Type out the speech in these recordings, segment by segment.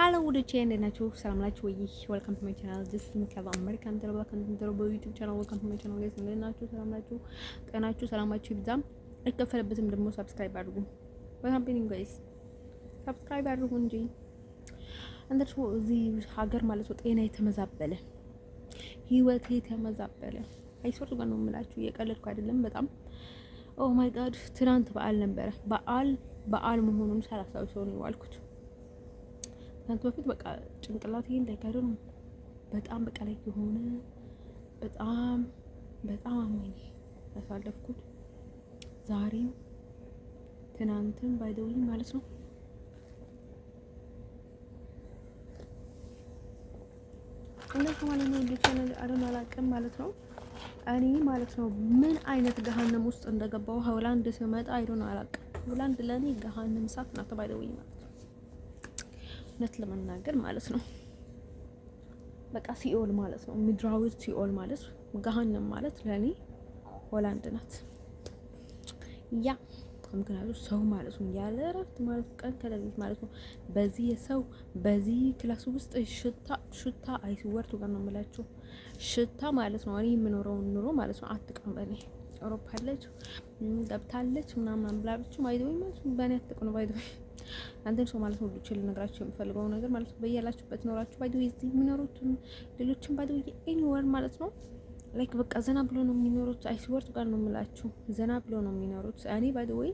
Hello ውዶቼ እንዴት ናችሁ? ሰላም ናችሁ ወይ? ዌልካም ቱ ማይ ቻናል ዲስ ኢዝ ሚካኤል አሜሪካን ተረባ ከንተሮ በዩቲዩብ ቻናል ዌልካም ቱ ማይ ቻናል ጋይስ እንዴት ናችሁ? ሰላም ናችሁ? ጤናችሁ ሰላማችሁ ይብዛም። አይከፈልበትም ደግሞ ሰብስክራይብ አድርጉ። what happening guys ሰብስክራይብ አድርጉ እንጂ እንደሱ እዚህ ሀገር ማለት ነው ጤና የተመዛበለ ህይወት የተመዛበለ አይሶርቱ ጋር ነው የምላችሁ፣ እየቀለድኩ አይደለም። በጣም ኦ ማይ ጋድ ትናንት በዓል ነበረ። በዓል መሆኑን ሳላስታውሰው ነው የዋልኩት። ከአንተ በፊት በቃ ጭንቅላቴ እንዳይቀር ነው በጣም በቃ ላይ የሆነ በጣም አመኝ ያሳለፍኩት ዛሬም ትናንትም ባይደውኝ ማለት ነው። እንደዚህ ማለት ነው ዲቻናል አረን አላቀም ማለት ነው። እኔ ማለት ነው ምን አይነት ገሃነም ውስጥ እንደገባው ሆላንድ ስመጣ አይዶን አላቀም። ሆላንድ ለኔ ገሃነም ሳት ናት ባይደውኝ ማለት ነው። ነት ለመናገር ማለት ነው በቃ ሲኦል ማለት ነው። ምድራዊ ሲኦል ማለት ገሃነም ማለት ለኔ ሆላንድ ናት። ያ ምክንያቱም ሰው ማለት ነው ያለ እረፍት ማለት ቀን ከሌሊት ማለት ነው በዚህ ክላስ ውስጥ ሽታ አይስወርቱ ጋር ነው የምላችሁ። ሽታ ማለት ነው እኔ የምኖረውን ኑሮ ማለት ነው አትቅኑ በኔ አውሮፓ አለች ገብታለች ምናምን ብላችሁ ማይደውኝ ማለት ነው በእኔ አትቅኑ ባይደውኝ አንተን ሰው ማለት ነው ልጅ ልነግራችሁ የምፈልገው ነገር ማለት ነው በየላችሁበት ኖራችሁ ባይደውይ እዚህ የሚኖሩትም ሌሎችም ባይደውይ ኤኒዌር ማለት ነው ላይክ በቃ ዘና ብሎ ነው የሚኖሩት። አይስወርት ጋር ነው የምላችሁ ዘና ብሎ ነው የሚኖሩት። እኔ ባይደውይ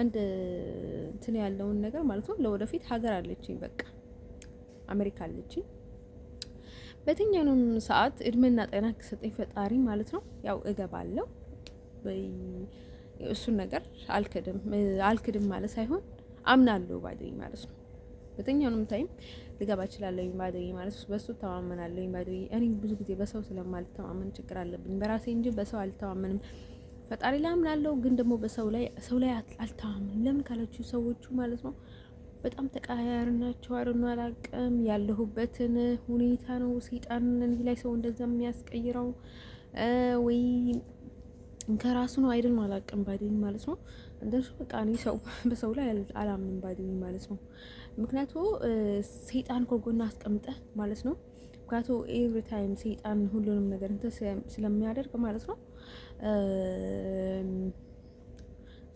አንድ እንትን ያለውን ነገር ማለት ነው ለወደፊት ሀገር አለችኝ፣ በቃ አሜሪካ አለችኝ። በየትኛውም ሰዓት እድሜና ጤና ከሰጠኝ ፈጣሪ ማለት ነው ያው እገባለሁ። እሱን ነገር አልክድም ማለት ሳይሆን አምናለሁ ባይደውይ ማለት ነው። በየትኛውም ታይም ልገባ እችላለሁ ባይደውይ ማለት ነው። በሱ ተማመናለሁ ባይደውይ። እኔ ብዙ ጊዜ በሰው ስለማልተማመን ችግር አለብኝ በራሴ እንጂ በሰው አልተማመንም። ፈጣሪ ላይ አምናለሁ ግን ደግሞ ሰው ላይ አልተማመንም። ለምን ካላችሁ ሰዎቹ ማለት ነው በጣም ተቀያያሪ ናቸው። አረኑ አላቅም ያለሁበትን ሁኔታ ነው ሰይጣን እኔ ላይ ሰው እንደዛ የሚያስቀይረው ወይ ከራሱ ነው አይደል አላቅም ባይደውይ ማለት ነው። እንደሱ በቃ እኔ ሰው በሰው ላይ አላምንም ባይደውይ ማለት ነው። ምክንያቱ ሰይጣን ከጎና አስቀምጠህ ማለት ነው። ምክንያቱ ኤቭሪ ታይም ሰይጣን ሁሉንም ነገር እንትን ስለሚያደርግ ማለት ነው።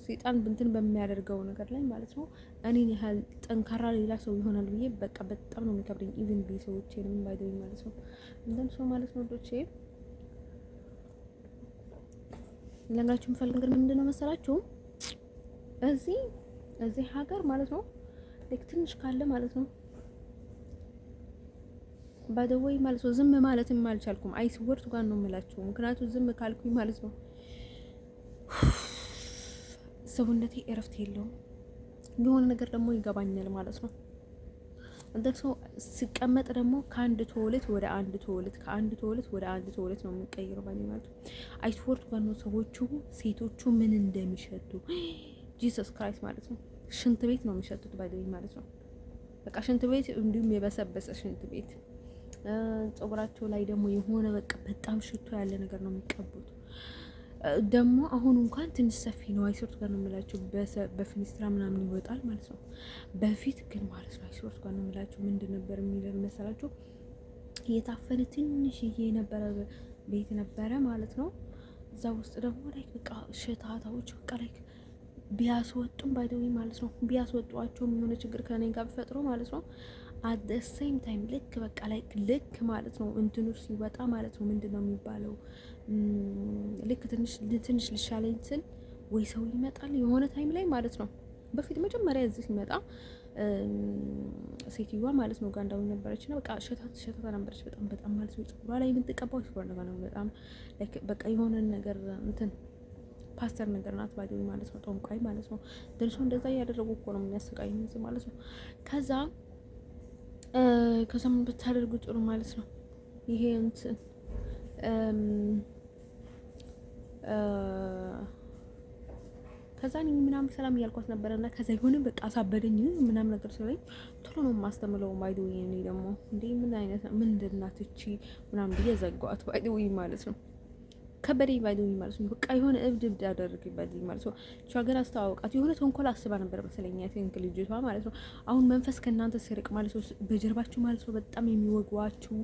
ሰይጣን እንትን በሚያደርገው ነገር ላይ ማለት ነው እኔን ያህል ጠንካራ ሌላ ሰው ይሆናል ብዬ በቃ በጣም ነው የሚከብደኝ። ኢቭን ቤተሰቦቼንም ባይደውይ ማለት ነው እንደም ሰው ማለት ነው ዶቼ ለንጋችሁ የምፈልግ ነገር ምንድን ነው መሰላችሁ? እዚህ ሀገር ማለት ነው ልክ ትንሽ ካለ ማለት ነው ባይደውይ ማለት ነው ዝም ማለትም አልቻልኩም። አይስወርቱ ጋር ነው የምላችሁ። ምክንያቱም ዝም ካልኩኝ ማለት ነው ሰውነቴ እረፍት የለውም። የሆነ ነገር ደግሞ ይገባኛል ማለት ነው። እንደው ሲቀመጥ ደግሞ ከአንድ ቶይሌት ወደ አንድ ቶይሌት ከአንድ ቶይሌት ወደ አንድ ቶይሌት ነው የሚቀይረው ባይ ማለት ነው። አይስወርቱ ጋር ነው ሰዎቹ ሴቶቹ ምን እንደሚሸቱ ጂሰስ ክራይስት ማለት ነው። ሽንት ቤት ነው የሚሸቱት ባይደውይ ማለት ነው። በቃ ሽንት ቤት እንዲሁም የበሰበሰ ሽንት ቤት ፀጉራቸው ላይ ደግሞ የሆነ በቃ በጣም ሽቶ ያለ ነገር ነው የሚቀቡት። ደግሞ አሁን እንኳን ትንሽ ሰፊ ነው። አይሶርት ጋር ነው የምላችሁ በፊኒስትራ ምናምን ይወጣል ማለት ነው። በፊት ግን ማለት ነው አይሶርት ጋር ነው የምላችሁ ምንድን ነበር የሚለው መሰላችሁ የታፈነ ትንሽዬ ነበረ ቤት ነበረ ማለት ነው። እዛ ውስጥ ደግሞ ላይ በቃ ሸታታዎች በቃ ላይ ቢያስወጡም ባይደውይ ማለት ነው ቢያስወጧቸውም የሆነ ችግር ከኔ ጋር ቢፈጥሩ ማለት ነው አት ዘ ሴም ታይም ልክ በቃ ላይ ልክ ማለት ነው እንትኑ ሲወጣ ማለት ነው ምንድነው የሚባለው ልክ ትንሽ ልሻለኝ ስል ወይ ሰው ይመጣል የሆነ ታይም ላይ ማለት ነው። በፊት መጀመሪያ እዚህ ሲመጣ ሴትዮዋ ማለት ነው ጋንዳዊ ነበረችና በቃ ሸታታ ነበረች በጣም ማለት ነው። ፀጉሯ ላይ ምን ተቀባው ሲሆን ነው በጣም ላይክ በቃ የሆነ ነገር እንትን ፓስተር ነገር ናት ባይደውይ ማለት ነው። ጦንቃይ ማለት ነው። ደርሶ እንደዛ እያደረጉ እኮ ነው የሚያስቃኝ ማለት ነው። ከዛ ምን ብታደርጉ ጥሩ ማለት ነው ይሄ እንትን ከዛ እኔ ምናምን ሰላም እያልኳት ነበረና ከዛ የሆነ በቃ አሳበደኝ ምናምን ነገር ስለኝ ቶሎ ነው የማስተምለው ባይደውይ። እኔ ደግሞ እንዴ ምን አይነት ምንድን ናት እቺ ምናምን ብዬ ዘጋኋት ባይደውይ ማለት ነው። ከበደኝ ባይዶኝ ማለት ነው። በቃ የሆነ እብድ አደረገኝ ባይዶኝ ማለት ነው። እሷ ግን አስተዋወቃት የሆነ ተንኮል አስባ ነበር መሰለኝ ቲንክ ልጅቷ ማለት ነው። አሁን መንፈስ ከእናንተ ሲርቅ ማለት ነው በጀርባችሁ ማለት ነው በጣም የሚወጓችሁ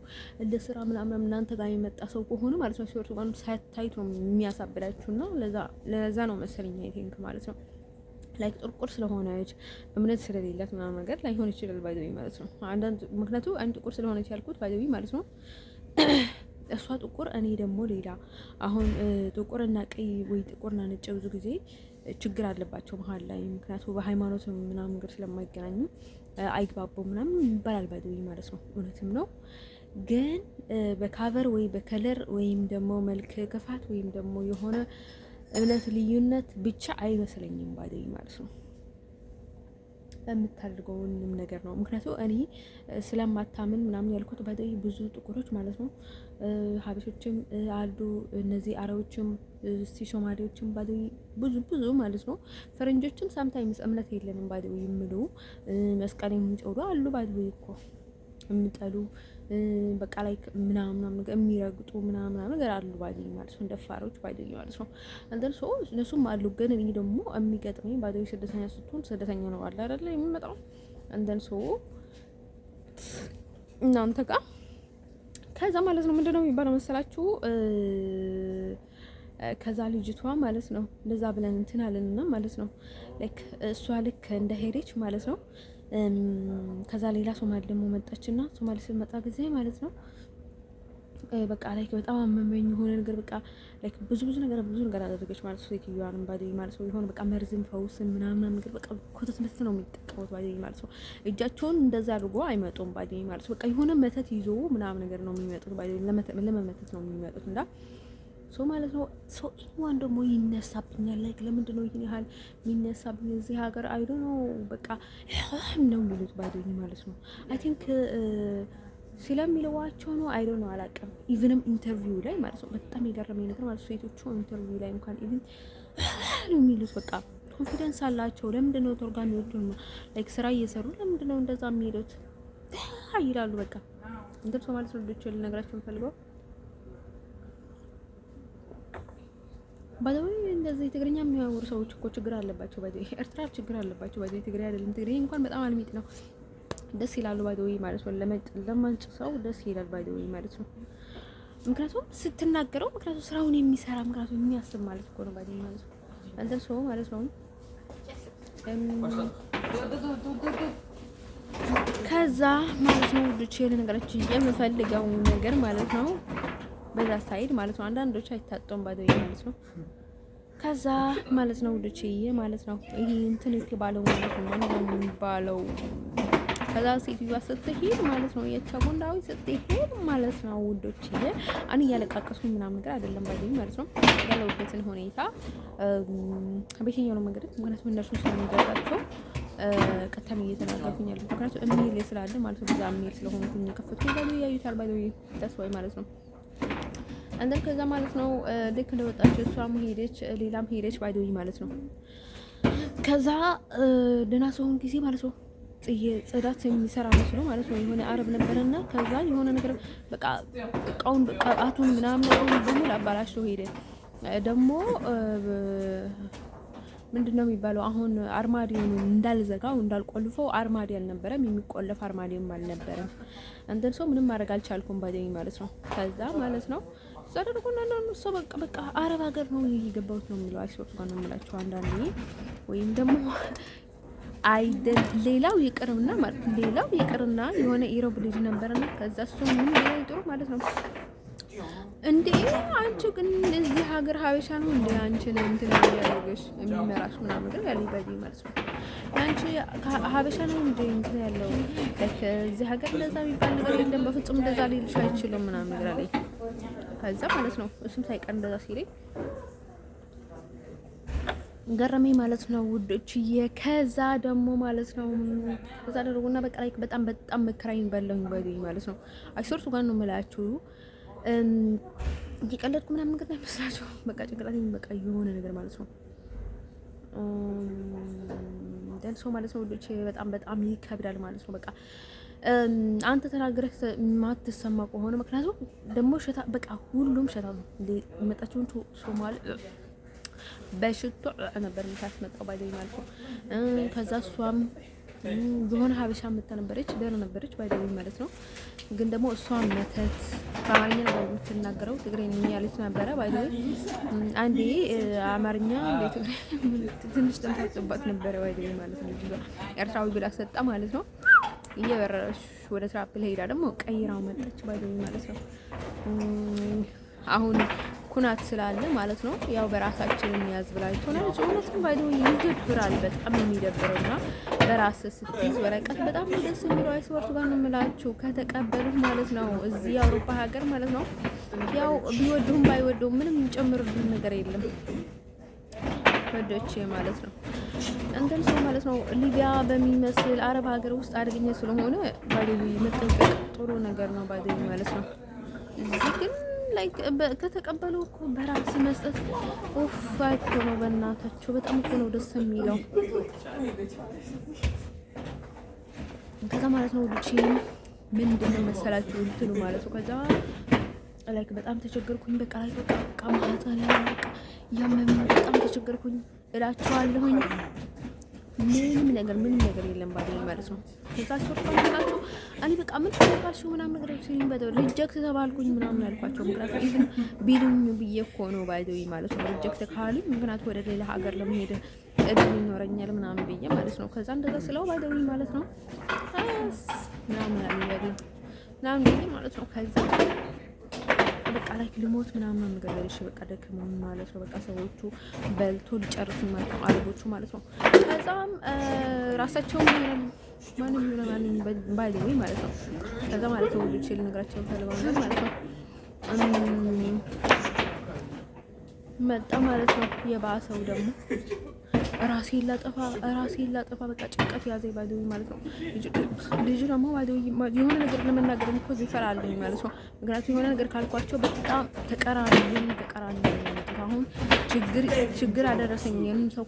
እንደ ስራ ምናምን እናንተ ጋር የመጣ ሰው ከሆነ ማለት ነው ሲወርቱ ማለት ሳይታዩት ነው የሚያሳብዳችሁና ለዛ ነው መሰለኝ ቲንክ ማለት ነው። ላይክ ጥቁር ስለሆነች እምነት ስለሌላት ምናምን ነገር ላይሆን ይችላል ባይዶኝ ማለት ነው። አንዳንድ ምክንያቱ አንድ ጥቁር ስለሆነች ያልኩት ባይዶኝ ማለት ነው። እሷ ጥቁር እኔ ደግሞ ሌላ። አሁን ጥቁርና ቀይ ወይ ጥቁርና ነጭ ብዙ ጊዜ ችግር አለባቸው መሀል ላይ ምክንያቱ በሃይማኖት ምናምን ነገር ስለማይገናኙ አይግባቡም ምናምን ይባላል ባይዶኝ ማለት ነው። እውነትም ነው። ግን በካቨር ወይ በከለር ወይም ደግሞ መልክ ክፋት ወይም ደግሞ የሆነ እምነት ልዩነት ብቻ አይመስለኝም ባይዶኝ ማለት ነው። የምታደርገውንም ነገር ነው። ምክንያቱም እኔ ስለማታምን ምናምን ያልኩት ባይዶኝ ብዙ ጥቁሮች ማለት ነው ሀበሾችም አሉ እነዚህ አረቦችም ሶማሌዎችም ባይዶኝ ብዙ ማለት ነው። ፈረንጆችም ሳምታይምስ እምነት የለንም ባይዶኝ የሚሉ መስቀል የሚጮዱ አሉ ባይዶኝ እኮ የሚጠሉ በቃ ላይ ምናምን ነገር የሚረግጡ ምናምን ነገር አሉ ባይዶኝ ማለት ነው። ደፋሮች ባይዶኝ ማለት ነው። እንትን ሰው እነሱም አሉ። ግን እኔ ደግሞ የሚገጥመኝ ባይዶኝ ስደተኛ ስትሆን ስደተኛ ነው አለ አይደለ የሚመጣው እንትን ሰው እናንተ ጋር ከዛ ማለት ነው ምንድነው የሚባለው መሰላችሁ ከዛ ልጅቷ ማለት ነው እንደዛ ብለን እንትን አለንና ማለት ነው ላይክ እሷ ልክ እንደሄደች ማለት ነው። ከዛ ሌላ ሶማሌ ደግሞ መጣችና ሶማሌ ስትመጣ ጊዜ ማለት ነው በቃ ላይክ በጣም አመመኝ የሆነ ነገር በቃ ላይክ ብዙ ነገር አደረገች ማለት ነው። ሴትዮዋንም ባይዶኝ ማለት ነው የሆነ በቃ መርዝም ፈውስም ምናምን ነገር በቃ ኮተት መተት ነው የሚጠቀሙት ባይዶኝ ማለት ነው። እጃቸውን እንደዛ አድርጎ አይመጡም ባይዶኝ ማለት ነው። በቃ የሆነ መተት ይዞ ምናምን ነገር ነው የሚመጡት ባይዶኝ ለመመተት ነው የሚመጡት እንዳ ሶ ማለት ነው። ሶ ኢንዋን ደግሞ ይነሳብኛል ላይክ ለምንድን ነው ይሄን ያህል የሚነሳብኝ እዚህ ሀገር አይዶ ነው በቃ ነው የሚሉት ባይዶኝ ማለት ነው። አይ ቲንክ ስለሚለዋቸው ነው አይዶ ነው አላውቅም። ኢቭንም ኢንተርቪው ላይ ማለት ነው በጣም የገረመኝ ነገር ማለት ሴቶቹ ኢንተርቪው ላይ እንኳን ኢቭን ነው የሚሉት በቃ ኮንፊደንስ አላቸው። ለምንድን ነው ተርጓሚዎቹ ነው ላይክ ስራ እየሰሩ ለምንድን ነው እንደዛ የሚሄዱት ይላሉ። በቃ እንትን ሰው ማለት ነው ልጆች ልነግራቸው ፈልገው ባይዶኝ እንደዚህ ትግርኛ የሚያወሩ ሰዎች እኮ ችግር አለባቸው። ባይዶኝ ኤርትራ ችግር አለባቸው። ባይዶኝ ትግሬ አይደለም። ትግሬ እንኳን በጣም አልሚጥ ነው። ደስ ይላሉ ባይዶኝ ማለት ነው። ለማንጭ ሰው ደስ ይላል ባይዶኝ ማለት ነው። ምክንያቱም ስትናገረው ምክንያቱም ስራውን የሚሰራ ምክንያቱም የሚያስብ ማለት እኮ ነው ባይዶኝ ማለት ነው። አንተም ሰው ማለት ነው። ከዛ ማለት ነው ልጅ ልነግራችሁ የምፈልገው ነገር ማለት ነው በዛ ሳይድ ማለት ነው አንዳንዶች አይታጡም ባይዶኝ ማለት ነው። ከዛ ማለት ነው ልጅዬ ማለት ነው ይሄ እንትን የተባለው ማለት ነው ማን ነው የሚባለው? ከዛ ሴትዮዋ ስትሄድ ማለት ነው የተጎንዳዊ ስትሄድ ማለት ነው ውዶችዬ እኔ እያለቃቀስኩኝ ምናምን ነገር አይደለም ባይዶኝ ማለት ነው። ያለውበትን ሁኔታ በየትኛው ነው መንገድ ምክንያቱም እነሱ ስለሚደርሳቸው ቀጥታም እየተናገርኩኝ ያለው ምክንያቱም ኢሜል ስላለ ማለት ነው። በዛ ኢሜል ስለሆንኩኝ የከፈትኩኝ ባይዶኝ ያዩታል ባይዶኝ ተስዋይ ማለት ነው። እንደን ከዛ ማለት ነው ልክ እንደወጣች እሷም ሄደች ሌላም ሄደች ባይዶኝ ማለት ነው። ከዛ ደህና ሰውን ጊዜ ማለት ነው ጽዳት የሚሰራ መስሎ ማለት ነው የሆነ አረብ ነበረና ከዛ የሆነ ነገር በቃ እቃውን ቅባቱን ምናምን በሙሉ አባላሽቶ ሄደ። ደግሞ ምንድነው የሚባለው አሁን አርማዲዮን እንዳልዘጋው እንዳልቆልፈው አርማዲ አልነበረም የሚቆለፍ አርማዲዮም አልነበረም። እንትን ሰው ምንም ማድረግ አልቻልኩም ባይዶኝ ማለት ነው። ከዛ ማለት ነው ዛሬርኩና ነው ሰው በቃ አረብ ሀገር ነው እየገባሁት ነው የሚለው አይሶርት ጋር ነው የምላቸው አንዳንዴ ወይም ደግሞ አይደል ሌላው ይቅርና ማለት ሌላው ይቅርና የሆነ ኢሮብ ልጅ ነበርና ከዛ እሱ ምን ላይ ጥሩ ማለት ነው እንዴ አንቺ ግን እዚህ ሀገር ሀበሻ ነው እንዴ አንቺን እንትን ያደርገሽ የሚመራሽ ምናምን ነገር ያለኝ ባይዶኝ ማለት ነው። አንቺ ሀበሻ ነው እንዴ እንትን ያለው እዚህ ሀገር እንደዛ የሚባል ነገር የለም በፍጹም እንደዛ ሊልሽ አይችልም ምናምን ነገር አለኝ። ከዛ ማለት ነው እሱም ሳይቀር እንደዛ ሲለኝ ገረመኝ ማለት ነው ውዶችዬ። ከዛ ደግሞ ማለት ነው ከዛ ደረጉና በቃ ላይ በጣም መከራዬን በላሁኝ ባይዶኝ ማለት ነው። አይሶርቱ ጋር ነው የምላችሁ እየቀለድኩ ምናምን ነገር አይመስላችሁ። በቃ ጭንቅላቴን በቃ የሆነ ነገር ማለት ነው ደንሶ ማለት ነው ውዶች በጣም ይከብዳል ማለት ነው። በቃ አንተ ተናግረህ ማትሰማ ከሆነ ምክንያቱም ደግሞ ሸታ በቃ ሁሉም ሸታ ነው የመጣችውን ሶማሌ በሽቶ ነበር የምታስመጣው ባይደይ ማለት ነው። ከዛ እሷም የሆነ ሀበሻ የምትነበረች ደህና ነበረች ባይደይ ማለት ነው። ግን ደግሞ እሷም መተት በአማርኛ ነው የምትናገረው ትግሬኛ ያለች ነበረ ባይደይ። አንዴ አማርኛ ለትግሬ ትንሽ ተንታጥባት ነበረ ባይደይ ማለት ነው። ልጅ ኤርትራዊ ብላ ሰጣ ማለት ነው። እየበረረች ወደ ትራፕ ላይ ሄዳ ደግሞ ቀይራው መጣች ባይደይ ማለት ነው። አሁን ኩናት ስላለ ማለት ነው ያው በራሳችን የሚያዝ ብላችሁ ነው እውነትም ባይደው ይደብራል። በጣም የሚደብረውና በራስ ስትይዝ ወረቀት በጣም ደስ የሚለው አይስወርቱ ጋር ነው የምላችሁ ከተቀበሉት ማለት ነው። እዚህ የአውሮፓ ሀገር ማለት ነው ያው ቢወዱም ባይወዱም ምንም ጨምሩልን ነገር የለም ወዶቼ ማለት ነው። እንትን ሰው ማለት ነው ሊቢያ በሚመስል አረብ ሀገር ውስጥ አደገኛ ስለሆነ ባይደው መጠንቀቅ ጥሩ ነገር ነው ባይደው ማለት ነው። እዚህ ግን ላይክ ከተቀበሉ እኮ በራስ መስጠት እኮ ነው በእናታቸው በጣም እኮ ነው ደስ የሚለው። ከዛ ማለት ነው ልጅ ምንድነው መሰላችሁ እንትኑ ማለት ነው ከዛ ላይክ በጣም ተቸገርኩኝ። በቃ ላይ በቃ ማህፀን በቃ ያመመኝ በጣም ተቸገርኩኝ እላቸዋለሁኝ። ምንም ነገር የለም ባይደይ ማለት ነው። ከዛ ሶርፋላችሁ እኔ በቃ ምን ተባልሽው ምናምን ነገር ሲሉኝ በደው ሪጀክት ተባልኩኝ ምናምን አልኳቸው። ምክንያቱም ኢቭን ቢሉኝ ብዬ እኮ ነው ባይደይ ማለት ነው ሪጀክት ካሉኝ ምክንያቱም ወደ ሌላ ሀገር ለመሄድ እድል ይኖረኛል ምናምን ብዬ ማለት ነው። ከዛ እንደዛ ስለው ባይደይ ማለት ነው ምናምን አልበል ምናምን ብዬ ማለት ነው። ከዛ በቃ ላይ ልሞት ምናምን ነገር ለሽ በቃ ደከመኝ ማለት ነው። በቃ ሰዎቹ በልቶ ሊጨርሱ ማለት ነው አረቦቹ ማለት ነው። ከዛም ራሳቸው ማንም ባይደይ ማለት ነው። ከዛ ማለት ነው ልጅ ልነግራቸው ፈልገው ማለት ነው መጣ ማለት ነው። የባሰው ደግሞ ራሴን ላጠፋ በቃ ጭንቀት ያዘኝ ባይደይ ማለት ነው። ልጅ ደግሞ ባይደይ የሆነ ነገር ለመናገር እኮ ይፈራል ማለት ነው። ምክንያቱም የሆነ ነገር ካልኳቸው በጣም ተቀራኒ አሁን ችግር አደረሰኝ የምን ሰው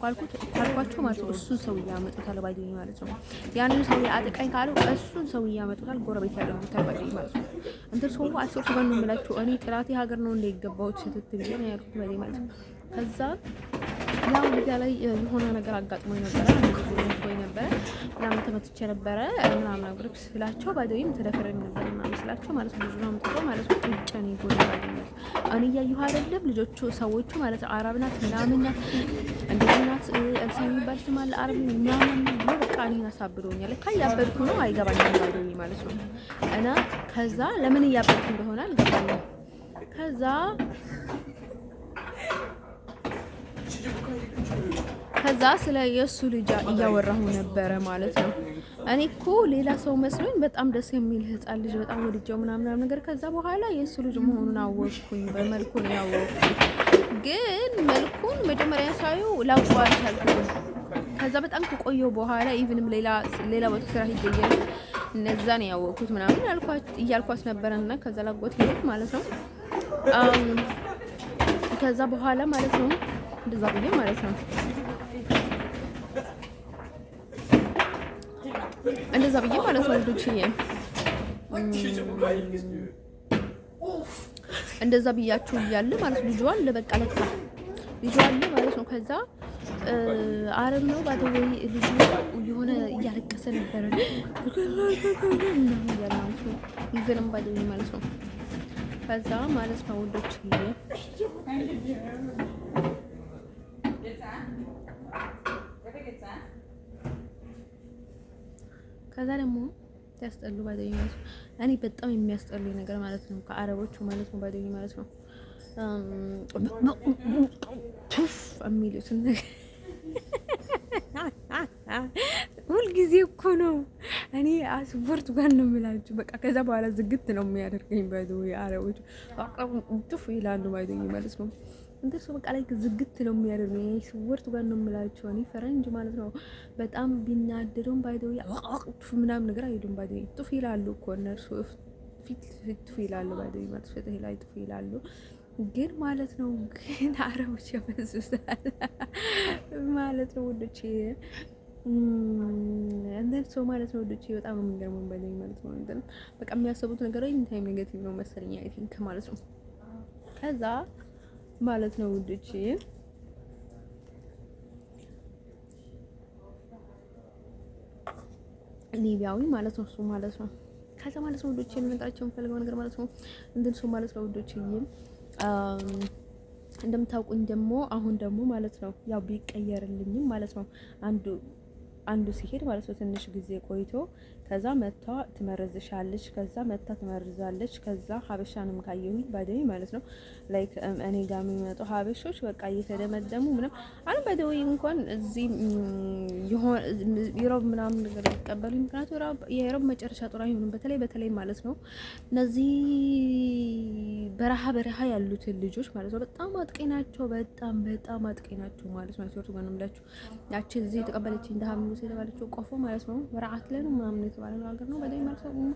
ካልኳቸው ማለት ነው እሱን ሰው ያመጡታል ባይደይ ማለት ነው። ያንን ሰው አጥቀኝ ካሉ እሱን ሰው ያመጡታል ጎረቤት ያደርጉታል ባይደይ ማለት ነው። እንትን ሰው አስወርቱ ጋር ነው የምላችሁ እኔ ጥራቴ ሀገር ነው እንደይገባው ስትትል ነው ያልኩት ባይደይ ማለት ነው። ከዛ ያው ሊቢያ ላይ የሆነ ነገር አጋጥሞኝ ነበረ ምናምን ተመትቼ ነበረ ምናምን ነገር ስላቸው ባይደይም ተደፈረኝ ነበር ምናምን ስላቸው ማለት ነው። ልጁ ነው የምትለው ማለት ነው ቁጭኔ ጎዳ ማለት እኔ እያየሁ አይደለም ልጆቹ ሰዎቹ ማለት ነው አረብ ናት ምናምን ናት እንደዚህ ናት እልሳ የሚባል ስም አለ አረብ ምናምን ብሎ በቃ እኔን አሳብዶኛል። ለካ እያበድኩ ነው አይገባኝም ባይደይ ማለት ነው። እና ከዛ ለምን እያበድኩ እንደሆነ አልገባኝም። ከዛ ስለ የሱ ልጅ እያወራሁ ነበረ ማለት ነው። እኔ እኮ ሌላ ሰው መስሎኝ በጣም ደስ የሚል ህፃን ልጅ በጣም ወድጀው ምናምን ነገር ከዛ በኋላ የሱ ልጅ መሆኑን አወቅኩኝ። በመልኩ ነው ያወቅኩኝ። ግን መልኩን መጀመሪያ ሳየው ላውቀው አልቻልኩም። ከዛ በጣም ከቆየው በኋላ ኢቭንም ሌላ ቦታ ስራ ይገኛል እነዛ ነው ያወቅኩት ምናምን እያልኳት ነበረና ከዛ ላጎት ሄድ ማለት ነው። ከዛ በኋላ ማለት ነው እንደዛ ብዬ ማለት ነው እንደዛ ብያችሁ እያለ ማለት ልጇ አለ በቃ ለካ ልጇ አለ ማለት ነው። ከዛ አረብ ነው ባይደይ ልጁ የሆነ እያለቀሰ ነበረ ማለት ነው ይዘንም ባይደይ ማለት ነው። ከዛ ማለት ነው ወንዶች ከዛ ደግሞ ያስጠሉ ባይደይ ማለት ነው። እኔ በጣም የሚያስጠሉኝ ነገር ማለት ነው ከአረቦቹ ማለት ነው ባይደይ ማለት ነው የሚሉት ነገር ሁልጊዜ እኮ ነው። እኔ አስፖርት ጋር ነው የምላችሁ በቃ ከዛ በኋላ ዝግት ነው የሚያደርገኝ ባይደይ አረቦቹ ቱፍ ይላሉ ባይደይ ማለት ነው። እንደሱ በቃ ላይ ዝግት ነው የሚያደርገኝ ስወርቱ ጋር ነው የምላችሁ። እኔ ፈረንጅ ማለት ነው በጣም ቢናደዱም ባይደይ ምናምን ነገር አይሄዱም ባይደይ ቱፍ ይላሉ እኮ እነርሱ ፊት ቱፍ ይላሉ ባይደይ ማለት ፍትህ ላይ ቱፍ ይላሉ። ግን ማለት ነው ግን አረቦች ያፈሱታል ማለት ነው ወንዶች እንደን ሰው ማለት ነው ወዶቼ በጣም ነው የሚገርመው በለኝ ማለት ነው። እንደን በቃ የሚያስቡት ነገር ላይ ኢንታይም ኔጌቲቭ ነው መሰለኝ አይ ቲንክ ማለት ነው። ከዛ ማለት ነው ወዶቼ ሊቢያዊ ማለት ነው እሱ ማለት ነው። ከዛ ማለት ነው ወዶቼ ልነግራቸው የምፈልገው ነገር ማለት ነው እንደን ሰው ማለት ነው ወዶቼ እንደምታውቁኝ ደግሞ አሁን ደግሞ ማለት ነው ያው ቢቀየርልኝም ማለት ነው አንዱ ሲሄድ ማለት ነው ትንሽ ጊዜ ቆይቶ ከዛ መታ ትመርዝሻለች፣ ከዛ መታ ትመርዛለች። ከዛ ሀበሻንም ካየሁኝ ባደይ ማለት ነው ላይክ እኔ ጋር የሚመጡ ሀበሾች በቃ እየተደመደሙ ምንም አሁን ባደይ እንኳን እዚህ ዩሮብ ምናምን ነገር ይቀበሉኝ። ምክንያቱም የዩሮብ መጨረሻ ጥሩ አይሆንም። በተለይ ማለት ነው እነዚህ በረሃ ያሉትን ልጆች ማለት ነው በጣም አጥቂ ናቸው። በጣም አጥቂ ናቸው ማለት ነው። ሲወርቱ ጋር ነው የምላችሁ። ያቺ እዚህ የተቀበለችኝ እንደሃምኑ የተባለችው ቆፎ ማለት ነው በረዓት ላይ ነው ምናምን የተባለው ሀገር ነው ባደይ ማለት ነው።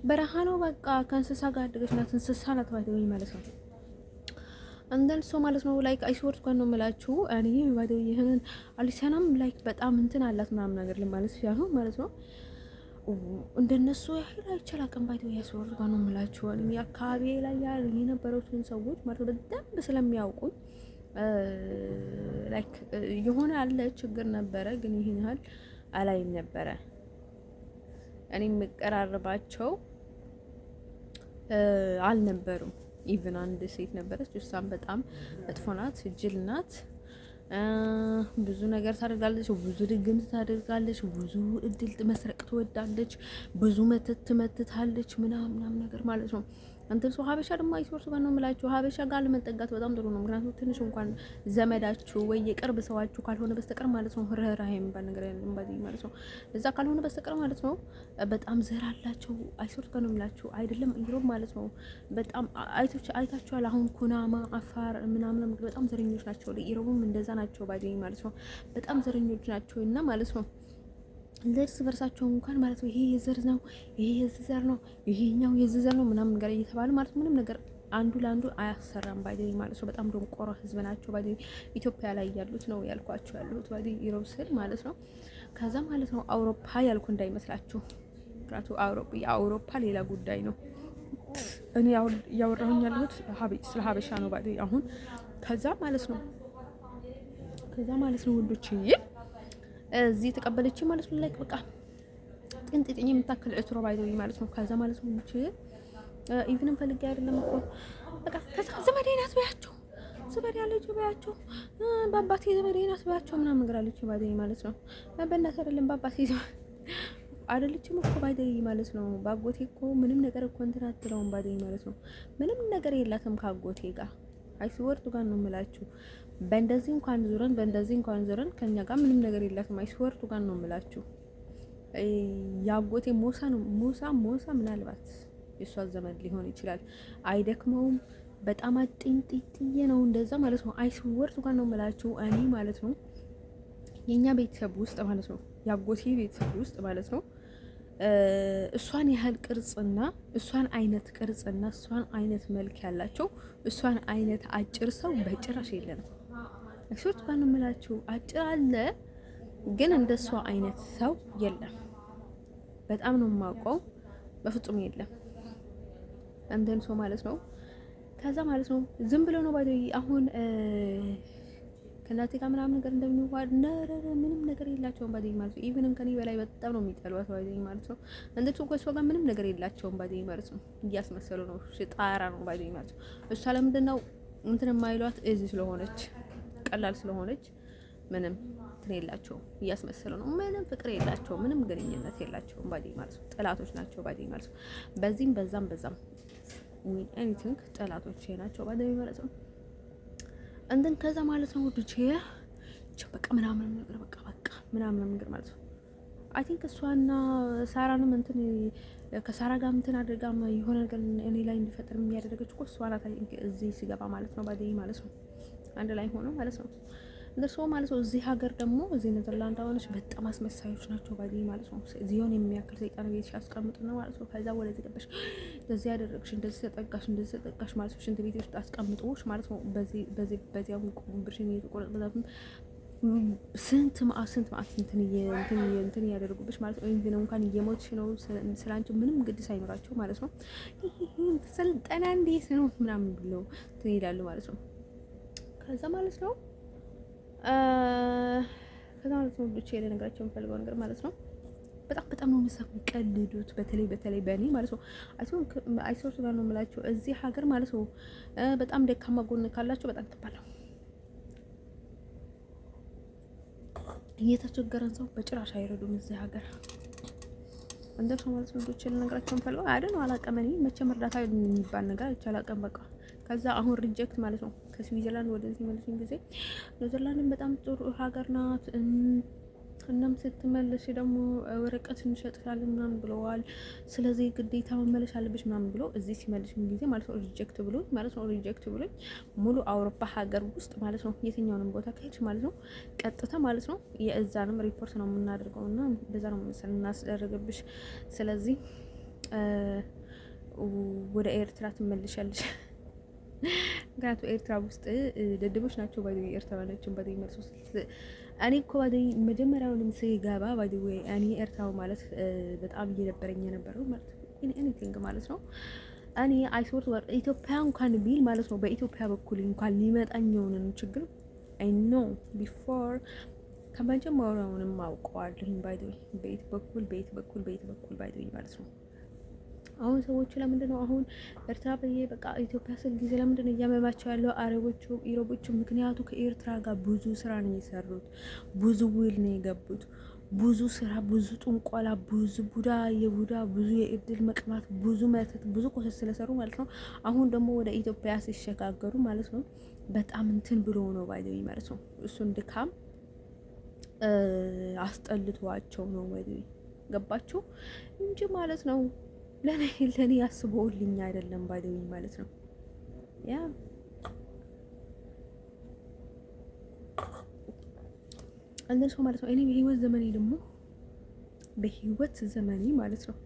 በረሃ ነው በቃ ከእንስሳ ጋር አደገች ናት። እንስሳ ናት ባደይ ማለት ነው። እንደን ሰው ማለት ነው ላይክ አይስወርት ጋር ነው የምላችሁ። እኔ ባደይ ይሄንን አሊሰናም ላይክ በጣም እንትን አላት ምናምን ነገር ለማለት ሲያሆን ማለት ነው እንደነሱ ያህል አይቻላቅም ባይተው ያስወርቱ ጋር ነው የምላችሁ። እኔ አካባቢ ላይ ያሉ የነበሩትን ሰዎች ማለት በደንብ ስለሚያውቁኝ ላይክ የሆነ አለ ችግር ነበረ፣ ግን ይሄን ያህል አላይም ነበረ። እኔ የምቀራረባቸው አልነበሩም። ኢቭን አንድ ሴት ነበረች፣ እሷም በጣም መጥፎ ናት፣ ጅል ናት። ብዙ ነገር ታደርጋለች፣ ብዙ ድግምት ታደርጋለች፣ ብዙ እድል መስረቅ ትወዳለች፣ ብዙ መተት ትመትታለች ምናምን ነገር ማለት ነው። እንትን ሰው ሀበሻ ደግሞ አይሶርሱ ጋር ነው የምላችሁ። ሀበሻ ጋር ለመጠጋት በጣም ጥሩ ነው። ምክንያቱም ትንሽ እንኳን ዘመዳችሁ ወይ የቅርብ ሰዋችሁ ካልሆነ በስተቀር ማለት ነው ርህራሄ የሚባል ነገር ያለን ባዲ ማለት ነው እዛ ካልሆነ በስተቀር ማለት ነው በጣም ዘር አላቸው። አይሶርሱ ጋር ነው የምላችሁ። አይደለም ኢሮብ ማለት ነው በጣም አይታችኋል። አሁን ኩናማ፣ አፋር ምናምን በጣም ዘረኞች ናቸው። ኢሮብም እንደዛ ናቸው ባዲ ማለት ነው። በጣም ዘረኞች ናቸው እና ማለት ነው ለእርስ በርሳቸው እንኳን ማለት ነው ይሄ የዘር ነው፣ ይሄ የዚህ ዘር ነው፣ ይሄኛው የዚህ ዘር ነው ምናምን ነገር እየተባለ ማለት ምንም ነገር አንዱ ለአንዱ አያሰራም ባይደይ ማለት ነው። በጣም ደንቆሮ ህዝብ ናቸው ባይደይ። ኢትዮጵያ ላይ ያሉት ነው ያልኳቸው ያሉት ባይደይ ኢሮብ ስል ማለት ነው። ከዛ ማለት ነው አውሮፓ ያልኩ እንዳይመስላችሁ። ምክንያቱም የአውሮፓ ሌላ ጉዳይ ነው። እኔ ያወራሁኝ ያለሁት ስለ ሀበሻ ነው ባይደይ አሁን። ከዛ ማለት ነው ወንዶችዬ እዚህ ተቀበለች ማለት ነው ላይክ በቃ ጥንጥጥኝ የምታክል እትሮ ባይደው ማለት ነው። ከዛ ማለት ነው እንጂ ኢቭንም ፈልጌ አይደለም እኮ በቃ ከዛ ዘመዴ ናት በያቸው፣ ዘመዴ ያለች በያቸው፣ በአባቴ ዘመዴ ናት በያቸው ምናምን ነገር አለች ባይደው ማለት ነው። በእናት አይደለም በአባቴ አይደለችም እኮ ባይደው ማለት ነው። ባጎቴ እኮ ምንም ነገር እኮ እንትን አትለውም ባይደው ማለት ነው። ምንም ነገር የላትም ካጎቴ ጋር አይስወርቱ ጋር ነው የምላችሁ። በእንደዚህ እንኳን ዙረን ከኛ ጋር ምንም ነገር የላትም። አይስወርቱ ጋር ነው የምላችሁ። ያጎቴ ሞሳ ምናልባት የሷ ዘመድ ሊሆን ይችላል። አይደክመውም። በጣም አጥንጥጥዬ ነው እንደዛ ማለት ነው። አይስወርቱ ጋር ነው የምላችሁ። እኔ ማለት ነው የኛ ቤተሰብ ውስጥ ማለት ነው ያጎቴ ቤተሰብ ውስጥ ማለት ነው እሷን ያህል ቅርጽና እሷን አይነት መልክ ያላቸው እሷን አይነት አጭር ሰው በጭራሽ የለንም። እሱት ጋር ነው የምላችሁ። አጭር አለ ግን እንደሷ አይነት ሰው የለም። በጣም ነው የማውቀው፣ በፍጹም የለም እንደን ሰው ማለት ነው። ከዛ ማለት ነው ዝም ብሎ ነው ባይደይ አሁን ከናቴ ጋር ምናምን ነገር እንደሚዋድ ነረረ ምንም ነገር የላቸውም ባይደይ ማለት ነው። ኢቭን ከኔ በላይ በጣም ነው የሚጠሏት ባይደይ ማለት ነው። እንደሱ ከሷ ጋር ምንም ነገር የላቸውም ባይደይ ማለት ነው። እያስመሰሉ ነው፣ ሽጣራ ነው ባይደይ ማለት ነው። እሷ ለምንድን ነው እንትን የማይሏት? እዚህ ስለሆነች ቀላል ስለሆነች ምንም እንትን የላቸውም፣ እያስመሰሉ ነው። ምንም ፍቅር የላቸውም፣ ምንም ግንኙነት የላቸውም ባይደይ ማለት ነው። ጠላቶች ናቸው ባይደይ ማለት ነው። በዚህም በዛም ኤኒቲንግ ጠላቶች ናቸው ባይደይ ማለት ነው። እንደን ከዛ ማለት ነው ወዱቼ በቃ ምናምን ነገር ማለት ነው። አይ ቲንክ እሷና ሳራንም እንትን ከሳራ ጋር እንትን አድርጋ የሆነ ነገር እኔ ላይ እንዲፈጠር የሚያደርገች እኮ እሷ ናት። አይ ቲንክ እዚህ ሲገባ ማለት ነው ባይደይ ማለት ነው አንድ ላይ ሆኖ ማለት ነው እንደሱ ማለት ነው። እዚህ ሀገር ደግሞ እዚህ ኔዘርላንድ አሁንሽ በጣም አስመሳዮች ናቸው ባይደይ ማለት ነው። ዚዮን የሚያክል ሰይጣን ቤት ያስቀምጡ ነው ማለት ነው። ከዛ ወደ ተቀበሽ እንደዚህ ያደረግሽ እንደዚህ ተጠጋሽ ማለት ነው። ሽንት ቤት ውስጥ አስቀምጦሽ ማለት ነው። በዚያው ቁምብርሽን እየተቆረጠ ስንት መዓት እንትን እያደረጉብሽ ማለት ነው። ግን እንኳን እየሞትሽ ነው ስላንቺ ምንም ግድ ሳይኖራቸው ማለት ነው። ስልጠና እንዴት ነው ምናምን ብለው እንትን ይላሉ ማለት ነው። ከዛ ማለት ነው ብቻ ልነግራቸው የምፈልገው ነገር ማለት ነው በጣም ነው የሚቀልዱት። በተለይ በእኔ ማለት ነው አይሶርስ ጋር ነው የምላቸው እዚህ ሀገር ማለት ነው። በጣም ደካማ ጎን ካላቸው በጣም ከባድ ነው። እየተቸገረን ሰው በጭራሽ አይረዱም እዚህ ሀገር እንደሱ ማለት ነው። ልጆች ልነግራቸው የምፈልገው አይደል አላውቅም። እኔ መቼም እርዳታ የሚባል ነገር አይቻላቅም በቃ። ከዛ አሁን ሪጀክት ማለት ነው ከስዊዘርላንድ ወደዚህ መልሱኝ ጊዜ ኔዘርላንድን በጣም ጥሩ ሀገር ናት። እናም ስትመለሽ ደግሞ ወረቀት እንሸጥሻለን ምናምን ብለዋል። ስለዚህ ግዴታ መመለስ አለብሽ ምናምን ብሎ እዚህ ሲመልሽኝ ጊዜ ማለት ነው ሪጀክት ብሎኝ ሙሉ አውሮፓ ሀገር ውስጥ ማለት ነው የትኛውንም ቦታ ከሄድሽ ማለት ነው ቀጥታ ማለት ነው የእዛንም ሪፖርት ነው የምናደርገው እና በዛ ነው እናስደረገብሽ። ስለዚህ ወደ ኤርትራ ትመልሻለሽ። ምክንያቱም ኤርትራ ውስጥ ደደቦች ናቸው ባይ ኤርትራውያኖችን ባይ መልሶ እኔ እኮ ባይ መጀመሪያውንም ስገባ ባይ እኔ ኤርትራው ማለት በጣም እየደበረኝ የነበረው ማለት ነው ኤኒቲንግ ማለት ነው። እኔ አይሶርት ኢትዮጵያ እንኳን ቢል ማለት ነው በኢትዮጵያ በኩል እንኳን ሊመጣኝ የሆነን ችግር አይ ኖ ቢፎር ከመጀመሪያውንም አውቀዋለሁ ባይ በየት በኩል ባይ ማለት ነው። አሁን ሰዎቹ ለምንድን ነው አሁን ኤርትራ በቃ ኢትዮጵያ ስል ጊዜ ለምንድን ነው እያመማቸው ያለው አረቦቹ ኢሮቦቹ? ምክንያቱ ከኤርትራ ጋር ብዙ ስራ ነው የሰሩት፣ ብዙ ውል ነው የገቡት፣ ብዙ ስራ፣ ብዙ ጥንቆላ፣ ብዙ የቡዳ ብዙ የእድል መቅማት፣ ብዙ መተት፣ ብዙ ኮሰስ ስለሰሩ ማለት ነው። አሁን ደግሞ ወደ ኢትዮጵያ ሲሸጋገሩ ማለት ነው በጣም እንትን ብሎ ነው ባይዘኝ ማለት ነው። እሱን ድካም አስጠልቷቸው ነው ወይ ገባችሁ እንጂ ማለት ነው። ለኔ ያስበውልኝ አይደለም ባይደውኝ ማለት ነው። ያ እንደሱ ማለት ነው። እኔ በህይወት ዘመኔ ማለት ነው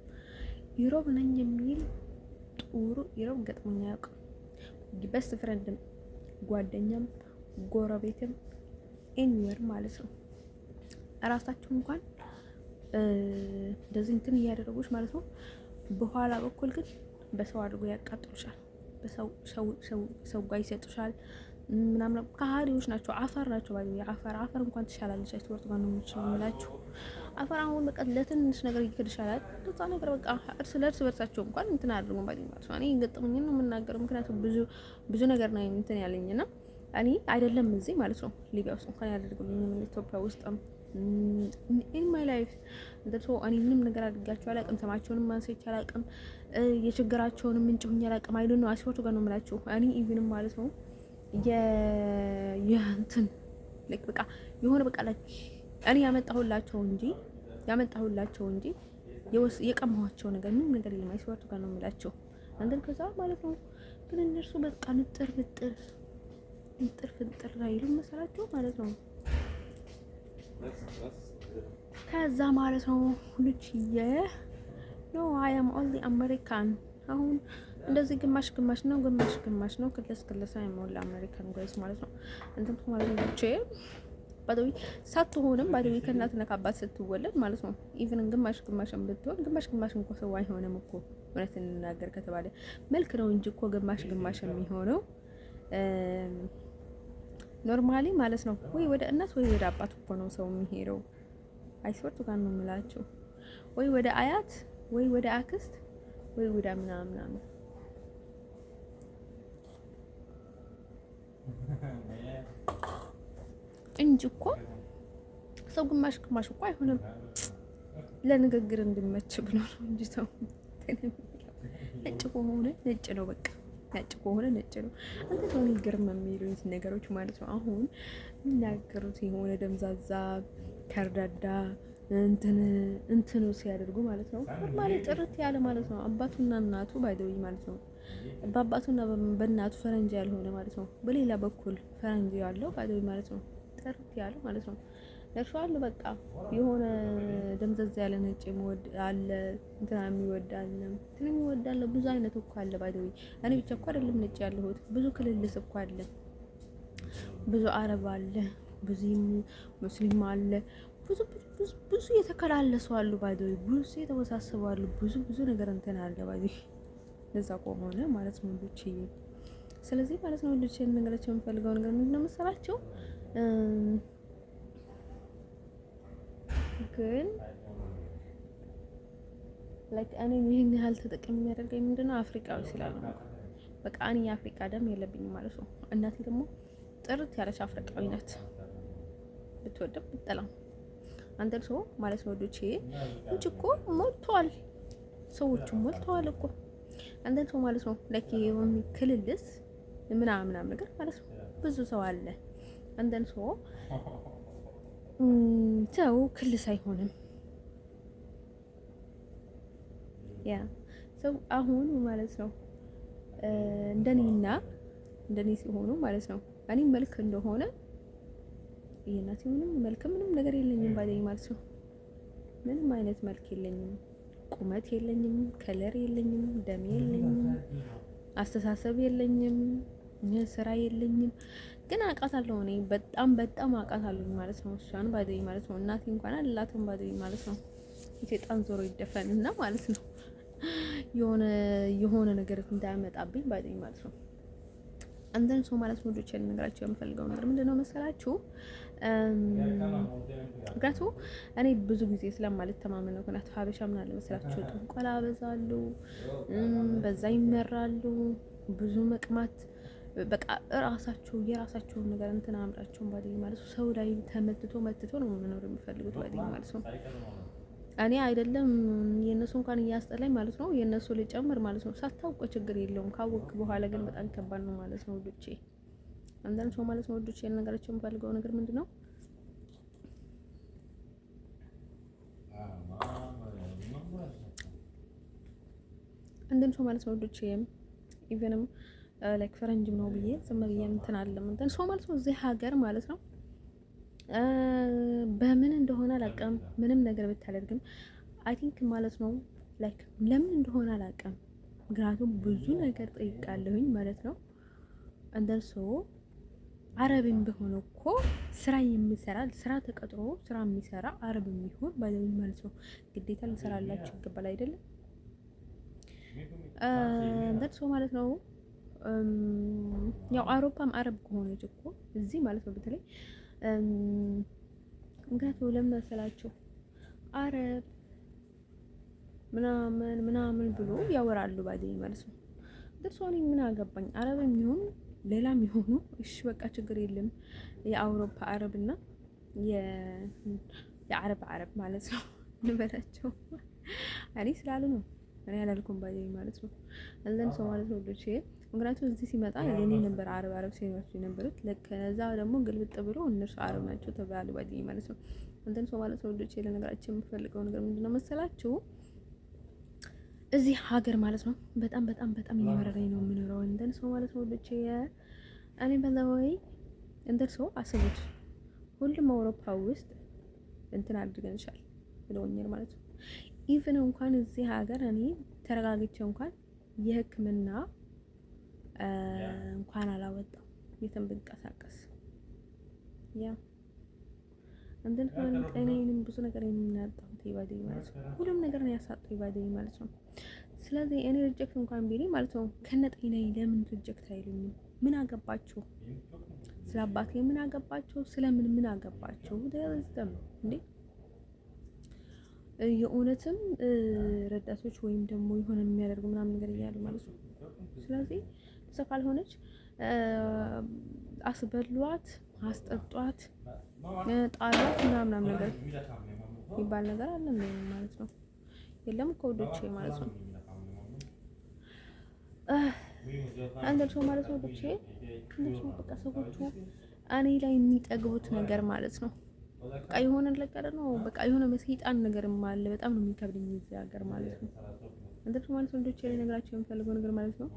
ዩሮብ ነኝ የሚል ጥሩ ዩሮብ ገጥሞኝ አያውቅም። በስት ፍሬንድም ጓደኛም ጎረቤትም ኤኒዌር ማለት ነው እራሳችሁ እንኳን እንደዚህ እንትን እያደረጉሽ ማለት ነው። በኋላ በኩል ግን በሰው አድርጎ ያቃጥሉሻል። ሰው ጋር ይሰጡሻል ምናምን። ከሀዲዎች ናቸው፣ አፈር ናቸው። አፈር እንኳን ትሻላለች። አይተወርት ጋር ነው የምላችሁ። አፈር አሁን በቃ ለትንሽ ነገር ይከድሻላል። ለዛ ነገር በቃ እርስ በርሳቸው እንኳን እንትን አድርጎ ማለት ነው። እኔ ገጠመኝን ነው የምናገረው፣ ምክንያቱም ብዙ ነገር ነው እንትን ያለኝና እኔ አይደለም እዚህ ማለት ነው ሊቢያ ውስጥ እንኳን ያደርጉልኝ ምን ኢትዮጵያ ውስጥም ኢን ማይ ላይፍ እንደው እኔ ምንም ነገር አድርጋቸው አላውቅም። ስማቸውንም ማንሳት አላውቅም። የችግራቸውንም ምንጭ ሆኜ አላውቅም። አይደል ነው አስወርቱ ጋር ነው የምላችሁ። እኔ ኢቭንም ማለት ነው የእንትን ልክ በቃ የሆነ በቃ ላይ እኔ ያመጣሁላቸው እንጂ የቀማኋቸው ነገር ምንም ነገር የለም። አስወርቱ ጋር ነው የምላችሁ። አንተን ከዛ ማለት ነው ግን እነርሱ በቃ ንጥር ፍጥር አይሉም መሰላችሁ ማለት ነው። ከዛ ማለት ነው ልጅዬ ኖ አይ አም ኦንሊ አሜሪካን። አሁን እንደዚህ ግማሽ ነው ክለስ አይሞላ አሜሪካን ጋይስ ማለት ነው። እንትን ማለት ነው ልጅ ባዶይ ሳትሆንም ባዶይ ከእናትና ከአባት ስትወለድ ማለት ነው ኢቭን ግማሽም ብትሆን ግማሽ እንኳን ሰው አይሆንም እኮ ማለት እንናገር ከተባለ መልክ ነው እንጂ እኮ ግማሽ የሚሆነው ኖርማሊ ማለት ነው ወይ ወደ እናት ወይ ወደ አባት እኮ ነው ሰው የሚሄደው። አይስወርቱ ጋር ነው የምላችሁ። ወይ ወደ አያት ወይ ወደ አክስት ወይ ወደ ምናምን እንጂ እኮ ሰው ግማሽ እኮ አይሆንም። ለንግግር እንዲመች ብሎ ነው እንጂ ሰው ነጭ ከሆነ ነጭ ነው በቃ ነጭ ከሆነ ነጭ ነው። አንተ ነው ግርም የሚሉት ነገሮች ማለት ነው። አሁን የሚናገሩት የሆነ ደምዛዛ ከርዳዳ እንትኑ ሲያደርጉ ማለት ነው ማለት ጥርት ያለ ማለት ነው። አባቱና እናቱ ባይደውይ ማለት ነው። በአባቱና በእናቱ ፈረንጅ ያልሆነ ማለት ነው። በሌላ በኩል ፈረንጅ ያለው ባይደውይ ማለት ነው። ጥርት ያለ ማለት ነው። ለሻል በቃ የሆነ ደምዘዝ ያለ ነጭ የሚወድ አለ፣ እንትና የሚወድ አለ፣ እንትና የሚወድ አለ። ብዙ አይነት እኮ አለ ባይደውይ። እኔ ብቻ እኮ አይደለም ነጭ ያለሁት፣ ብዙ ክልልስ እኮ አለ፣ ብዙ አረብ አለ፣ ብዙ ሙስሊም አለ፣ ብዙ ብዙ የተከላለሱ አሉ፣ ባይዘው ብዙ የተወሳሰቡ አሉ፣ ብዙ ነገር እንትን አለ ባይዘው ለዛ ከሆነ ማለት ነው ልጅ። ስለዚህ ማለት ነው ልጅ ነገራቸው የምፈልገው ነገር ምንድነው መሰላችሁ? ግን ላይክ እኔ ይሄን ያህል ተጠቅሚ የሚያደርገኝ ምንድነው አፍሪካዊ ስላልሆነ በቃ እኔ የአፍሪካ ደም የለብኝም ማለት ነው። እናቴ ደግሞ ጥርት ያለች አፍሪካዊ ናት፣ ብትወደም ብትጠላም። አንተን ሰው ማለት ነው ልጅ ውጭ እኮ ሞልቷል፣ ሰዎቹ ሞልተዋል እኮ አንተን ሰው ማለት ነው ላይክ የሆነ ክልልስ ምናምን ነገር ማለት ነው ብዙ ሰው አለ። አንተን ሰው ሰው ክልስ አይሆንም። ያ ሰው አሁን ማለት ነው እንደኔ ሲሆኑ ማለት ነው እኔ መልክ እንደሆነ የእናቴ ምንም መልክ ምንም ነገር የለኝም ባለኝ ማለት ነው። ምንም አይነት መልክ የለኝም፣ ቁመት የለኝም፣ ከለር የለኝም፣ ደም የለኝም፣ አስተሳሰብ የለኝም፣ ስራ የለኝም። ግን አውቃታለሁ እኔ በጣም አውቃታለሁ ማለት ነው። እሷን ባለኝ ማለት ነው። እናቴ እንኳን አላትም ባለኝ ማለት ነው። የሰይጣን ዞሮ ይደፈንና ማለት ነው የሆነ ነገር እንዳያመጣብኝ ባለኝ ማለት ነው። አንተን ሰው ማለት ነው ልጆች ነገራቸው የምፈልገው ነገር ምንድነው መሰላችሁ? ምክንያቱም እኔ ብዙ ጊዜ ስለማልተማመን ነው። ምክንያቱም ሀበሻ ምን አለ መሰላችሁ ጥንቆላ በዛሉ፣ በዛ ይመራሉ፣ ብዙ መቅማት በቃ የራሳቸውን ነገር እንትን አምራቸውን ባለኝ ማለት ነው። ሰው ላይ ተመትቶ ነው መኖር የሚፈልጉት ባለኝ ማለት ነው። እኔ አይደለም የነሱ እንኳን እያስጠላኝ ማለት ነው የነሱ ልጨምር ማለት ነው። ሳታውቅ ችግር የለውም፣ ካወቅ በኋላ ግን በጣም ከባድ ነው ማለት ነው ውዶቼ። አንዳንድ ሰው ማለት ነው ውዶቼ ነገራቸው የምፈልገው ነገር ምንድነው አንዳንድ ሰው ማለት ነው ውዶቼ ኢቨንም ላይክ ፈረንጅም ነው ብዬ ዝም ብዬ እንትን አለም እንትን ሰው ማለት ነው እዚህ ሀገር ማለት ነው በምን እንደሆነ አላውቅም። ምንም ነገር ብታደርግም አይ ቲንክ ማለት ነው ላይክ ለምን እንደሆነ አላውቅም። ምክንያቱም ብዙ ነገር ጠይቃለሁኝ ማለት ነው። እንደርሶ አረብም ቢሆን እኮ ስራ ተቀጥሮ ስራ የሚሰራ አረብ የሚሆን ባለኝ ማለት ነው ግዴታ ልሰራላችሁ ይገባል አይደለም? እንደርሶ ማለት ነው ያው አውሮፓም አረብ ከሆነች እኮ እዚህ ማለት ነው በተለይ ምክንያቱም ለምን መሰላችሁ አረብ ምናምን ብሎ ያወራሉ ባለኝ ማለት ነው። ደርሶኝ ምን አገባኝ አረብም ይሁን ሌላም ይሁኑ እሺ በቃ ችግር የለም። የአውሮፓ አረብና የአረብ ማለት ነው እንበላቸው። እኔ ስላሉ ነው እኔ አላልኩም ባለኝ ማለት ነው። አንዳንድ ሰው ማለት ነው ልጅ ምክንያቱም እዚህ ሲመጣ የኔ ነበር አረብ ሲኖርኩ የነበሩት ለከዛ ደግሞ ግልብጥ ብሎ እነሱ አረብ ናቸው ተባሉ ባለኝ ማለት ነው። አንዳንድ ሰው ማለት ነው ልጅ ለነገራችን የምፈልገው ነገር ምንድነው መሰላችሁ? እዚህ ሀገር ማለት ነው በጣም እየመረረኝ ነው የምኖረው። እንደን ሰው ማለት ነው ልጅ እኔ በዛው እንደር ሰው አስቡት ሁሉም አውሮፓ ውስጥ እንትን አድርገንሻል ብለውኛል ማለት ነው። ኢቭን እንኳን እዚህ ሀገር እኔ ተረጋግቼ እንኳን የሕክምና እንኳን አላወጣው የትም ብንቀሳቀስ ያ እንደን ጤናዬንም ብዙ ነገር የሚናጣው ይባደኝ ማለት ነው። ሁሉም ነገር ነው ያሳጣው ይባደኝ ማለት ነው። ስለዚህ እኔ ሪጀክት እንኳን ቢለኝ ማለት ነው ከነ ጤናዬ ለምን ሪጀክት አይሉኝም? ምን አገባቸው? ስለ አባቴ ምን አገባቸው? ስለምን ምን አገባቸው? ደረስተም እንዴ የእውነትም ረዳቶች ወይም ደግሞ የሆነ የሚያደርጉ ምናምን ነገር እያሉ ማለት ነው። ስለዚህ እሷ ካልሆነች አስበሏት፣ አስጠጧት፣ ጣሏት ምናምን ነገር የሚባል ነገር አለ ማለት ነው። የለም እኮ ወዶቼ ማለት ነው። አንደር ሰው ማለት ነው ብቻ በቃ ሰዎቹ እኔ ላይ የሚጠግቡት ነገር ማለት ነው። በቃ የሆነ ነገር ነው በቃ የሆነ በሰይጣን ነገርም አለ። በጣም ነው የሚከብደኝ እዚህ ሀገር ማለት ነው። አንደር ሰው ማለት ነው ልጆቼ ላይ ነገራቸው የምፈልገው ነገር ማለት ነው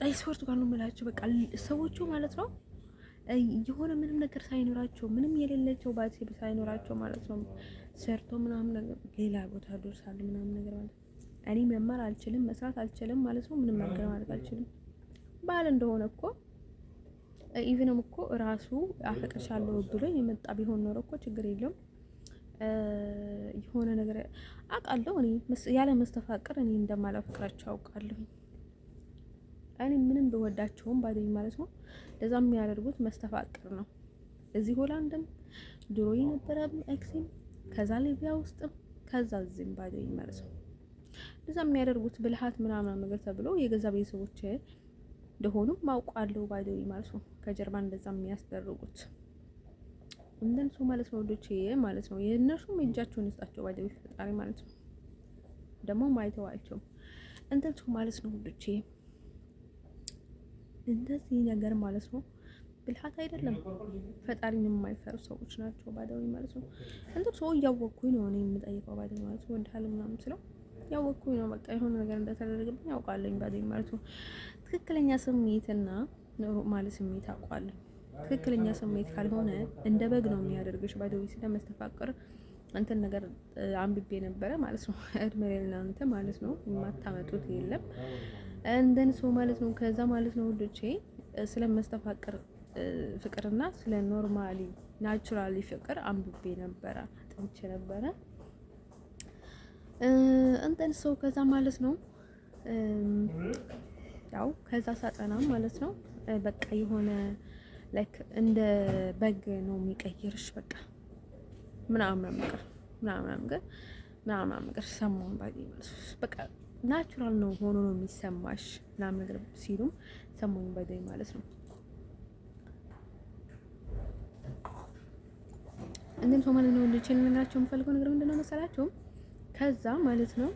አይ ስፖርት ጋር ነው የምላቸው። በቃ ሰዎቹ ማለት ነው የሆነ ምንም ነገር ሳይኖራቸው ምንም የሌላቸው ባሴ ሳይኖራቸው ማለት ነው ሰርቶ ምናምን ነገር ሌላ ቦታ ደርሳሉ ምናምን ነገር ማለት ነው። እኔ መማር አልችልም መስራት አልችልም ማለት ነው። ምንም ነገር ማድረግ አልችልም። ባል እንደሆነ እኮ ኢቭንም እኮ ራሱ አፈቅርሻለሁ ብሎ የመጣ ቢሆን ኖሮ እኮ ችግር የለውም። የሆነ ነገር አውቃለሁ እኔ ያለ መስተፋቅር እኔ እንደማላፈቅራቸው አውቃለሁ። እኔ ምንም ብወዳቸውም ባደኝ ማለት ነው። ለዛ የሚያደርጉት መስተፋቅር ነው። እዚህ ሆላንድም ድሮ የነበረ ኤክሲም ከዛ ሊቢያ ውስጥም ከዛ እዚህም ባደኝ ማለት ነው። ለዛ የሚያደርጉት ብልሃት ምናምን ነገር ተብሎ የገዛ ቤተሰቦች እንደሆኑ ማውቃለሁ ባደኝ ማለት ነው። ከጀርባ እንደዛ የሚያስደርጉት እንደን ሰው ማለት ነው። ወዶቼ ማለት ነው የእነርሱም እጃቸውን ይስጣቸው ባደኝ ፈጣሪ ማለት ነው። ደግሞ ማይተዋቸው እንደን ሰው ማለት ነው ወዶቼ እንደዚህ ነገር ማለት ነው ብልሃት አይደለም። ፈጣሪን የማይፈሩ ሰዎች ናቸው ባዳዊ ማለት ነው። እንትን ሰው እያወቅኩኝ ነው እኔ የምጠይቀው ባዳዊ ማለት ነው። ወንድ ሀል ምናምን ስለው ያወቅኩኝ ነው በቃ የሆነ ነገር እንደተደረገብኝ ያውቃለኝ ባዳዊ ማለት ነው። ትክክለኛ ስሜትና ኖርማል ስሜት አውቃለሁ። ትክክለኛ ስሜት ካልሆነ እንደ በግ ነው የሚያደርግሽ ባዳዊ ስለመስተፋቅር እንትን ነገር አንብቤ ነበረ ማለት ነው። እድሜ ለእናንተ ማለት ነው የማታመጡት የለም እንደን ሰው ማለት ነው። ከዛ ማለት ነው ወዶቼ ስለመስተፋቅር ፍቅርና ስለ ኖርማሊ ናቹራሊ ፍቅር አንብቤ ነበረ አጥንቼ ነበረ እንትን ሰው ከዛ ማለት ነው። ያው ከዛ ሳጠና ማለት ነው በቃ የሆነ ላይክ እንደ በግ ነው የሚቀይርሽ በቃ ምናምን ነገር ሰማውን ባይ ማለት በቃ ናቹራል ነው ሆኖ ነው የሚሰማሽ ምናምን ነገር ሲሉም ሰማውን ባይ ማለት ነው። እንደም ሰው ማለት ነው ልጅ ልነግራቸው የምፈልገው ነገር ምንድነው መሰላችሁ? ከዛ ማለት ነው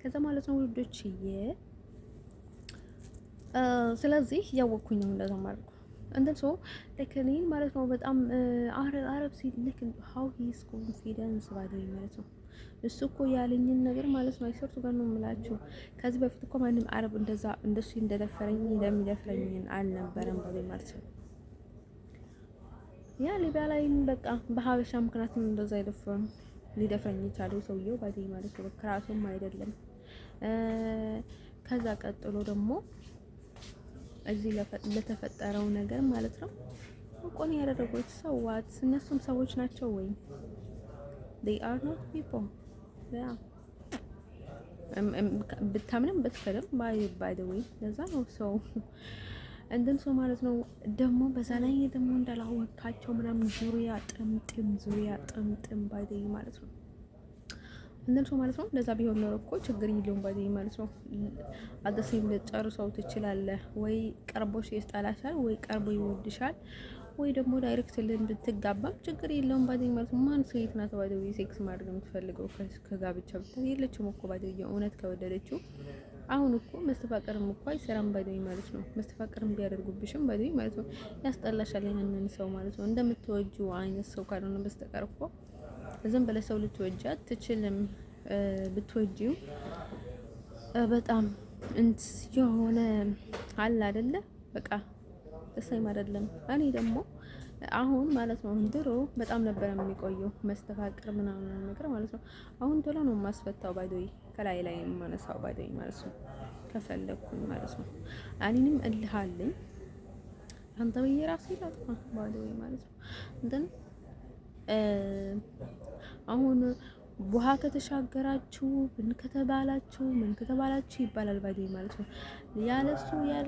ከዛ ማለት ነው ውዶችዬ ስለዚህ ያወቅኩኝ ነው እንደዛ ማለት ነው። እንደም ሰው ለከኔን ማለት ነው በጣም አረብ ሲል ልክ how he is confidence ባደይ ማለት ነው። እሱ እኮ ያለኝን ነገር ማለት ነው አይሰርቱ ጋር ነው የምላችሁ። ከዚህ በፊት እኮ ማንም አረብ እንደሱ እንደደፈረኝ እንደሚደፍረኝ አልነበረም ባደይ ማለት ነው። ያ ሊቢያ ላይም በቃ በሀበሻ ምክንያት እንደዛ ይደፍረኝ ሊደፍረኝ የቻለው ሰውየው ባደይ ማለት ነው። ከራሱም አይደለም። ከዛ ቀጥሎ ደግሞ እዚህ ለተፈጠረው ነገር ማለት ነው ቆን ያደረጉት ሰዋት እነሱም ሰዎች ናቸው ወይ? they are not people yeah ብታምንም በትከደም by the way ለዛ ነው ሰው እንደን ሰው ማለት ነው። ደግሞ በዛ ላይ ደግሞ እንዳላወቃቸው ምናምን ዙሪያ ጥምጥም by the way ማለት ነው። እንደን ሰው ማለት ነው ለዛ ቢሆን ኖሮ እኮ ችግር የለውም by the way ማለት ነው። አደሴም ልጨርሰው ትችላለህ ወይ ቀርቦሽ ይስጣላሻል ወይ ቀርቦ ይወድሻል ወይ ደግሞ ዳይሬክት ልትጋባም ችግር የለውም ባደኝ ማለት ነው። ማን ሴት ናት ባደኝ ሴክስ ማድረግ የምትፈልገው ከጋብቻ ብቻ የለችም እኮ ባደኝ እውነት ከወደደችው አሁን እኮ መስተፋቅርም እኮ አይሰራም ባደኝ ማለት ነው። መስተፋቅርም ቢያደርጉብሽም ባደኝ ማለት ነው ያስጠላሻል ያንን ሰው ማለት ነው። እንደምትወጂው አይነት ሰው ካልሆነ በስተቀር እኮ ዝም ብለሽ ሰው ልትወጂ አትችልም። ብትወጂው በጣም የሆነ አለ አይደለ በቃ እሰይ አይደለም። እኔ ደግሞ አሁን ማለት ነው ድሮ በጣም ነበር የሚቆየው መስተፋቅር ምናምን ነገር ማለት ነው። አሁን ቶሎ ነው የማስፈታው ባይዶይ ከላይ ላይ የማነሳው ባይዶይ ማለት ነው ከፈለኩኝ ማለት ነው። እኔንም እልሃለኝ አንተ በየራስህ ይላጥማ ባይዶይ ማለት ነው። እንትን አሁን ውሃ ከተሻገራችሁ ምን ከተባላችሁ ይባላል ባይዶይ ማለት ነው። ያለሱ ያለ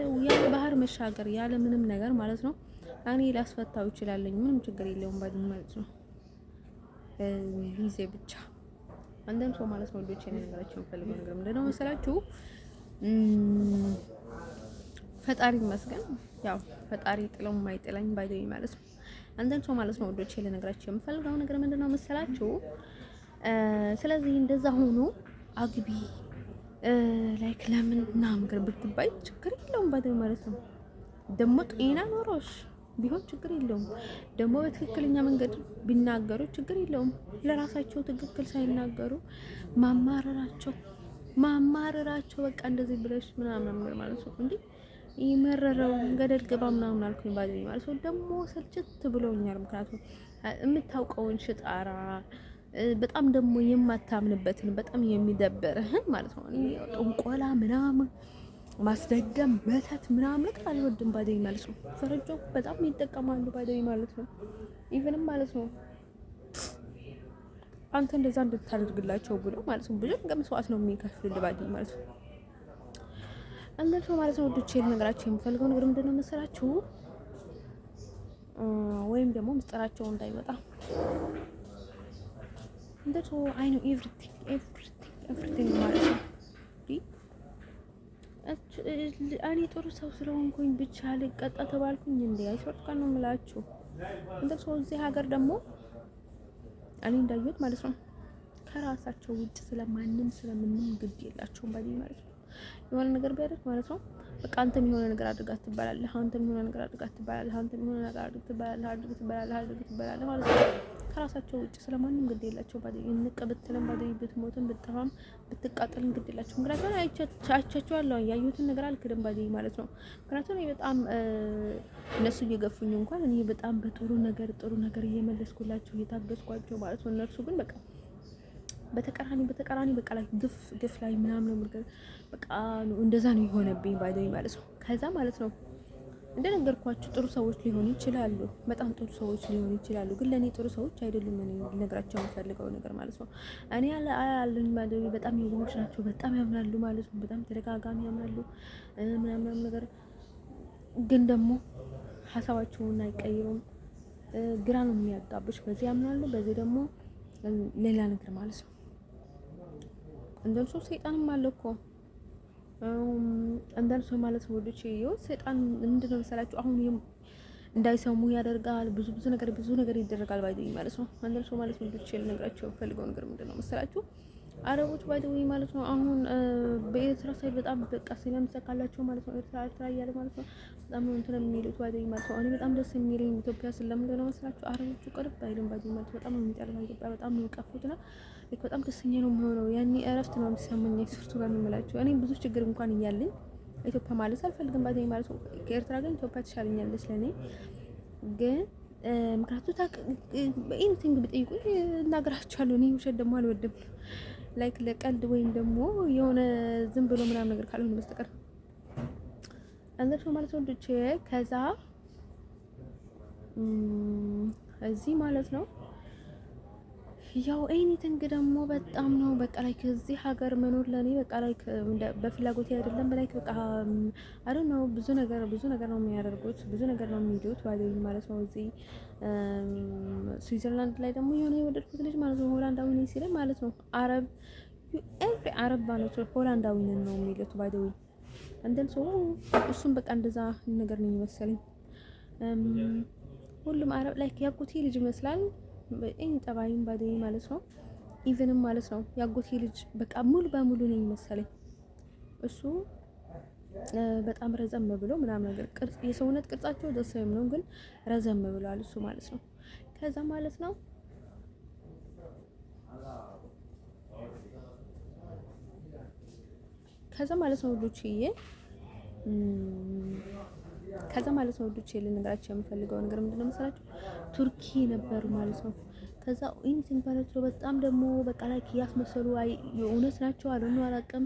ባህር መሻገር ያለ ምንም ነገር ማለት ነው። እኔ ላስፈታው ይችላልኝ ምንም ችግር የለውም ባይዶይ ማለት ነው። ጊዜ ብቻ አንደም ሰው ማለት ነው ልጆች የኔ ነገራቸው ፈልገው ነገር ምንድነው መሰላችሁ? ፈጣሪ ይመስገን ያው ፈጣሪ ጥለው የማይጥለኝ ባይዶይ ማለት ነው። አንደም ሰው ማለት ነው ልጆች የኔ ነገራቸው የምፈልገው ነገር ምንድነው መሰላችሁ? ስለዚህ እንደዛ ሆኖ አግቢ ላይክ ለምን ምናምን ብትባይ ችግር የለውም ባይዶይ ማለት ነው። ደግሞ ጤና ኖሮሽ ቢሆን ችግር የለውም። ደግሞ በትክክለኛ መንገድ ቢናገሩ ችግር የለውም። ለራሳቸው ትክክል ሳይናገሩ ማማረራቸው በቃ እንደዚህ ብለሽ ምናምን ማለት ነው። እንዴ ይመረረው ገደል ገባ ምናምን አልኩኝ ባይዶይ ማለት ነው። ደግሞ ሰልችት ብሎኛል። ምክንያቱም የምታውቀውን ሽጣራ በጣም ደግሞ የማታምንበትን በጣም የሚደበርህን ማለት ነው። ጥንቆላ ምናምን ማስደገም መተት ምናምን ነገር አልወድም ባይ ማለት ነው። ፈረንጆች በጣም ይጠቀማሉ ባይ ማለት ነው። ኢቭንም ማለት ነው አንተ እንደዛ እንድታደርግላቸው ብሎ ማለት ነው ብዙ ነገር መስዋዕት ነው የሚከፍሉልህ ባይ ማለት ነው። አንደርሶ ማለት ነው ወዶቼ ነገራቸው የምፈልገው ነገር ምንድነው መሰላችሁ? ወይም ደግሞ ምስጢራቸው እንዳይወጣ እንደቶ አይ ኖ ኤቭሪቲንግ ማለት ነው። እኔ ጥሩ ሰው ስለሆንኩኝ ብቻ ልቀጣ ተባልኩኝ እንዴ? አይሶርካን ነው የምላችሁ። እንደቶ እዚህ ሀገር ደግሞ እኔ እንዳየሁት ማለት ነው ከራሳቸው ውጭ ስለማንም ስለምንም ግድ የላቸውም ባይ ማለት ነው። የሆነ ነገር ቢያደርግ ማለት ነው በቃ አንተም የሆነ ነገር አድርጋት ትባላለህ፣ አንተም የሆነ ነገር አድርጋት ትባላለህ፣ አንተም የሆነ ነገር አድርጋት ትባላለህ ማለት ነው። ከራሳቸው ውጭ ስለማንም ግድ የላቸውም ባይ እንቀበትለም ባይ ብትሞትም ብትጠፋም ብትቃጠልም ግድ የላቸውም። ምክንያቱም አይቻቸዋለሁ ያየሁትን ነገር አልክድም ባይ ማለት ነው። ምክንያቱም እኔ በጣም እነሱ እየገፉኝ እንኳን እኔ በጣም በጥሩ ነገር እየመለስኩላቸው እየታገስኳቸው ማለት ነው። እነሱ ግን በቃ በተቃራኒ በቃ ላይ ግፍ ላይ ምናምን ነገር በቃ እንደዛ ነው የሆነብኝ ባይ ማለት ነው። ከዛ ማለት ነው እንደነገርኳችሁ ጥሩ ሰዎች ሊሆኑ ይችላሉ፣ በጣም ጥሩ ሰዎች ሊሆኑ ይችላሉ። ግን ለኔ ጥሩ ሰዎች አይደሉም። እኔ ልነግራቸው የምፈልገው ነገር ማለት ነው እኔ ያለኝ ማለት በጣም የዋሆች ናቸው፣ በጣም ያምናሉ ማለት ነው። በጣም ተደጋጋሚ ያምናሉ ምናምን ነገር ግን ደግሞ ሀሳባቸውን አይቀይሩም። ግራ ነው የሚያጋቡሽ። በዚህ ያምናሉ፣ በዚህ ደግሞ ሌላ ነገር ማለት ነው። እንደርሱ ሰይጣንም አለ እኮ እንደርሱ ማለት ወዶች ይኸው ሰይጣን ምንድነው መሰላችሁ? አሁን እንዳይሰሙ ያደርጋል። ብዙ ነገር ይደረጋል ባይ ማለት ነው። እንደርሱ ማለት ወዶች ልነግራችሁ ፈልገው ነገር ምንድነው መሰላችሁ? አረቦች ባይ ማለት ነው አሁን በኤርትራ ሳይድ በጣም በቃ ስለምሰካላቸው ማለት ነው ኤርትራ እያለ ማለት ነው በጣም ነው እንትን የሚሉት ባይ ማለት ነው። እኔ በጣም ደስ የሚለኝ ኢትዮጵያ ስለምንድነው መሰላችሁ? አረቦቹ ቅርብ አይልም ባይ ማለት በጣም ነው የሚጠላው። ኢትዮጵያ በጣም ነው የሚቀፉትና በጣም ደስተኛ ነው የምሆነው። ያኔ እረፍት ነው የሚሰማኝ ሱርቱ ጋር የምላችሁ። እኔ ብዙ ችግር እንኳን እያለኝ ኢትዮጵያ ማለት አልፈልግም ባይ ማለት ነው። ከኤርትራ ግን ኢትዮጵያ ትሻለኛለች ለኔ ግን ምክንያቱም ኤኒቲንግ ብጠይቁኝ እናገራችኋለሁ። እኔ ውሸት ደግሞ አልወድም ላይክ ለቀልድ ወይም ደግሞ የሆነ ዝም ብሎ ምናምን ነገር ካልሆነ በስተቀር እንደዚህ ማለት ነው። ልጅ ከዛ እዚህ ማለት ነው ያው ኤኒቲንግ ደግሞ በጣም ነው በቃ ላይክ እዚህ ሀገር መኖር ለኔ በቃ ላይክ በፍላጎቴ አይደለም በላይክ በቃ አይ ዶንት ኖ ብዙ ነገር ነው የሚያደርጉት፣ ብዙ ነገር ነው የሚሄዱት ባይ ማለት ነው። እዚህ ስዊዘርላንድ ላይ ደግሞ የሆነ የወደድኩት ልጅ ማለት ነው ሆላንዳዊ ነው ሲል ማለት ነው አረብ ማለት ነው ሆላንዳዊ ነው የሚሉት ባይ ዘ ወይ እንደን ሰው እሱም በቃ እንደዛ ነገር ነው የሚመስለኝ። ሁሉም አረብ ላይክ ያጎቴ ልጅ ይመስላል በእኝ ጠባይም ባይ ማለት ነው። ኢቭንም ማለት ነው ያጎቴ ልጅ በቃ ሙሉ በሙሉ ነው የሚመስለኝ። እሱ በጣም ረዘም ብሎ ምናምን ነገር ቅርጽ የሰውነት ቅርጻቸው ደስ የሚለው ግን ረዘም ብሏል እሱ ማለት ነው። ከዛ ማለት ነው ከዛ ማለት ነው ልጅዬ ከዛ ማለት ነው ልጅ ልነግራችሁ የምፈልገው ነገር ምንድነው መሰላችሁ? ቱርኪ ነበሩ ማለት ነው። ከዛ ኢኒቲንግ ማለት ነው በጣም ደግሞ በቃ ላይ ያስመሰሉ እውነት ናቸው አላውቅም።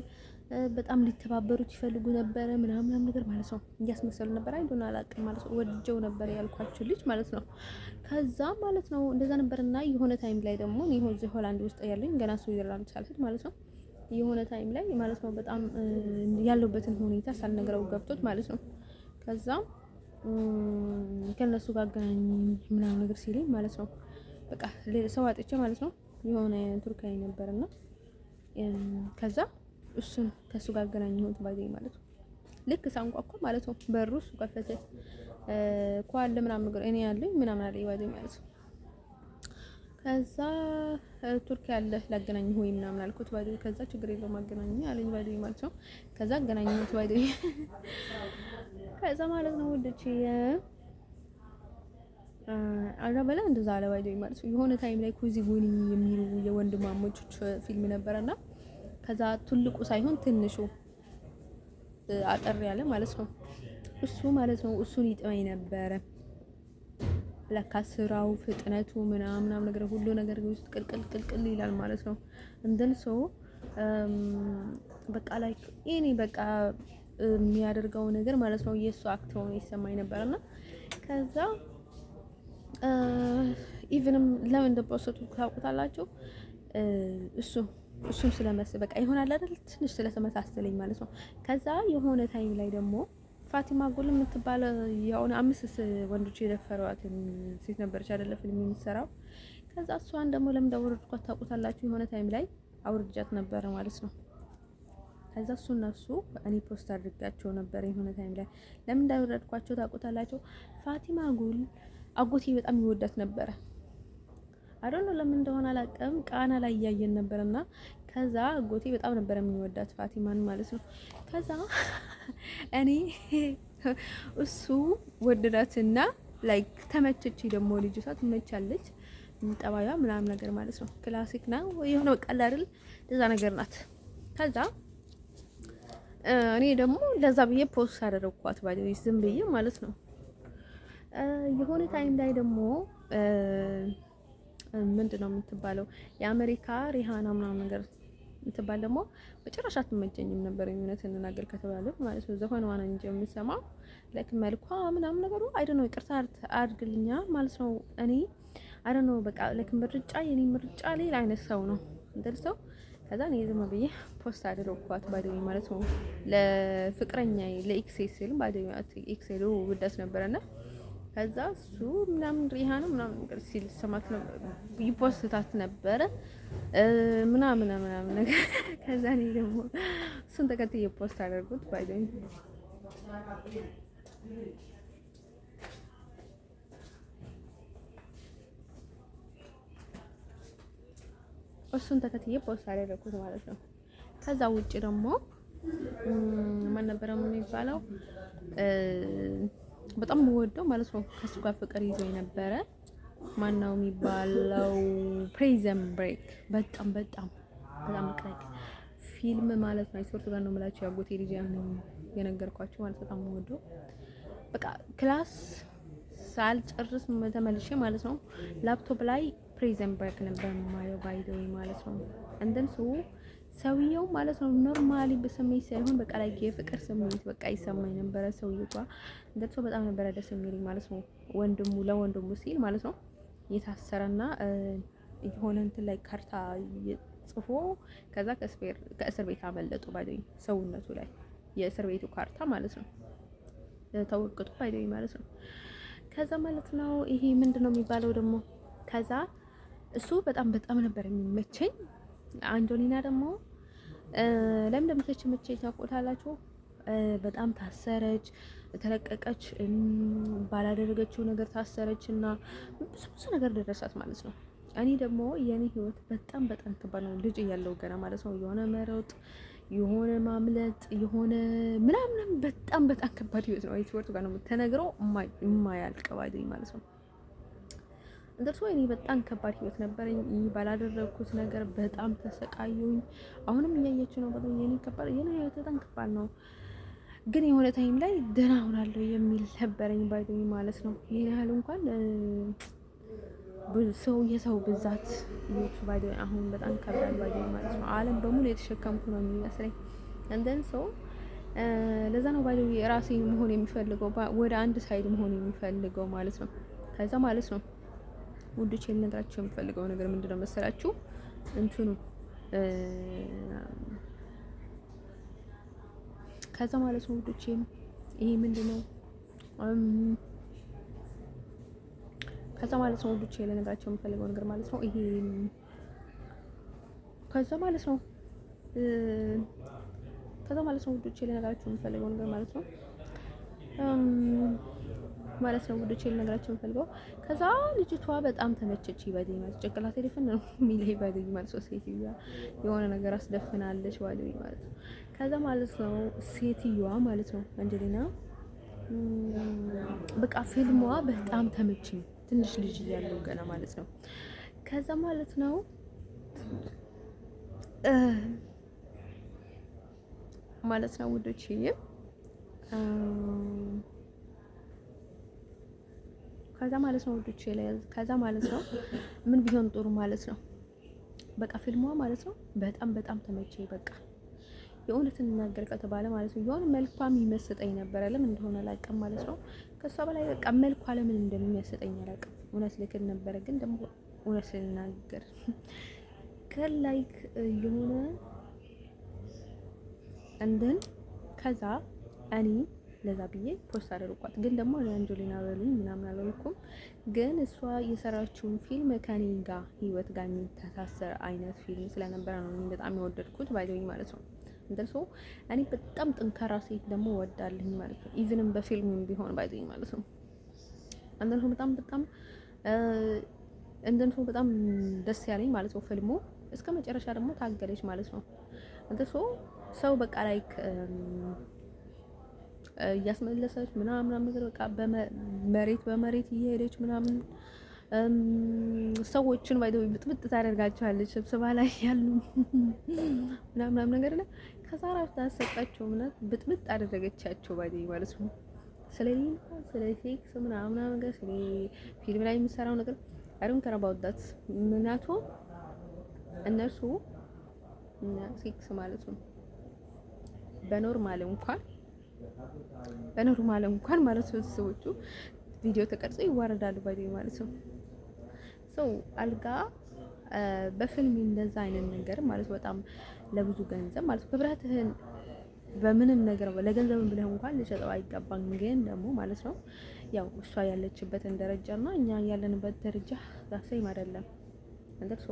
በጣም ሊተባበሩት ይፈልጉ ነበር ምናምን ነገር ማለት ነው። እያስመሰሉ ነበር አይዶና አላውቅም ማለት ነው። ወድጀው ነበር ያልኳችሁ ልጅ ማለት ነው። ከዛ ማለት ነው እንደዛ ነበርና የሆነ ታይም ላይ ደግሞ ነው እዚህ ሆላንድ ውስጥ ያለኝ ገና ስዊዘርላንድ ሳልሄድ ማለት ነው። የሆነ ታይም ላይ ማለት ነው በጣም ያለውበትን ሁኔታ ሳልነግረው ገብቶት ማለት ነው። ከዛ ከነሱ ጋር አገናኝ ምናምን ነገር ሲለኝ ማለት ነው በቃ ሰው አጥቼ ማለት ነው የሆነ ቱርካዊ ነበርና ከዛ እሱን ከሱ ጋር አገናኘሁት ባይ ማለት ነው። ልክ ሳንቋቋ ማለት ነው በሩ እሱ ከፈተ ኳል ምናምን ነገር እኔ ያለኝ ምናምን አለኝ ባይ ማለት ነው። ከዛ ቱርክ ያለ ላገናኝ ሆይ ምናምን አልኩት ባይ ከዛ ችግር የለውም አገናኝ አለኝ ባይ ማለት ነው። ከዛ አገናኘሁት ባይ ከዛ ማለት ነው ወደች አራበላ እንደዛ አለ ባይ ማለት ነው። የሆነ ታይም ላይ ኩዚ ጉኒ የሚሉ የወንድማሞች ፊልም ነበርና ከዛ ትልቁ ሳይሆን ትንሹ አጠር ያለ ማለት ነው እሱ ማለት ነው እሱን ይጥመኝ ነበረ። ለካ ስራው ፍጥነቱ ምናምን ነገር ሁሉ ነገር ውስጥ ቅልቅል ይላል ማለት ነው። እንደን ሰው በቃ ላይክ እኔ በቃ የሚያደርገው ነገር ማለት ነው የእሱ አክት ሆኖ ይሰማኝ ነበርና ከዛ ኢቭንም ለምን እንደፖስቱ ታውቁታላችሁ? እሱም ስለመሰለ በቃ ይሆናል አይደል ትንሽ ስለተመሳሰለኝ ማለት ነው። ከዛ የሆነ ታይም ላይ ደግሞ ፋቲማ ጉል የምትባል የሆነ 5 ወንዶች የደፈሯትን ሴት ነበረች አይደለ ፊልም የምትሰራው። ከዛ እሷን ደግሞ ለምን እንዳወረድኳት ታውቁታላችሁ? የሆነ ታይም ላይ አውርጃት ነበረ ማለት ነው። ከዛ እነሱ እኔ ፖስት አድርጋቸው ነበር የሆነ ታይም ላይ ለምን እንዳወረድኳቸው ታውቁታላችሁ? ፋቲማ ጉል አጎቴ በጣም ይወዳት ነበረ። አይደል ለምን እንደሆነ አላውቅም። ቃና ላይ እያየን ነበርና ከዛ አጎቴ በጣም ነበር የሚወዳት ፋቲማን ማለት ነው። ከዛ እኔ እሱ ወደዳትና ላይክ ተመቸች። ደግሞ ልጅቷ ትመቻለች፣ ጠባዩዋ ምናምን ነገር ማለት ነው። ክላሲክ ነው የሆነ በቃ አይደል እንደዛ ነገር ናት። ከዛ እኔ ደግሞ ለዛ ብዬ ፖስት አደረኳት ባይዘይ ዝም ብዬ ማለት ነው። የሆነ ታይም ላይ ደግሞ ምንድነው የምትባለው የአሜሪካ ሪሃና ምናምን ነገር የምትባል ደግሞ መጨረሻ አትመቸኝም ነበር እውነት እንናገር ከተባለ ማለት ነው። ዘፈን ዋና እንጂ የምሰማው ላይክ መልኳ ምናምን ነገሩ አይ ዶንት ኖ ይቅርታ አድርግልኛ ማለት ነው። እኔ አይ ዶንት ኖ በቃ ላይክ ምርጫ የኔ ምርጫ ሌላ አይነት ሰው ነው እንደልሰው። ከዛ እኔ ዝም ብዬ ፖስት አደረኳት ባይደኝ ማለት ነው ለፍቅረኛዬ ለኤክሴል ባይደኝ ኤክሴሉ ውዳስ ነበርና ከዛ እሱ ምናምን ሪሃና ምናምን ነገር ሲል ሰማት ነው ይፖስታት ነበር ምናምን ነገር። ከዛ እኔ ደግሞ እሱን ተከትዬ ፖስት አደረኩት ባይደኝ እሱን ተከትዬ ፖስት አደረኩት ማለት ነው። ከዛ ውጪ ደግሞ ማን ነበር የሚባለው በጣም ወደው ማለት ነው ከሱ ጋር ፍቅር ይዞ ነበረ። ማን ነው የሚባለው ፕሪዝን ብሬክ በጣም ቅራቅ ፊልም ማለት ነው። አይሶርቱ ጋር ነው የምላችሁ ያጎቴ ልጅ የነገርኳችሁ ማለት በጣም ወደው በቃ ክላስ ሳልጨርስ ተመልሼ ማለት ነው ላፕቶፕ ላይ ፕሪዝን ብሬክ ነበር የማየው ባይደው ማለት ነው። እንደን ሰውየው ማለት ነው ኖርማሊ በስሜት ሳይሆን በቃ ላይ የፍቅር ስሜት በቃ ይሰማኝ ነበረ። ሰውየው ጋር እንደሱ በጣም ነበረ ደስ የሚለኝ ማለት ነው። ወንድሙ ለወንድሙ ሲል ማለት ነው የታሰረና የሆነ እንትን ላይ ካርታ ጽፎ ከዛ ከእስር ቤት አመለጡ ባይደኝ ሰውነቱ ላይ የእስር ቤቱ ካርታ ማለት ነው ተወቅጡ ባይደኝ ማለት ነው። ከዛ ማለት ነው ይሄ ምንድነው የሚባለው ደግሞ ከዛ እሱ በጣም ነበር የሚመቸኝ። አንጆሊና ደግሞ ለምን እንደምትመቸኝ ታውቁታላችሁ? በጣም ታሰረች፣ ተለቀቀች፣ ባላደረገችው ነገር ታሰረች እና ብዙ ነገር ደረሳት ማለት ነው። እኔ ደግሞ የኔ ህይወት በጣም ከባድ ነው። ልጅ እያለሁ ገና ማለት ነው የሆነ መሮጥ፣ የሆነ ማምለጥ፣ የሆነ ምናምን በጣም ከባድ ህይወት ነው። አይትወርቱ ጋር ነው የምትነግረው የማያልቅ ባይደኝ ማለት ነው። እንደርሶ እኔ በጣም ከባድ ህይወት ነበረኝ። ባላደረኩት ነገር በጣም ተሰቃየሁኝ። አሁንም እያያችሁ ነው በጣም የኔ ህይወት በጣም ከባድ ነው። ግን የሆነ ታይም ላይ ደህና ሆናለሁ የሚል ነበረኝ ባይደኝ ማለት ነው። ይሄን ያህል እንኳን የሰው ብዛት ዩቲዩብ ባይደኝ አሁን በጣም ከባድ ባይደኝ ማለት ነው። ዓለም በሙሉ የተሸከምኩ ነው የሚመስለኝ። እንደን ሰው ለዛ ነው ባይደኝ ራሴ መሆን የሚፈልገው ወደ አንድ ሳይድ መሆን የሚፈልገው ማለት ነው። ከዛ ማለት ነው ውዶቼ ልነግራችሁ የምፈልገው ነገር ምንድነው መሰላችሁ? እንትኑ ከዛ ማለት ነው ውዶቼ ይሄ ምንድነው ከዛ ማለት ነው ውዶቼ ልነግራችሁ የምፈልገው ነገር ማለት ነው ይሄ ከዛ ማለት ነው ውዶቼ ልነግራችሁ የምፈልገው ነገር ማለት ነው ውዶቼ ልነግራችሁ የምፈልገው ከዛ ልጅቷ በጣም ተመቸች ይባዲኝ ማለት ጭንቅላቴ ደፈን ነው የሚል ይባዲኝ ማለት ነው። ሴትዮዋ የሆነ ነገር አስደፍናለች ባዲኝ ማለት ነው። ከዛ ማለት ነው ሴትዮዋ ማለት ነው አንጀሊና በቃ ፊልሟ በጣም ተመቸኝ ትንሽ ልጅ እያለሁ ገና ማለት ነው። ከዛ ማለት ነው ውዶቼ ከዛ ማለት ነው ውዶቼ ከዛ ማለት ነው ምን ቢሆን ጥሩ ማለት ነው በቃ ፊልሟ ማለት ነው በጣም ተመቸኝ። በቃ የእውነት እንናገር ከተባለ ማለት ነው የሆነ መልኳም ይመስጠኝ ነበረ። ለምን እንደሆነ አላውቅም ማለት ነው። ከሷ በላይ በቃ መልኳ ለምን እንደሚመስጠኝ አላውቅም። እውነት ልክል ነበረ፣ ግን ደግሞ እውነት ልናገር ከላይክ የሆነ እንደን ከዛ እኔ ለዛ ብዬ ፖስት አደረኳት። ግን ደግሞ አንጀሊና በሉኝ ምናምን አላልኩም። ግን እሷ የሰራችውን ፊልም ከኔ ጋር ህይወት ጋር የሚተሳሰር አይነት ፊልም ስለነበረ ነው በጣም የወደድኩት ባይዘኝ ማለት ነው። እንደርሶ እኔ በጣም ጠንካራ ሴት ደግሞ ወዳለኝ ማለት ነው። ኢቭንም በፊልምም ቢሆን ባይዘኝ ማለት ነው። እንደርሶ በጣም እንደርሶ በጣም ደስ ያለኝ ማለት ነው ፊልሙ። እስከ መጨረሻ ደግሞ ታገለች ማለት ነው። እንደርሶ ሰው በቃ ላይክ እያስመለሰች ምናምን ነገር በቃ በመሬት እየሄደች ምናምን ሰዎችን ባይደው ብጥብጥ ታደርጋቸዋለች ስብሰባ ላይ ያሉ ምናምን ነገር ነው። ከዛ ራስ ታሰጣቸው ምናምን ብጥብጥ አደረገቻቸው ባይደው ማለት ነው። ስለ ሴክስ ምናምን ነገር ስለ ፊልም ላይ የሚሰራው ነገር አይደለም ከራባውዳት ምክንያቱም እነሱ ሴክስ ማለት ነው በኖርማል እንኳን ማለት ነው ሰዎቹ ቪዲዮ ተቀርጾ ይዋረዳሉ ባይደው ማለት ነው። ሰው አልጋ በፊልም እንደዛ አይነት ነገር ማለት በጣም ለብዙ ገንዘብ ማለት ክብረትህን በምንም ነገር ለገንዘብ ብለህ እንኳን ልሸጠው አይገባም። ግን ደግሞ ማለት ነው ያው እሷ ያለችበትን ደረጃና እኛ ያለንበት ደረጃ ዛሰይም አይደለም እንደርሶ።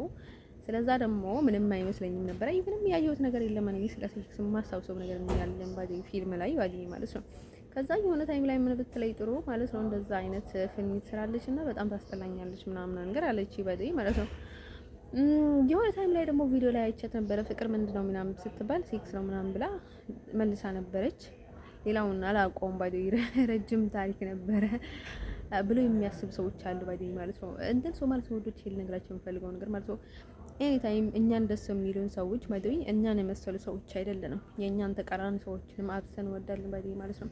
ስለዛ ደግሞ ምንም አይመስለኝም ነበር። ይሄንም ያየሁት ነገር የለም። እኔ ስለ ሴክስ ማስታውሰው ነገር ምን ያለን ባዲ ፊልም ላይ ባዲ ማለት ነው። ከዛ የሆነ ታይም ላይ ምን ብትለይ ጥሩ ማለት ነው እንደዛ አይነት ፊልም ትሰራለች እና በጣም ታስጠላኛለች ምናምን ነገር አለች ባዲ ማለት ነው። የሆነ ታይም ላይ ደግሞ ቪዲዮ ላይ አይቻት ነበረ። ፍቅር ምንድነው ምናምን ስትባል ሴክስ ነው ምናምን ብላ መልሳ ነበረች። ሌላውን አላውቀውም ባዲ ረጅም ታሪክ ነበረ ብሎ የሚያስብ ሰዎች አሉ ባዲ ማለት ነው። እንትን ሰው ማለት ነው ወዶች ልነግራቸው የምፈልገው ነገር ማለት ነው ኤኒ ታይም እኛን ደስ የሚሉን ሰዎች ማለት እኛን የመሰሉ ሰዎች አይደለንም። የእኛን ተቃራኒ ሰዎችንም አብሰን ወዳለን ባዲ ማለት ነው።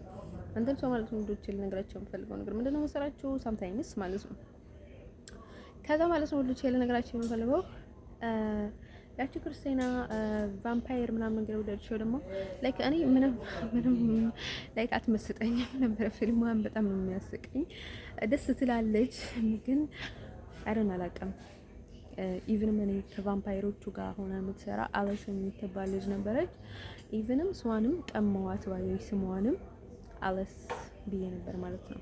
እንትን ሰው ማለት ነው ወዶች ልነግራቸው የምፈልገው ነገር ምንድነው መሰላችሁ ሳምታይምስ ማለት ነው። ከዛ ማለት ነው ወዶች ልነግራቸው የምፈልገው ያቺ ክርስቲና ቫምፓየር ምናምን ነገር ወደድሽው ደግሞ ላይክ እኔ ምንም ላይክ አትመስጠኝም ነበር። ፊልሟን በጣም ነው የሚያስቀኝ። ደስ ትላለች ግን አይደን አላውቅም። ኢቭንም እኔ ከቫምፓየሮቹ ጋር ሆና የምትሰራ አለስ የምትባል ልጅ ነበረች። ኢቭንም ስሟንም ቀማዋት ባይ ስሟንም አለስ ብዬ ነበር ማለት ነው።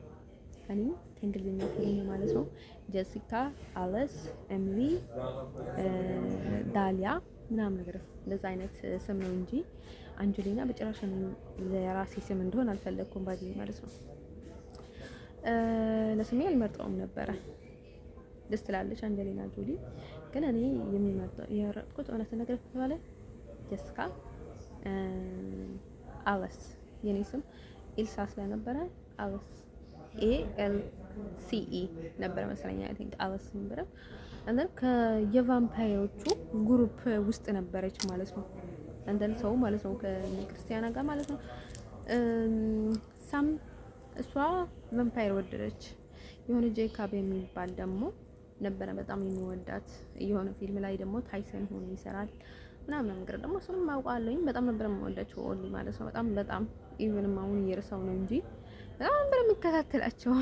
እኔ ከእንግሊዝኛ ፊልም ማለት ነው ጀሲካ፣ አለስ፣ ኤሚሊ፣ ዳሊያ ምናምን ነገር እንደዛ አይነት ስም ነው እንጂ አንጀሊና በጭራሽ ለራሴ ስም እንደሆነ አልፈለኩም ባዲ ማለት ነው። ለስሜ አልመርጠውም ነበረ። ደስ ትላለች አንጀሊና ጆሊ። ግን እኔ የሚመርጠው የረጥኩት እውነት ነገር ከተባለ ጀሲካ፣ አለስ የኔ ስም ኢልሳ ስለነበረ አለስ ALCE ነበር መሰለኝ አይ ቲንክ አለስ ነበር። እና ከየቫምፓየሮቹ ግሩፕ ውስጥ ነበረች ማለት ነው። እንደን ሰው ማለት ነው ከክርስቲያና ጋር ማለት ነው። ሳም እሷ ቫምፓየር ወደደች። የሆነ ጄካብ የሚባል ደግሞ ነበረ በጣም የሚወዳት የሆነ ፊልም ላይ ደግሞ ታይሰን ሆኖ ይሰራል ምናምን ነገር ደግሞ እሱንም አውቃለሁኝ። በጣም ነበር የምወዳቸው ኦንሊ ማለት ነው። በጣም ኢቭንም አሁን እየረሳው ነው እንጂ በጣም ነበር የሚከታተላቸው።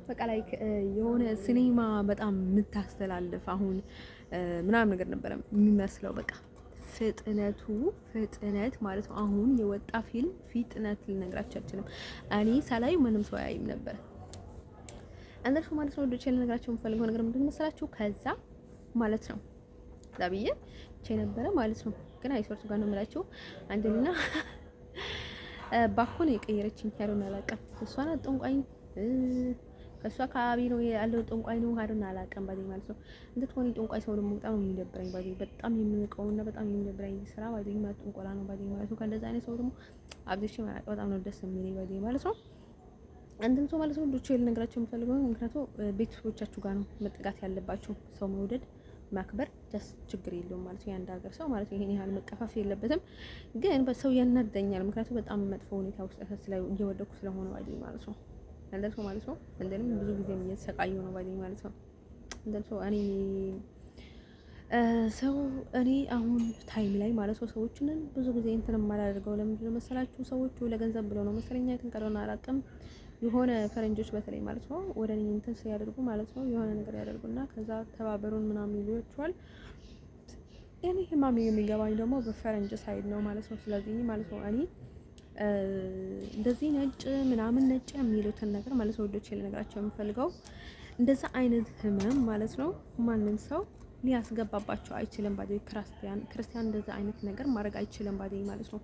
በቃ ላይክ የሆነ ሲኒማ በጣም የምታስተላልፍ አሁን ምናምን ነገር ነበር የሚመስለው። በቃ ፍጥነት ማለት ነው። አሁን የወጣ ፊልም ፍጥነት ልነግራችሁ አልችልም። እኔ ሳላይ ምንም ሰው አያይም ነበር። አንደርሱ ማለት ነው ወዶቼ ልነግራችሁ የምፈልገው ነገር ምንድን መሰላችሁ? ከዛ ማለት ነው ዛብዬ ብቻ ነበረ ማለት ነው። ግን አይሶርቱ ጋር ነው የምላችሁ አንደኛ ባኮን የቀየረችኝ ያለውን አላውቅም። እሷ ናት ጠንቋይ ከሷ አካባቢ ነው ያለው ጠንቋይ ነው አይደል አላውቅም ባዲ ማለት ነው። እንድትሆን ጠንቋይ ሰው ደግሞ በጣም የሚደብረኝ ባዲ በጣም የምንቀውና በጣም የሚደብረኝ ስራ ባዲ ማለት ጠንቆላ ነው ባዲ ማለት ነው። ከእንደዛ አይነት ሰው ደግሞ አብዝሽ ማለት በጣም ነው ደስ የሚለኝ ባዲ ማለት ነው። አንድም ሰው ማለት ነው ዱቼ ልነግራችሁ የምፈልገው ምክንያቱም ቤተሰቦቻችሁ ጋር ነው መጠጋት ያለባችሁ። ሰው መውደድ ማክበር ደስ ችግር የለውም ማለት ነው። የአንድ ሀገር ሰው ማለት ነው ይሄን ያህል መቀፋፍ የለበትም። ግን በሰው ያናደኛል ምክንያቱም በጣም መጥፎ ሁኔታ ውስጥ እየወደኩ ስለሆነ ባዲ ማለት ነው። እንደልሶ ማለት ነው እንደንም ብዙ ጊዜ እየተሰቃየሁ ነው ባዲ ማለት ነው። እንደልሶ እኔ ሰው እኔ አሁን ታይም ላይ ማለት ነው ሰዎችን ብዙ ጊዜ እንትን የማላደርገው ለምንድን ነው መሰላችሁ? ሰዎቹ ለገንዘብ ብለው ነው መሰለኝ የተንቀረና አላውቅም። የሆነ ፈረንጆች በተለይ ማለት ነው ወደ እኔ እንትን ሲያደርጉ ማለት ነው የሆነ ነገር ያደርጉና ከዛ ተባበሩን ምናምን ይሏቸዋል። እኔ ህማሜ የሚገባኝ ደግሞ በፈረንጅ ሳይድ ነው ማለት ነው። ስለዚህ ማለት ነው እኔ እንደዚህ ነጭ ምናምን ነጭ የሚሉትን ነገር ማለት ነው ወዶቼ ልነግራቸው የምፈልገው እንደዛ አይነት ህመም ማለት ነው ማንም ሰው ሊያስገባባቸው አይችልም። ባዲ ክርስቲያን እንደዛ አይነት ነገር ማድረግ አይችልም ባዲ ማለት ነው።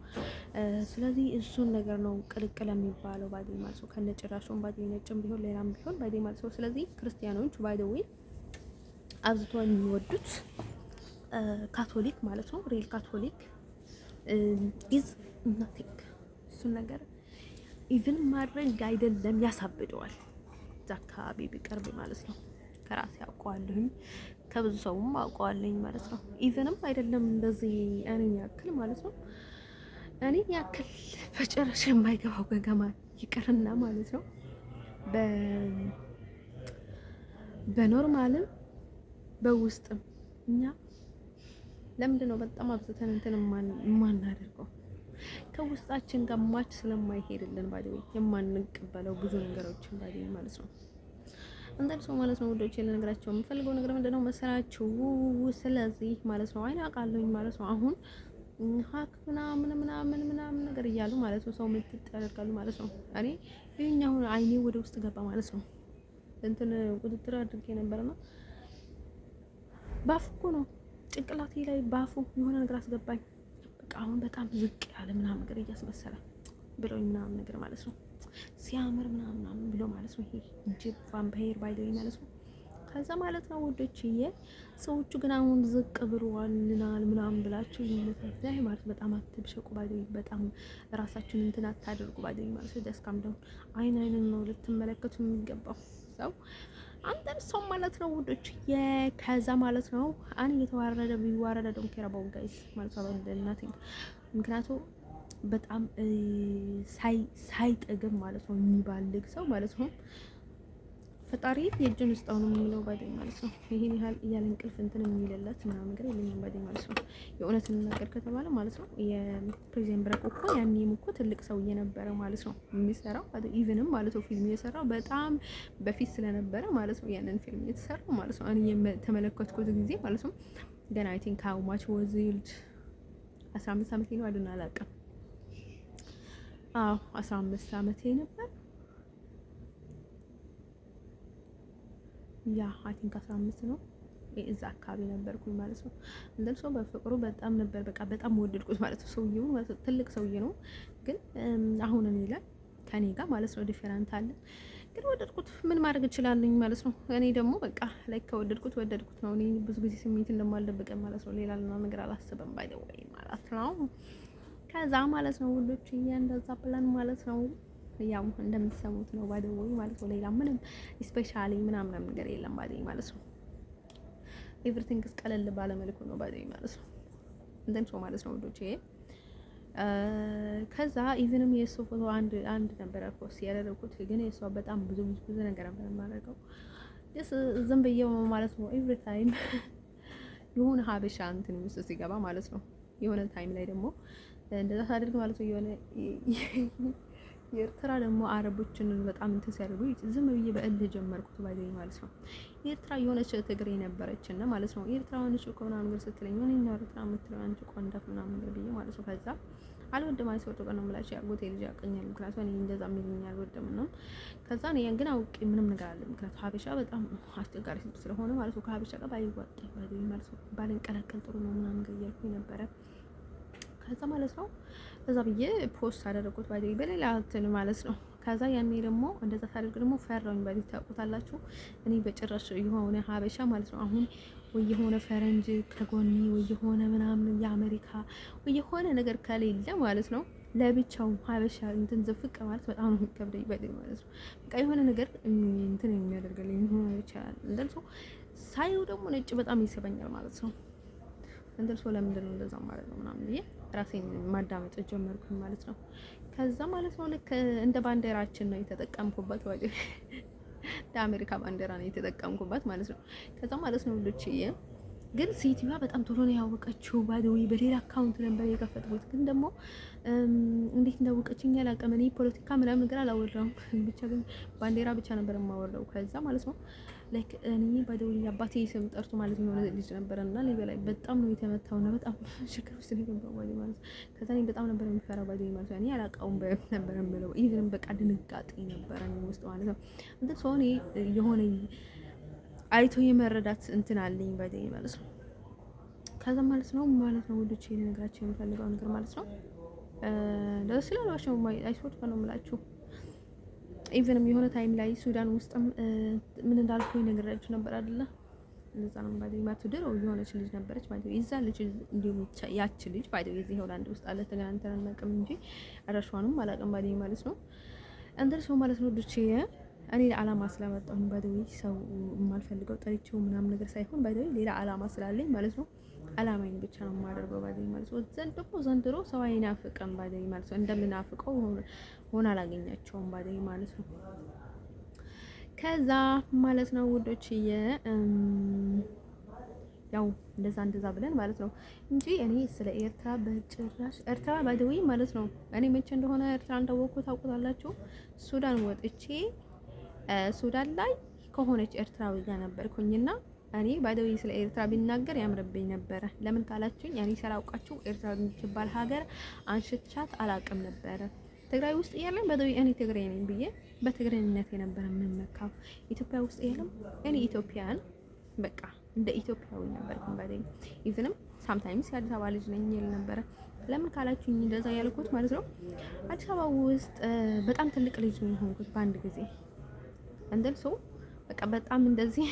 ስለዚህ እሱን ነገር ነው ቅልቅል የሚባለው ባዲ ማለት ነው። ከነጭራሹም ባዲ ነጭም ቢሆን ሌላም ቢሆን ባዲ ማለት ነው። ስለዚህ ክርስቲያኖች ባይ ዘ ዌይ አብዝተው የሚወዱት ካቶሊክ ማለት ነው ሪል ካቶሊክ ኢዝ ናቲንግ እሱን ነገር ኢቭን ማድረግ አይደለም ያሳብደዋል። እዛ አካባቢ ቢቀርብ ማለት ነው ከራሴ አውቀዋለሁኝ ከብዙ ሰውም አውቀዋለኝ ማለት ነው። ኢቭንም አይደለም እንደዚህ እኔ ያክል ማለት ነው እኔ ያክል በጭራሽ የማይገባው ገገማ ይቅርና ማለት ነው በኖርማልም በውስጥም እኛ ለምንድን ነው በጣም አብዝተን እንትን የማናደርገው? ከውስጣችን ጋር ማች ስለማይሄድልን ባዲው የማንቀበለው ብዙ ነገሮችን ባዲው ማለት ነው። አንተን ሰው ማለት ነው ወዶቼ ለነገራቸው የምፈልገው ነገር ምንድነው መሰላችሁ? ስለዚህ ማለት ነው አይና አውቃለሁኝ ማለት ነው አሁን ሀክ ምናምን ነገር እያሉ ማለት ነው ሰው ምትጥ ያደርጋሉ ማለት ነው። እኔ ይሄኛው አይኔ ወደ ውስጥ ገባ ማለት ነው። እንትን ቁጥጥር አድርጌ ነበርና ባፉ እኮ ነው ጭንቅላቴ ላይ ባፉ የሆነ ነገር አስገባኝ። በቃ አሁን በጣም ዝቅ ያለ ምናምን ነገር እያስመሰለ ብሎኝ ምናምን ነገር ማለት ነው ሲያምር ምናምን ብሎ ማለት ነው። ይሄ ጅብ ቫምፓየር ባይደኝ ማለት ነው። ከዛ ማለት ነው ወዶችዬ ሰዎቹ ግን አሁን ዝቅ ብሏልናል ምናምን ብላችሁ ይመጣ ማለት በጣም አትብሸቁ ባይደኝ በጣም ራሳችሁን እንትን አታደርጉ ባይደኝ ማለት ነው። ደስካም ደው አይንን ነው ልትመለከቱ የሚገባው ሰው አንተን ሰው ማለት ነው ውዶች ከዛ ማለት ነው አን እየተዋረደ ቢዋረደ ዶንት ኬር አባውት ጋይስ ማለት ነው እንደናቲንግ ምክንያቱም በጣም ሳይጠግብ ማለት ነው የሚባልግ ሰው ማለት ነው ፈጣሪ የእጁን ውስጥ ነው የሚለው ባይደኝ ማለት ነው። ይሄን ያህል እያለ እንቅልፍ እንትን የሚልለት ምናምን ነገር የለኝም ባይደኝ ማለት ነው። የእውነትን ነገር ከተባለ ማለት ነው የፕሬዚደንት ብረቅ እኮ ያኔም እኮ ትልቅ ሰው እየነበረ ማለት ነው የሚሰራው ኢቭንም ማለት ነው ፊልም እየሰራው በጣም በፊት ስለነበረ ማለት ነው ያንን ፊልም እየተሰራው ማለት ነው እኔ የተመለከትኩት ጊዜ ማለት ነው ገና አይ ቲንክ ሃው ማች ዋዝ ኢት 15 ዓመቴ ነው አይደል አላውቅም። 15 ዓመቴ ነበር ያ አይ ቲንክ 15 ነው እዛ አካባቢ ነበርኩኝ ማለት ነው። እንደን ሰው በፍቅሩ በጣም ነበር በቃ በጣም ወደድኩት ማለት ነው። ሰውዬው ማለት ነው ትልቅ ሰውዬ ነው ግን አሁን እኔ ላይ ከኔ ጋር ማለት ነው ዲፈረንት አለ ግን ወደድኩት ምን ማድረግ እችላለሁ ማለት ነው። እኔ ደግሞ በቃ ላይ ከወደድኩት ነው። እኔ ብዙ ጊዜ ስሜት እንደማልደብቀን ማለት ነው ሌላ ነገር አላስብም ባይ ዘ ወይ ማለት ነው። ከዛ ማለት ነው ሁሎች እንደዛ ብለን ማለት ነው ያው እንደምትሰሙት ነው ባይ ዘ ወይ ማለት ነው። ሌላ ምንም ስፔሻሊ ምናምን ነገር የለም ባይ ዘ ወይ ማለት ነው። ኤቭሪቲንግ ቀለል ባለ መልኩ ነው ባይ ዘ ወይ ማለት ነው። እንደም ሰው ማለት ነው ሁሎች ከዛ ኢቭንም የሱ ፎቶ አንድ ነበር ፖስት ያደረኩት ግን የሷ በጣም ብዙ ነገር ነበር የማደርገው ዝም ብዬው ማለት ነው። ኤቭሪ ታይም የሆነ ሀበሻ እንትን ውስጥ ሲገባ ማለት ነው የሆነ ታይም ላይ ደግሞ እንደዛ ታደርግ ማለት ነው የሆነ የኤርትራ ደግሞ አረቦችን በጣም እንትን ሲያደርጉ ዝም ብዬ በእልህ ጀመርኩት ባይዘኝ ማለት ነው። ኤርትራ የሆነች ትግሬ ነበረችና ማለት ነው ኤርትራ ሆነች እኮ ምናምን ነገር ስትለኝ ምን ነው ኤርትራ የምትለው አንቺ ቆንዳት ምናምን ነገር ብዬ ማለት ነው። ከዛ አልወድም ማለት ወጥቶ ቀን ነው የምላችሁ ያጎቴ ልጅ ያቀኛል ምክንያቱም እኔ እንደዛ የሚሉኝ አልወድም ነው። ከዛ እኔ ግን አውቄ ምንም ነገር አለ ምክንያቱም ሀበሻ በጣም አስቸጋሪ ስለሆነ ማለት ነው ከሀበሻ ጋር ባይዋጣ ባይዘኝ ማለት ነው ባልንቀላቀል ጥሩ ነው ምናምን ነገር እያልኩኝ ነበረ። ከዛ ማለት ነው እዛ ብዬ ፖስት አደረኩት ባይዘኝ በሌላ እንትን ማለት ነው። ከዛ ያኔ ደግሞ እንደዛ ታደርግ ደግሞ ፈራውኝ ባይዘኝ ታውቁታላችሁ። እኔ በጭራሽ የሆነ ሀበሻ ማለት ነው አሁን ወይ የሆነ ፈረንጅ ከጎኒ ወይ የሆነ ምናምን የአሜሪካ ወይ የሆነ ነገር ከሌለ ማለት ነው ለብቻው ሀበሻ እንትን ዝፍቅ ማለት በጣም ነው የሚከብደኝ ባይዘኝ ማለት ነው። በቃ የሆነ ነገር እንትን የሚያደርግልኝ ሆነ ይችላል እንደልሶ ሳይው ደግሞ ነጭ በጣም ይስበኛል ማለት ነው። እንደልሶ ለምንድን ነው እንደዛ ማለት ነው ምናምን ብዬ ራሴን ማዳመጥ ጀመርኩኝ ማለት ነው። ከዛ ማለት ነው ልክ እንደ ባንዲራችን ነው የተጠቀምኩበት ወይ እንደ አሜሪካ ባንዲራ ነው የተጠቀምኩበት ማለት ነው። ከዛ ማለት ነው ልጅዬ ግን ሴትዮዋ በጣም ቶሎ ነው ያወቀችው። ባይዘዌ በሌላ አካውንት ነበር የከፈትኩት፣ ግን ደግሞ እንዴት እንዳወቀችኝ አላውቅም። እኔ ፖለቲካ ምናምን ነገር አላወራሁም፣ ብቻ ግን ባንዲራ ብቻ ነበር የማወራው። ከዛ ማለት ነው ላይክ እኔ ባይዘዌ አባቴ ስም ጠርቶ ማለት ነው ልጅ ነበረና ሊበላይ በጣም ነው የተመታውና በጣም ችግር ውስጥ ነው የገባው ማለት ነው። ከዛ እኔ በጣም ነበር የሚፈራው ባይዘዌ ማለት ነው። እኔ አላውቀውም ነበር የምለው ኢቭን በቃ ድንጋጤ ነበረ እኔ ውስጥ ማለት ነው። እንትን ሰው እኔ የሆነ አይቶ የመረዳት እንትን አለኝ ባይዘዌ ማለት ነው። ከዛ ማለት ነው ውዶቼ ልነግራችሁ የምፈልገው ነገር ማለት ነው ደስ ይላልዋቸው አይሶት ነው የምላችሁ። ኢቭንም የሆነ ታይም ላይ ሱዳን ውስጥም ምን እንዳልኩኝ ነግራችሁ ነበር አይደለ? እንደዛ ነው ባይዘዌ ማለት ድሮ የሆነች ልጅ ነበረች ባይዘዌ ይዛ ልጅ እንዲሁም ያቺ ልጅ ባይዘዌ እዚህ ሆላንድ ውስጥ አለ ተገናኝተን አናውቅም እንጂ አራሿንም አላውቅም ባይዘዌ ማለት ነው። እንደር ሰው ማለት ነው ውዶቼ እኔ ለዓላማ ስለመጣሁኝ ባይዘዌ ሰው የማልፈልገው ጠሪቼው ምናምን ነገር ሳይሆን ባይዘዌ ሌላ ዓላማ ስላለኝ ማለት ነው። ዓላማዬን ብቻ ነው የማደርገው ባይዘዌ ማለት ነው። ዘንድሮ ሰው አይናፍቅም ባይዘዌ ማለት ነው። እንደምናፍቀው ሆነ አላገኛቸውም ባይዘዌ ማለት ነው። ከዛ ማለት ነው ውዶችዬ ያው እንደዛ ብለን ማለት ነው እንጂ እኔ ስለ ኤርትራ በጭራሽ ኤርትራ ባይዘዌ ማለት ነው እኔ መቼ እንደሆነ ኤርትራ እንዳወቅኩት ታውቁታላችሁ። ሱዳን ወጥቼ ሱዳን ላይ ከሆነች ኤርትራዊ ጋር ነበርኩኝና እኔ ባይዘዌ ስለ ኤርትራ ቢናገር ያምርብኝ ነበረ። ለምን ካላችሁኝ እኔ ስላውቃችሁ ኤርትራ የምትባል ሀገር አንሽቻት አላውቅም ነበረ። ትግራይ ውስጥ እያለን ባይዘዌ እኔ ትግራይ ነኝ ብዬ በትግሬነት የነበረ የምመካው። ኢትዮጵያ ውስጥ እያለን እኔ ኢትዮጵያን በቃ እንደ ኢትዮጵያዊ ነበርኩኝ ባይዘዌ። ኢቭንም ሳምታይምስ የአዲስ አበባ ልጅ ነኝ ይል ነበረ። ለምን ካላችሁኝ እንደዛ ያልኩት ማለት ነው አዲስ አበባ ውስጥ በጣም ትልቅ ልጅ ነው የሆንኩት በአንድ ጊዜ እንደል ሰው በቃ በጣም እንደዚህ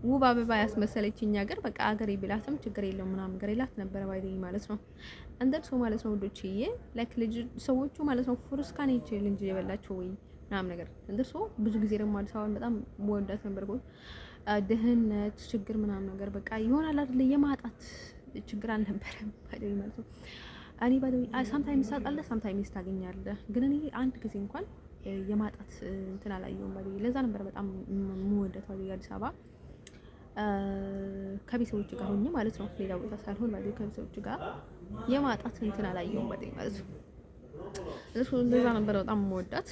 ውብ አበባ ያስመሰለችኝ ሀገር በቃ ሀገሬ ቢላትም ችግር የለውም ምናምን ነገር ይላት ነበረ ባይዘዌ ማለት ነው። እንደል ሰው ማለት ነው ውዶችዬ ላይክ ልጅ ሰዎቹ ማለት ነው ፉርስካን ይች ልጅ የበላቸው ወይ ምናምን ነገር እንደል ሰው ብዙ ጊዜ ደግሞ አዲስ አበባን በጣም ወዳት ነበር። ድህነት ችግር ምናምን ነገር በቃ ይሆናል አይደል የማጣት ችግር አልነበረም ባይዘዌ ማለት ነው። እኔ ባይዘዌ ሳምታይምስ ታጣለህ ሳምታይምስ ታገኛለህ፣ ግን እኔ አንድ ጊዜ እንኳን የማጣት እንትን አላየሁም ባይዘዌ። ለዛ ነበር በጣም የምወደው አዲስ አበባ ከቤተሰቦች ጋር ሆኜ ማለት ነው። ሌላ ቦታ ሳልሆን ባይዘዌ ከቤተሰቦች ጋር የማጣት እንትን አላየሁም ባይዘዌ ማለት ነው። ለዛ ነበር በጣም የምወዳት።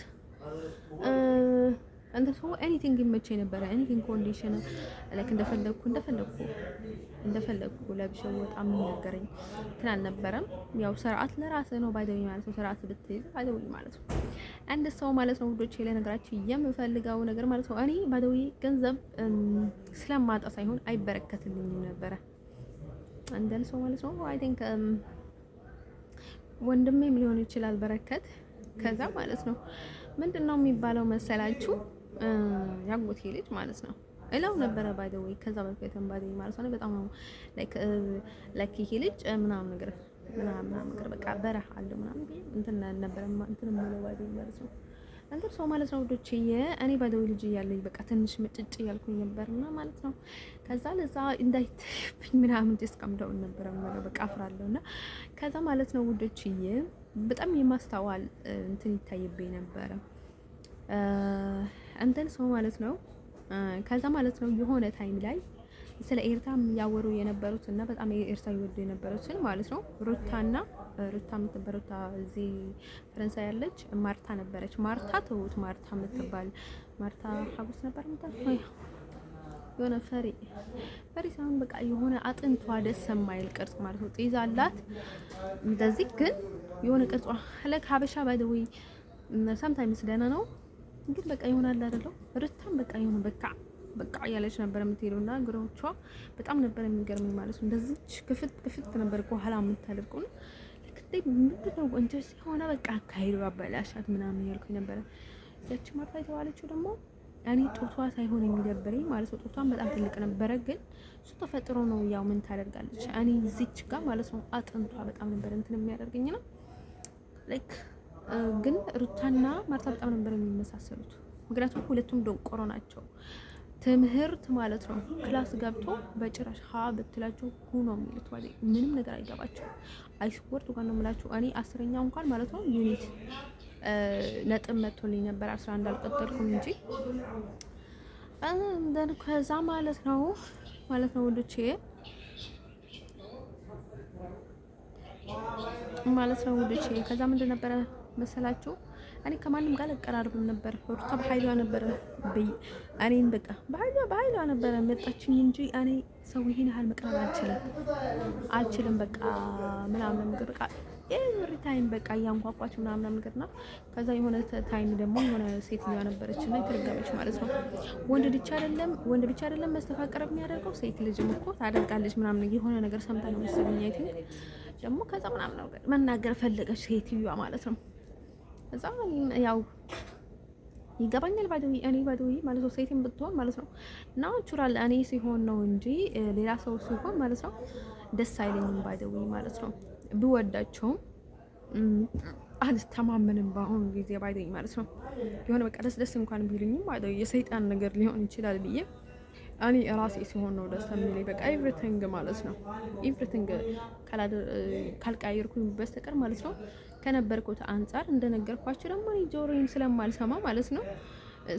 እንደ ሰው ኤኒቲንግ ይመቸኝ ነበረ። ኤኒቲንግ ኮንዲሽን ላይክ እንደፈለኩ ለብሼው በጣም የሚነገረኝ እንትን አልነበረም። ያው ስርዓት ለራስህ ነው ባይዘዌ ማለት ነው። ስርዓት ብትይዝ ባይዘዌ ማለት ነው። አንድ ሰው ማለት ነው ውዶቼ ለነገራችሁ የምፈልገው ነገር ማለት ነው እኔ ባይዘዌ ገንዘብ ስለማጣ ሳይሆን አይበረከትልኝም ነበረ እንደል ሰው ማለት ነው። አይ ቲንክ ወንድሜም ሊሆን ይችላል በረከት። ከዛ ማለት ነው ምንድነው የሚባለው መሰላችሁ ያጎቴ ልጅ ማለት ነው እላው ነበረ ባይዘዌ ከዛ በፊትም ባይዘዌ ማለት ነው በጣም ነው ላይክ ይሄ ልጅ ምናምን ነገር በቃ በረሃ አለ ምናምን እንትን ነበረ እንትን ማለት ባይዘዌ ማለት ነው። እንትን ሰው ማለት ነው ውዶችዬ እኔ ባይዘዌ ልጅ እያለኝ በቃ ትንሽ ምጭጭ እያልኩኝ ነበርና ማለት ነው። ከዛ ለዛ እንዳይተይብኝ ምናምን ዲስካምዳውን ነበረ ማለት በቃ አፍራለሁና ከዛ ማለት ነው ውዶችዬ በጣም የማስተዋል እንትን ይታይብኝ ነበረ እንትን ሰው ማለት ነው። ከዛ ማለት ነው የሆነ ታይም ላይ ስለ ኤርትራ ያወሩ የነበሩት እና በጣም ኤርትራ ይወዱ የነበሩትን ማለት ነው ሩታ የምትባል እዚህ ፈረንሳይ ያለች ማርታ ነበረች። ማርታ ተውት ማርታ የምትባል ማርታ ሀጎስ ነበር የምትባል የሆነ ፈሪ ሳይሆን በቃ የሆነ አጥንቷ ደስ የማይል ቅርጽ ማለት ነው። ጤዛ አላት እንደዚህ ግን የሆነ ቅርጿ ለክ ሀበሻ ባይዘዌ ሳምታይምስ ደህና ነው ግን በቃ ይሆናል አይደለም። ሩታም በቃ የሆነ በቃ ያለች ነበር የምትሄደውና እግሮቿ በጣም ነበር የሚገርመኝ ማለት ነው። እንደዚች ክፍት ነበር ከኋላ የምታደርገው ነው። ለክቴ ምንድነው ወንጀል ሲሆን በቃ አካሄዱ አበላሻት ምናምን ያልኩኝ ነበር። ያቺ ማርታ የተባለችው ደግሞ እኔ ጦቷ ሳይሆን የሚደብረኝ ማለት ነው። ጦቷን በጣም ትልቅ ነበረ ግን እሱ ተፈጥሮ ነው። ያው ምን ታደርጋለች እኔ እዚች ጋር ማለት ነው አጥንቷ በጣም ነበር እንትን የሚያደርገኝ ነው ላይክ ግን ሩታና ማርታ በጣም ነበር የሚመሳሰሉት። ምክንያቱም ሁለቱም ደንቆሮ ናቸው። ትምህርት ማለት ነው ክላስ ገብቶ በጭራሽ ሀ ብትላቸው ሁ ነው የሚሉት ማለት ምንም ነገር አይገባቸው። አይስወርቱ ጋር ነው የምላችሁ እኔ 10ኛ እንኳን ማለት ነው ዩኒት ነጥብ መጥቶልኝ ነበር 11 አልቀጠልኩም እንጂ እንደን ከዛ ማለት ነው ወንዶቼ ማለት ነው ውዶቼ። ከዛ ምንድን ነበረ መሰላችሁ እኔ ከማንም ጋር አልቀራርብም ነበር። ሩታ በኃይሏ ነበረ እኔን በቃ በኃይሏ ነበረ መጣችኝ እንጂ እኔ ሰው ይሄን ያህል መቅረብ አልችልም በቃ ምናምን ነገር በቃ ኤቭሪ ታይም በቃ እያንኳኳች ምናምን ነገርና ከዛ የሆነ ታይም ደግሞ የሆነ ሴትዮዋ ነበረች እና የተረገመች ማለት ነው። ወንድ ብቻ አይደለም መስተፋቀር የሚያደርገው ሴት ልጅም እኮ ታደርጋለች ምናምን የሆነ ነገር ሰምታ ነው መሰለኝ አይ ቲንክ ደግሞ ከዛ ምናምን ነው መናገር ፈለገች ሴትዮዋ ማለት ነው። እዛ ያው ይገባኛል ባይደዊ እኔ ባይደዊ ማለት ነው ሴትም ብትሆን ማለት ነው ናቹራል እኔ ሲሆን ነው እንጂ ሌላ ሰው ሲሆን ማለት ነው ደስ አይለኝም ባይደዊ ማለት ነው። ብወዳቸውም አልተማመንም በአሁኑ ጊዜ ባይደዊ ማለት ነው። የሆነ በቃ ደስ እንኳን ቢሉኝም ባይደዊ የሰይጣን ነገር ሊሆን ይችላል ብዬ እኔ ራሴ ሲሆን ነው ደስ የሚለኝ በቃ ኤቭሪቲንግ ማለት ነው። ኤቭሪቲንግ ካልቀያየርኩኝ በስተቀር ማለት ነው ከነበርኩት አንጻር እንደነገርኳችሁ ደግሞ እኔ ጆሮዬን ስለማልሰማ ማለት ነው።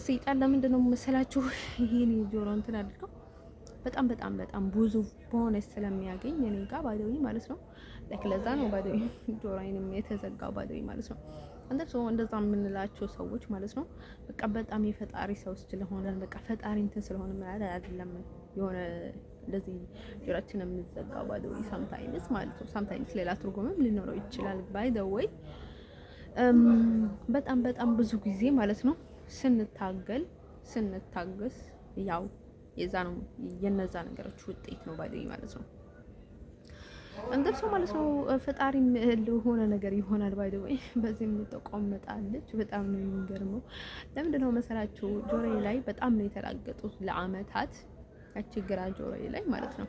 ሰይጣን ለምንድን ነው መሰላችሁ ይሄን ጆሮ እንትን አድርገው በጣም ብዙ ቦነስ ስለሚያገኝ እኔ ጋር ባይደዊ ማለት ነው። ለዛ ነው ባይደዊ ጆሮዬንም የተዘጋው ባይደዊ ማለት ነው። እንደዛ የምንላቸው ሰዎች ማለት ነው በቃ በጣም የፈጣሪ ሰው ስለሆነ በቃ ፈጣሪ እንትን ስለሆነ ማለት አይደለም የሆነ እንደዚህ ጆሮአችን የምንዘጋው ባይደዊ ሳምታይምስ ማለት ነው። ሳምታይምስ ሌላ ትርጉምም ሊኖረው ይችላል ባይደዊ በጣም ብዙ ጊዜ ማለት ነው ስንታገስ ያው የዛ ነው የነዛ ነገሮች ውጤት ነው ባይደዊ ማለት ነው። እንደርሱ ማለት ነው ፈጣሪም ለሆነ ነገር ይሆናል ባይደው በዚህም ተቆምጣለች። በጣም ነው የሚገርመው። ለምንድን ነው መሰላችሁ ጆሮዬ ላይ በጣም ነው የተራገጡት ለአመታት ያቺ ግራ ጆሮዬ ላይ ማለት ነው።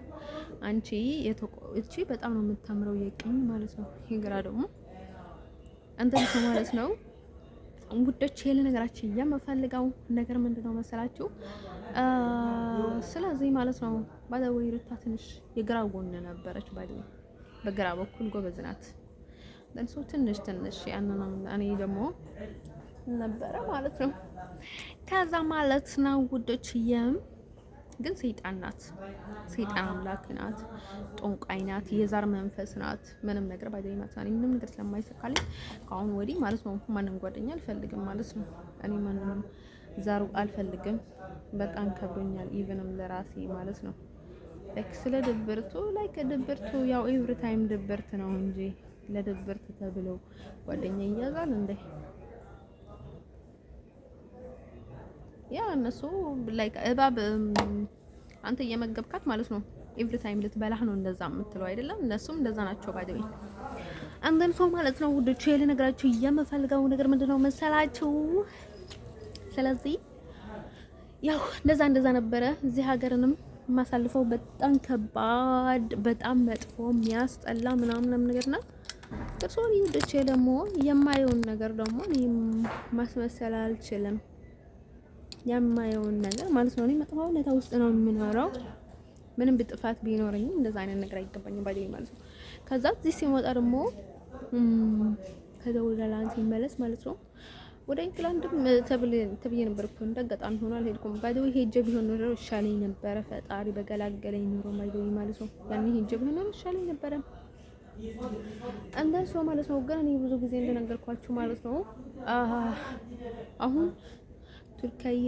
እቺ በጣም ነው የምታምረው የቀኝ ማለት ነው። የግራ ደግሞ እንደርሱ ማለት ነው ውዶች ነገራችን የምፈልገው ነገር ምንድነው መሰላችሁ ስለዚህ ማለት ነው ባይደው ሩታ ትንሽ የግራ ጎን ነበረች ባይደው በግራ በኩል ጎበዝ ናት። ለንሶ ትንሽ ያንን እኔ ደግሞ ነበረ ማለት ነው። ከዛ ማለት ነው ውዶች ግን ሰይጣን ናት፣ ሰይጣን አምላክ ናት፣ ጦንቃይ ናት፣ የዛር መንፈስ ናት። ምንም ነገር ባይደኝ ማለት ነው ምንም ነገር ስለማይሰካልኝ ከአሁን ወዲህ ማለት ነው ማንም ጓደኛ አልፈልግም ማለት ነው። እኔ ማንንም ዛሩ አልፈልግም። በጣም ከብዶኛል ኢቭንም ለራሴ ማለት ነው። ስለ ድብርቱ ድብርቱ ያው ኤቭሪ ታይም ድብርት ነው እንጂ ለድብርት ተብሎ ጓደኛ ይያዛል እንዴ? ያ እነሱ እባብ አንተ እየመገብካት ማለት ነው ኤቭሪ ታይም ልትበላህ ነው እንደዛ የምትለው አይደለም። እነሱም እንደዛ ናቸው ባይደው አንደም ሰው ማለት ነው ውዶች ልነግራችሁ የምፈልገው ነገር ምንድነው መሰላችሁ? ስለዚህ ያው እንደዛ ነበረ እዚህ ሀገርንም ማሳልፈው በጣም ከባድ በጣም መጥፎ የሚያስጠላ ምናምን ነገርና ከሶሪ ውዶቼ ደግሞ የማየውን ነገር ደግሞ እኔ ማስመሰል አልችልም። የማየውን ነገር ማለት ነው እኔ መጥፎ ሁኔታ ውስጥ ነው የምኖረው። ምንም ብጥፋት ቢኖረኝም እንደዛ አይነት ነገር አይገባኝም ባይደኝ ማለት ነው። ከዛ እዚህ ሲመጣ ደግሞ ከደውላላን ሲመለስ ማለት ነው ወደ ኢንግላንድም ተብዬ ነበር እኮ እንዳጋጣሚ ሆኖ አልሄድኩም። ባይደው ሄጄ ቢሆን ኖሮ ይሻለኝ ነበረ። ፈጣሪ በገላገለኝ ኖሮ ባይደው ማለት ነው ያኔ ሄጄ ቢሆን ኖሮ ይሻለኝ ነበረ። እንደሱ ማለት ነው። ግን እኔ ብዙ ጊዜ እንደነገርኳችሁ ማለት ነው አሁን ቱርካዬ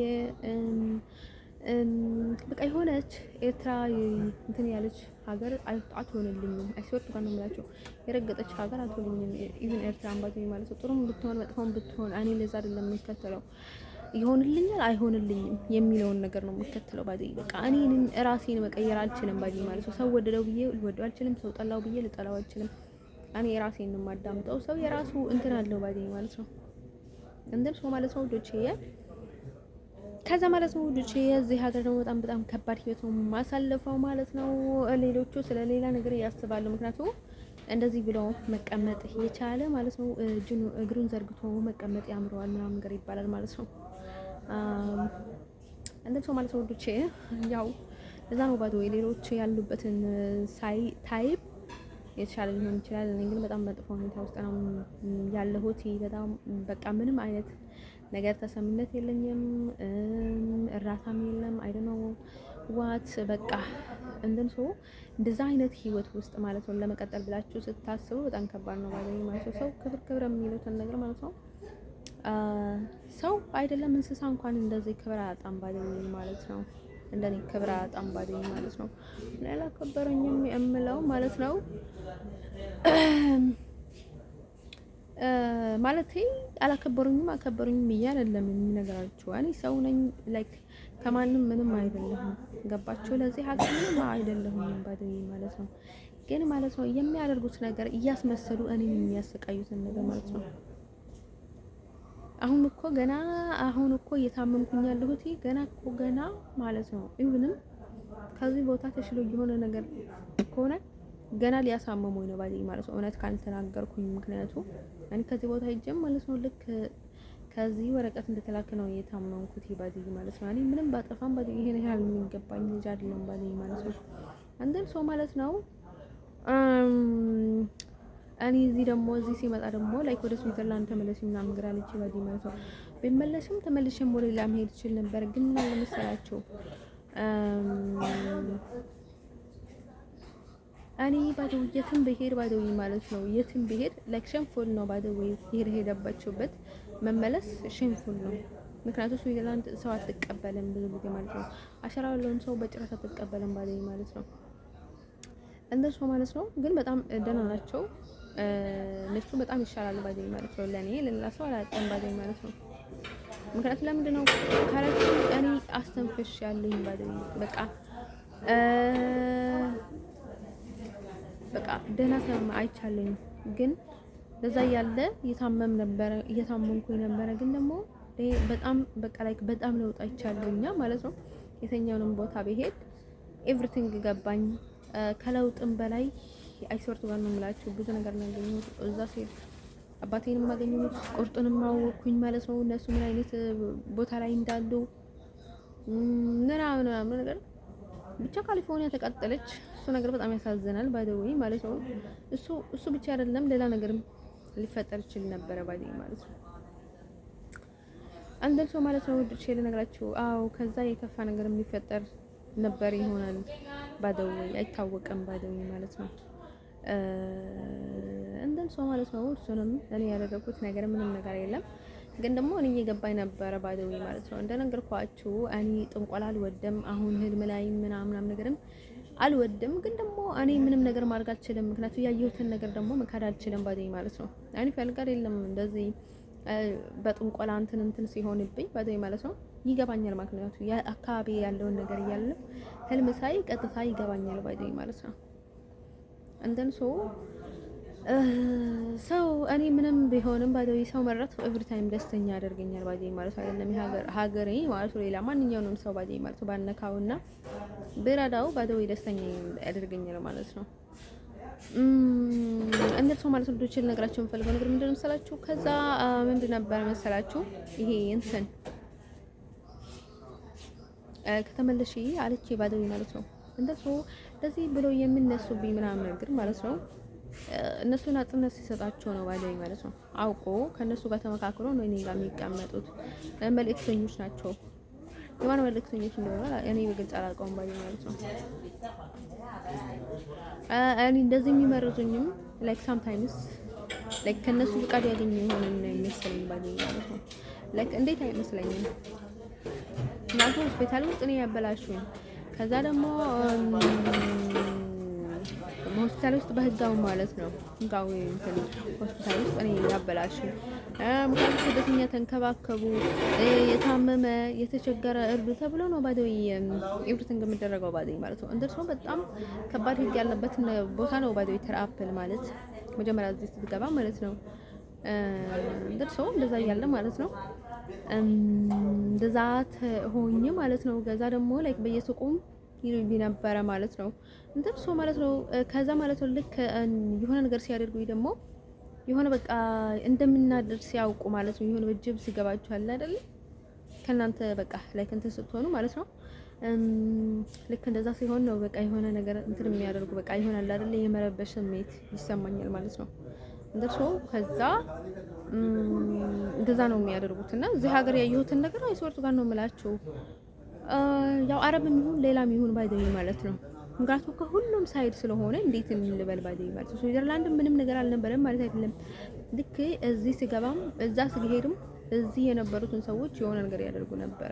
በቃ የሆነች ኤርትራ እንትን ያለች ሀገር አትሆንልኝም። አይስወርት ጋር ነው የምላቸው የረገጠች ሀገር አትሆንልኝም። ኢቭን ኤርትራ አምባቶኝ ማለት ነው ጥሩም ብትሆን መጥፎም ብትሆን እኔ ለዛ አይደለም የምከተለው ይሆንልኛል አይሆንልኝም የሚለውን ነገር ነው የምከተለው። ባዲ በቃ እኔ ራሴን መቀየር አልችልም ባዲ ማለት ነው። ሰው ወደደው ብዬ ልወደው አልችልም። ሰው ጠላው ብዬ ልጠላው አልችልም። እኔ ራሴን ነው የማዳምጠው። ሰው የራሱ እንትን አለው ባዲ ማለት ነው። እንደምሰው ማለት ነው ዶቼ ከዛ ማለት ነው ውዶቼ እዚህ ሀገር ደግሞ በጣም ከባድ ህይወት ነው ማሳለፈው ማለት ነው። ሌሎቹ ስለሌላ ነገር ያስባሉ። ምክንያቱም እንደዚህ ብሎ መቀመጥ የቻለ ማለት ነው እግሩን ዘርግቶ መቀመጥ ያምረዋል ምናምን ነገር ይባላል ማለት ነው። እንደምሰው ማለት ነው ውዶቼ ያው እዛ ነው ባዶ ሌሎች ያሉበትን ታይፕ የተሻለ ሊሆን ይችላል። እኔ ግን በጣም መጥፎ ሁኔታ ውስጥ ነው ያለሁት። በጣም በቃ ምንም አይነት ነገር ተሰሚነት የለኝም፣ እራታም የለም። አይ ዶንት ኖ ዋት በቃ እንደዛ አይነት ህይወት ውስጥ ማለት ነው ለመቀጠል ብላችሁ ስታስቡ በጣም ከባድ ነው ማለት ነው። ሰው ክብር የሚሉትን ነገር ማለት ነው ሰው አይደለም እንስሳ እንኳን እንደዚህ ክብር አያጣም ማለት ነው። እንደኔ ክብር አያጣም ማለት ነው። አላከበረኝም የምለው ማለት ነው ማለት አላከበሩኝም አከበሩኝም ብዬ አይደለም የሚነግራችሁ። እኔ ሰው ነኝ ላይክ ከማንም ምንም አይደለሁም። ገባችሁ? ለዚህ ሀገር ምንም አይደለሁም ማለት ነው። ግን ማለት ነው የሚያደርጉት ነገር እያስመሰሉ እኔን የሚያሰቃዩትን ነገር ማለት ነው። አሁን እኮ እየታመምኩኝ ያለሁት ገና ማለት ነው። ኢቭንም ከዚህ ቦታ ተሽሎ የሆነ ነገር ከሆነ ገና ሊያሳመሙኝ ነው ማለት ነው። እውነት ካልተናገርኩኝ ምክንያቱም እኔ ከዚህ ቦታ ሄጄም ማለት ነው ልክ ከዚህ ወረቀት እንደተላከ ነው የታመምኩት ማለት ነው። እኔ ምንም ባጠፋም ይሄን ያህል የሚገባኝ ልጅ አይደለም ማለት ነው። አንደን ሰው ማለት ነው እኔ እዚህ ሲመጣ ደግሞ ላይክ ወደ ስዊዘርላንድ ተመለሽ ምናምን ነገር አለች ማለት ነው። ቢመለስም ተመልሼም ወደ ሌላ መሄድ ይችል ነበር። ግን ምን ለመሰላችሁ እኔ የትም ብሄድ ማለት ነው የትም ብሄድ ላይክ ሸንፉል ነው ሄደባችሁበት መመለስ ሸንፉል ነው። ምክንያቱም ስዊዘርላንድ ሰው አትቀበልም ብዙ ጊዜ ማለት ነው። አሸራ ያለውን ሰው በጭራሽ አትቀበልም ማለት ነው። እንደሱ ማለት ነው። ግን በጣም ደህና ናቸው እነሱ በጣም ይሻላል ማለት ነው። ለኔ ለሌላ ሰው አላጣም ማለት ነው። ምክንያቱም ለምንድን ነው ካላችሁ እኔ አስተንፍሽ ያለኝ በቃ ደህና ሰው አይቻለኝ። ግን ለዛ ያለ እየታመምኩኝ ነበረ። ግን ደግሞ በጣም ለውጥ አይቻለኛ ማለት ነው። የተኛውንም ቦታ ብሄድ ኤቭሪቲንግ ገባኝ። ከለውጥም በላይ አይሶርት ጋር ነው የምላችሁ ብዙ ነገር ነው ያገኘሁት እዛ ሲሄድ። አባቴንም አገኘሁት፣ ቁርጡንም አወቅኩኝ ማለት ነው። እነሱ ምን አይነት ቦታ ላይ እንዳሉ ምናምን ነገር ብቻ ካሊፎርኒያ ተቃጠለች። እሱ ነገር በጣም ያሳዝናል ባይደውይ ማለት ነው። እሱ ብቻ አይደለም ሌላ ነገርም ሊፈጠር ይችል ነበር ማለት ነው። አንደን ሰው ማለት ነው ወድቼ ልነግራችሁ። አዎ ከዛ የከፋ ነገርም ሊፈጠር ነበር ይሆናል ባይደውይ አይታወቅም ባይደውይ ማለት ነው። እንደን ሰው ማለት ነው እሱንም እኔ ያደረኩት ነገር ምንም ነገር የለም። ግን ደግሞ እኔ እየገባኝ ነበረ ባይደውይ ማለት ነው። እንደነገርኳችሁ እኔ ጥንቆላ አልወድም። አሁን ህልም ላይ ምናምን ነገርም አልወድም። ግን ደግሞ እኔ ምንም ነገር ማድረግ አልችልም። ምክንያቱም ያየሁትን ነገር ደግሞ መካድ አልችልም ባይደውይ ማለት ነው። እኔ ፈልጋር የለም እንደዚህ በጥንቆላ እንትን ሲሆንብኝ ባይደውይ ማለት ነው ይገባኛል። ምክንያቱም አካባቢ ያለውን ነገር እያለ ህልም ሳይ ቀጥታ ይገባኛል ባይደውይ ማለት ነው። እንደን ሰው እኔ ምንም ቢሆንም ባይደውይ ሰው መረጥ ኤቭሪ ታይም ደስተኛ ያደርገኛል ባይደውይ ማለት አይደለም። ሀገሬ ማለት ሌላ ማንኛውንም ሰው ባይደውይ ማለት ባነካውና ብረዳው ባይደውይ ደስተኛ ያደርገኛል ማለት ነው። እንደት ሰው ማለት ልጆች ልነግራችሁ የምፈልገው ነገር ምንድን ነው መሰላችሁ? ከዛ ምንድን ነበር መሰላችሁ ይሄ እንትን ከተመለሽ አለች ባይደውይ ማለት ነው። እንደዚህ ብለው የሚነሱብኝ ምናምን ነገር ማለት ነው። እነሱን አጥነት ሲሰጣቸው ነው ባይደውይ ማለት ነው። አውቆ ከነሱ ጋር ተመካክሮ ነው እኔ ጋር የሚቀመጡት። መልእክተኞች ናቸው። የማን መልእክተኞች እንደሆነ እኔ በግልጽ አላውቀውም ባይደውይ ማለት ነው። እኔ እንደዚህ የሚመርዙኝም ላይክ ሳምታይምስ ላይክ ከነሱ ፍቃድ ያገኙ የሆነ ነው የሚመስለኝ ባይደውይ ማለት ነው። ላይክ እንዴት አይመስለኝም? እናንተ ሆስፒታል ውስጥ ነው ያበላሹኝ። ከዛ ደግሞ ሆስፒታል ውስጥ በህጋው ማለት ነው ህጋው እንትን ሆስፒታል ውስጥ እኔ ያበላሹ ምክንያቱም ስደተኛ ተንከባከቡ፣ የታመመ የተቸገረ እርዱ ተብሎ ነው ባይደውይ ኤቭሪቲንግ የሚደረገው ባይደውይ ማለት ነው። እንደርሶ በጣም ከባድ ህግ ያለበት ቦታ ነው ባይደውይ ተራፕል ማለት መጀመሪያ እዚህ ስትገባ ማለት ነው። እንደርሶ እንደዛ እያለ ማለት ነው እንደዛ ሆኜ ማለት ነው። ከዛ ደግሞ ላይክ በየሱቁም ይሉኝ ነበረ ማለት ነው። እንደርሶ ማለት ነው። ከዛ ማለት ነው ልክ የሆነ ነገር ሲያደርጉኝ ደግሞ የሆነ በቃ እንደምናደር ሲያውቁ ማለት ነው። የሆነ በጅብ ሲገባችኋል አይደል? ከናንተ በቃ ላይክ እንትን ስትሆኑ ማለት ነው። ልክ እንደዛ ሲሆን ነው በቃ የሆነ ነገር እንትን የሚያደርጉ በቃ ይሆናል አይደል? የመረበሽ ስሜት ይሰማኛል ማለት ነው። እንደርሶ ከዛ እንደዛ ነው የሚያደርጉት። እና እዚህ ሀገር ያየሁትን ነገር አይሶርቱ ጋር ነው የምላችሁ። ያው አረብም ይሁን ሌላም ይሁን ባይደኝ ማለት ነው። ምክንያቱም ከሁሉም ሳይድ ስለሆነ እንዴት እንልበል ባይደኝ ማለት ነው። ስዊዘርላንድ ምንም ነገር አልነበረም ማለት አይደለም። ልክ እዚህ ስገባም እዛ ስሄድም እዚህ የነበሩትን ሰዎች የሆነ ነገር ያደርጉ ነበረ።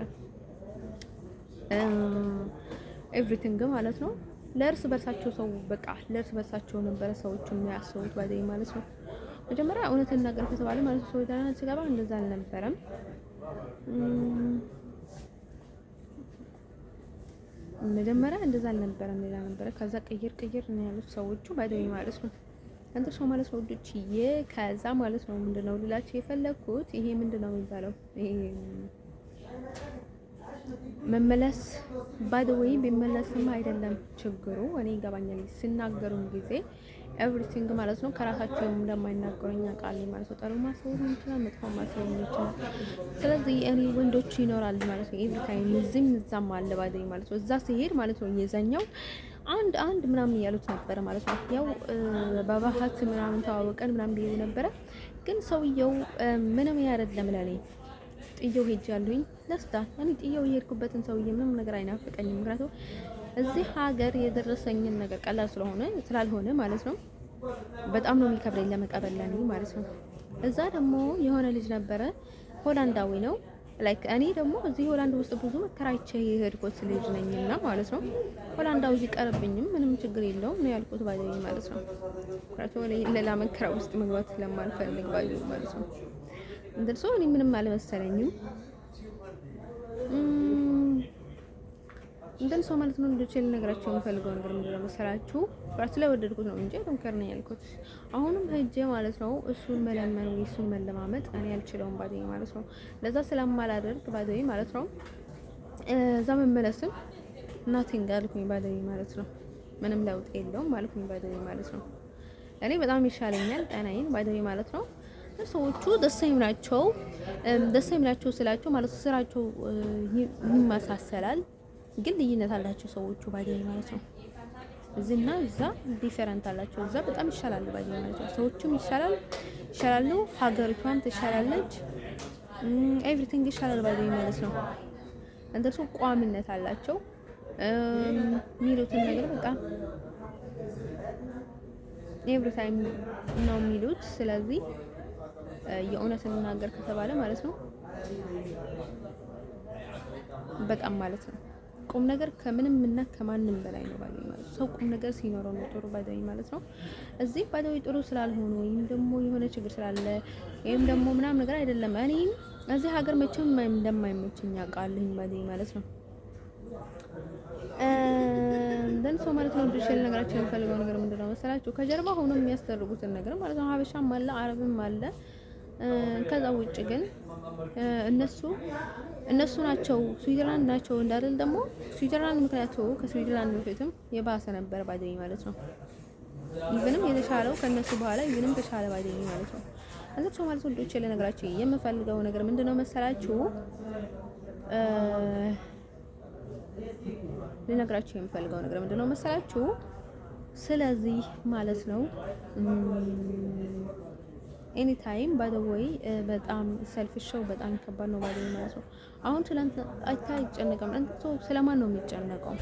ኤቭሪቲንግ ማለት ነው። ለእርስ በርሳቸው ሰው በቃ ለእርስ በርሳቸው ነበረ ሰዎች የሚያስቡት ባይደኝ ማለት ነው። መጀመሪያ እውነትን ነገር ከተባለ ማለት ነው ስዊዘርላንድ ስገባ እንደዛ አልነበረም። መጀመሪያ እንደዛ አልነበረም፣ ሌላ ነበረ። ከዛ ቅይር ነው ያሉት ሰዎቹ ባይደኝ ማለት ነው። አንተ ሰው ማለት ነው ወዶችዬ። ከዛ ማለት ነው ምንድነው ልላችሁ የፈለኩት ይሄ ምንድነው የሚባለው ይሄ መመለስ ባይ ዘ ዌይ ቢመለስም አይደለም ችግሩ። እኔ ይገባኛል ሲናገሩም ጊዜ ኤቭሪቲንግ ማለት ነው ከራሳቸው እንደማይናገሩኝ አውቃለሁ ማለት ነው። ጥሩ ማሰብ ይችላል፣ መጥፎ ማሰብ ይችላል። ስለዚህ እኔ ወንዶች ይኖራል ማለት ነው ኤቭሪ ታይም እዚህም እዛም አለ ባይደኝ ማለት ነው። እዛ ሲሄድ ማለት ነው የዛኛው አንድ ምናምን እያሉት ነበረ ማለት ነው። ያው በባህት ምናምን ተዋወቀን ምናምን ብዬ ነበረ፣ ግን ሰውየው ምንም አይደለም ለኔ ጥየው ሄጃለሁኝ ደስታ እኔ ጥየው የሄድኩበትን ሰውዬ ምንም ነገር አይናፍቀኝም። ምክንያቱም እዚህ ሀገር የደረሰኝን ነገር ቀላል ስላልሆነ ማለት ነው በጣም ነው የሚከብደኝ ለመቀበል ለኔ ማለት ነው። እዛ ደግሞ የሆነ ልጅ ነበረ ሆላንዳዊ ነው። ላይክ እኔ ደግሞ እዚህ ሆላንድ ውስጥ ብዙ መከራይቼ የሄድኩት ልጅ ነኝና ማለት ነው ሆላንዳዊ ቢቀርብኝም ምንም ችግር የለውም ነው ያልኩት ባይዘኝ ማለት ነው። ምክንያቱም ሌላ መከራ ውስጥ መግባት ስለማልፈልግ ባይዘኝ ማለት ነው። እንደርሶ እኔ ምንም አልመሰለኝም እንደርሶ ማለት ነው። እንደዚህ ልነግራችሁ የምፈልገው ነገር ምንድነው መሰላችሁ? ራስ ላይ ወደድኩት ነው እንጂ ተንከር ነው ያልኩት። አሁንም ሄጄ ማለት ነው እሱን መለመን ወይ እሱን መለማመጥ እኔ አልችለውም ባይዘኝ ማለት ነው። ለዛ ስለማላደርግ ባይዘኝ ማለት ነው እዛ መመለስም ናቲንግ አልኩኝ ባይዘኝ ማለት ነው። ምንም ለውጥ የለውም አልኩኝ ባይዘኝ ማለት ነው። እኔ በጣም ይሻለኛል ጤናዬን ባይዘኝ ማለት ነው። ሰዎቹ ደስተኛ ናቸው ስላቸው ማለት ስራቸው ይመሳሰላል፣ ግን ልዩነት አላቸው ሰዎቹ ባይደኝ ማለት ነው። እዚህና እዛ ዲፈረንት አላቸው። እዛ በጣም ይሻላል ባይደኝ ማለት ነው። ሰዎቹም ይሻላሉ፣ ሀገሪቷም ትሻላለች፣ ኤቭሪቲንግ ይሻላል ባይደኝ ማለት ነው። እንደሱ ቋሚነት አላቸው የሚሉትን ነገር በቃ ኤቭሪ ታይም ነው የሚሉት። ስለዚህ የእውነት እንናገር ከተባለ ማለት ነው በጣም ማለት ነው ቁም ነገር ከምንም እና ከማንም በላይ ነው ባይዘኝ ማለት ነው። ሰው ቁም ነገር ሲኖረው ነው ጥሩ ባይዘኝ ማለት ነው። እዚህ ባይዘኝ ጥሩ ስላልሆኑ ወይም ደግሞ የሆነ ችግር ስላለ ወይም ደግሞ ምናምን ነገር አይደለም። እኔ እዚህ ሀገር መቼም እንደማይመቸኝ አውቃለሁ ባይዘኝ ማለት ነው። እንደን ሰው ማለት ነው ድርሽል ነገራችን የምፈልገው ነገር ምንድነው መሰላችሁ? ከጀርባ ሆኖ የሚያስደርጉትን ነገር ማለት ነው ሀበሻም አለ አረብም አለ። ከዛ ውጭ ግን እነሱ ናቸው ስዊዘርላንድ ናቸው እንዳልል ደግሞ ስዊዘርላንድ ምክንያቱ ከስዊዘርላንድ በፊትም የባሰ ነበር ባይዘኝ ማለት ነው። ኢቭንም የተሻለው ከነሱ በኋላ ኢቭንም ተሻለ ባይዘኝ ማለት ነው። አንተ ማለት ነው ድርሽል ነገራችን የምፈልገው ነገር ምንድነው መሰላችሁ? ልነግራችሁ የምፈልገው ነገር ምንድነው መሰላችሁ? ስለዚህ ማለት ነው ኤኒ ታይም ባይ ዘ ዌይ በጣም ሰልፊሽ በጣም ከባድ ነው ባይ ዘ ዌይ ማለት ነው። አሁን ስለአንተ አይጨነቅም። እንት ስለማን ነው የሚጨነቀው?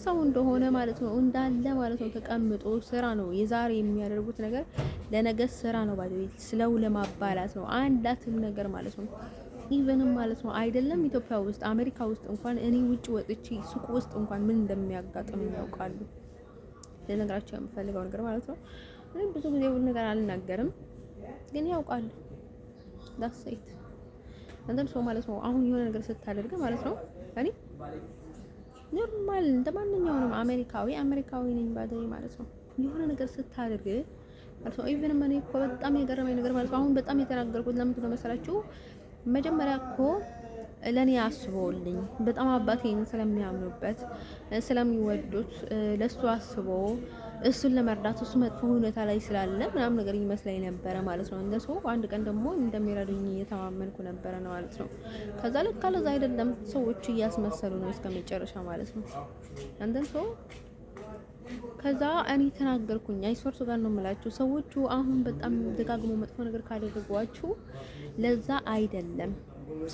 ሰው እንደሆነ ማለት ነው እንዳለ ማለት ነው ተቀምጦ ስራ ነው የዛሬ የሚያደርጉት ነገር ለነገ ስራ ነው ባይ ዘ ዌይ ስለው ለማባላት ነው አንዳትም ነገር ማለት ነው። ኢቨንም ማለት ነው አይደለም ኢትዮጵያ ውስጥ አሜሪካ ውስጥ እንኳን እኔ ውጭ ወጥቼ ሱቅ ውስጥ እንኳን ምን እንደሚያጋጥም ያውቃሉ። ለነገራቸው የምፈልገው ነገር ማለት ነው እኔ ብዙ ጊዜ ሁሉ ነገር አልናገርም፣ ግን ያውቃሉ። ዳሴት እንደም ሰው ማለት ነው አሁን የሆነ ነገር ስታደርግ ማለት ነው እኔ ኖርማል እንደማንኛውም አሜሪካዊ ነኝ ባይዘኝ ማለት ነው። የሆነ ነገር ስታደርግ ማለት ነው ኢቨን እኔ እኮ በጣም የገረመኝ ነገር ማለት ነው አሁን በጣም የተናገርኩት ለምንድን ነው መሰላችሁ? መጀመሪያ እኮ ለኔ አስቦልኝ በጣም አባቴን ስለሚያምኑበት ስለሚወዱት ለሱ አስቦ እሱን ለመርዳት እሱ መጥፎ ሁኔታ ላይ ስላለ ምናምን ነገር ይመስለኝ ነበረ ማለት ነው። እንደሱ አንድ ቀን ደግሞ እንደሚረዱኝ እየተማመንኩ ነበረ ነው ማለት ነው። ከዛ ለካ ለዛ አይደለም ሰዎች እያስመሰሉ ነው እስከመጨረሻ ማለት ነው። አንተን ሰው ከዛ እኔ ተናገርኩኝ። አይሶርስ ጋር ነው የምላችሁ ሰዎቹ አሁን በጣም ደጋግሞ መጥፎ ነገር ካደረጓችሁ ለዛ አይደለም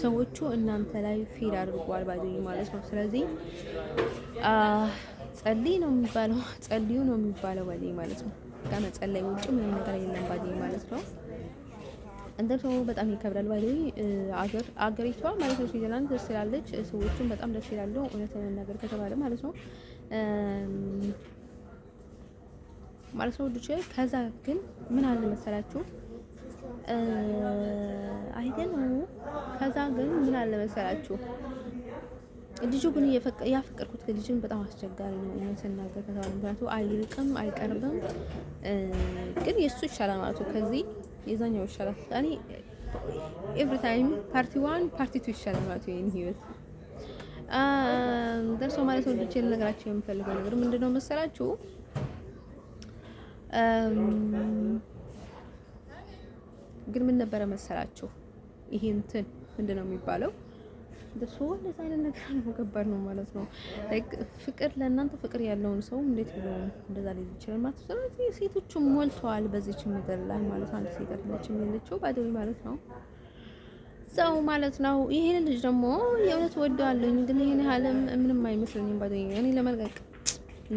ሰዎቹ እናንተ ላይ ፊል አድርጓል ባይዘኝ ማለት ነው። ስለዚህ ጸልይ ነው የሚባለው፣ ጸልዩ ነው የሚባለው ባይዘኝ ማለት ነው። ከመጸለይ ውጭ ምንም ነገር የለም ባይዘኝ ማለት ነው። እንደው ሰው በጣም ይከብዳል ባይዘኝ አገሪቷ ማለት ነው። ስዊዘርላንድ ደስ ይላለች፣ ሰዎቹም በጣም ደስ ይላሉ እውነት ለመናገር ከተባለ ማለት ነው። ማለት ነው ልጅ ከዛ ግን ምን አለ መሰላችሁ አይደል ከዛ ግን ምን አለ መሰላችሁ ልጁ ግን ያፈቀርኩት ልጅን በጣም አስቸጋሪ ነው የሚሰናገር ከተባለ ምክንያቱም አይርቅም አይቀርብም ግን የሱ ይሻላል ማለት ነው ከዚህ የዛኛው ይሻላል ያኔ ኤቭሪ ታይም ፓርቲ 1 ፓርቲ 2 ይሻላል ማለት ነው የኔ ህይወት ደርሶ ማለት ነው ልጅ ልነግራችሁ የምፈልገው ነገር ምንድነው መሰላችሁ ግን ምን ነበረ መሰላችሁ ይሄ እንትን ምንድነው የሚባለው ደርሶ እንደዛ አይነት ነገር ነው ከባድ ነው ማለት ነው ላይክ ፍቅር ለእናንተ ፍቅር ያለውን ሰው እንዴት ብሎ እንደዛ ሊል ይችላል ማለት ነው ስለዚህ ሴቶቹ ሞልተዋል በዚህች ምድር ላይ ማለት አንድ ሴት አይደለችም ያለችው ባይደው ማለት ነው ሰው ማለት ነው ይሄን ልጅ ደግሞ የእውነት ወደዋለኝ ግን ይሄን ያህልም ምንም አይመስለኝም ባይደው እኔ ለመልቀቅ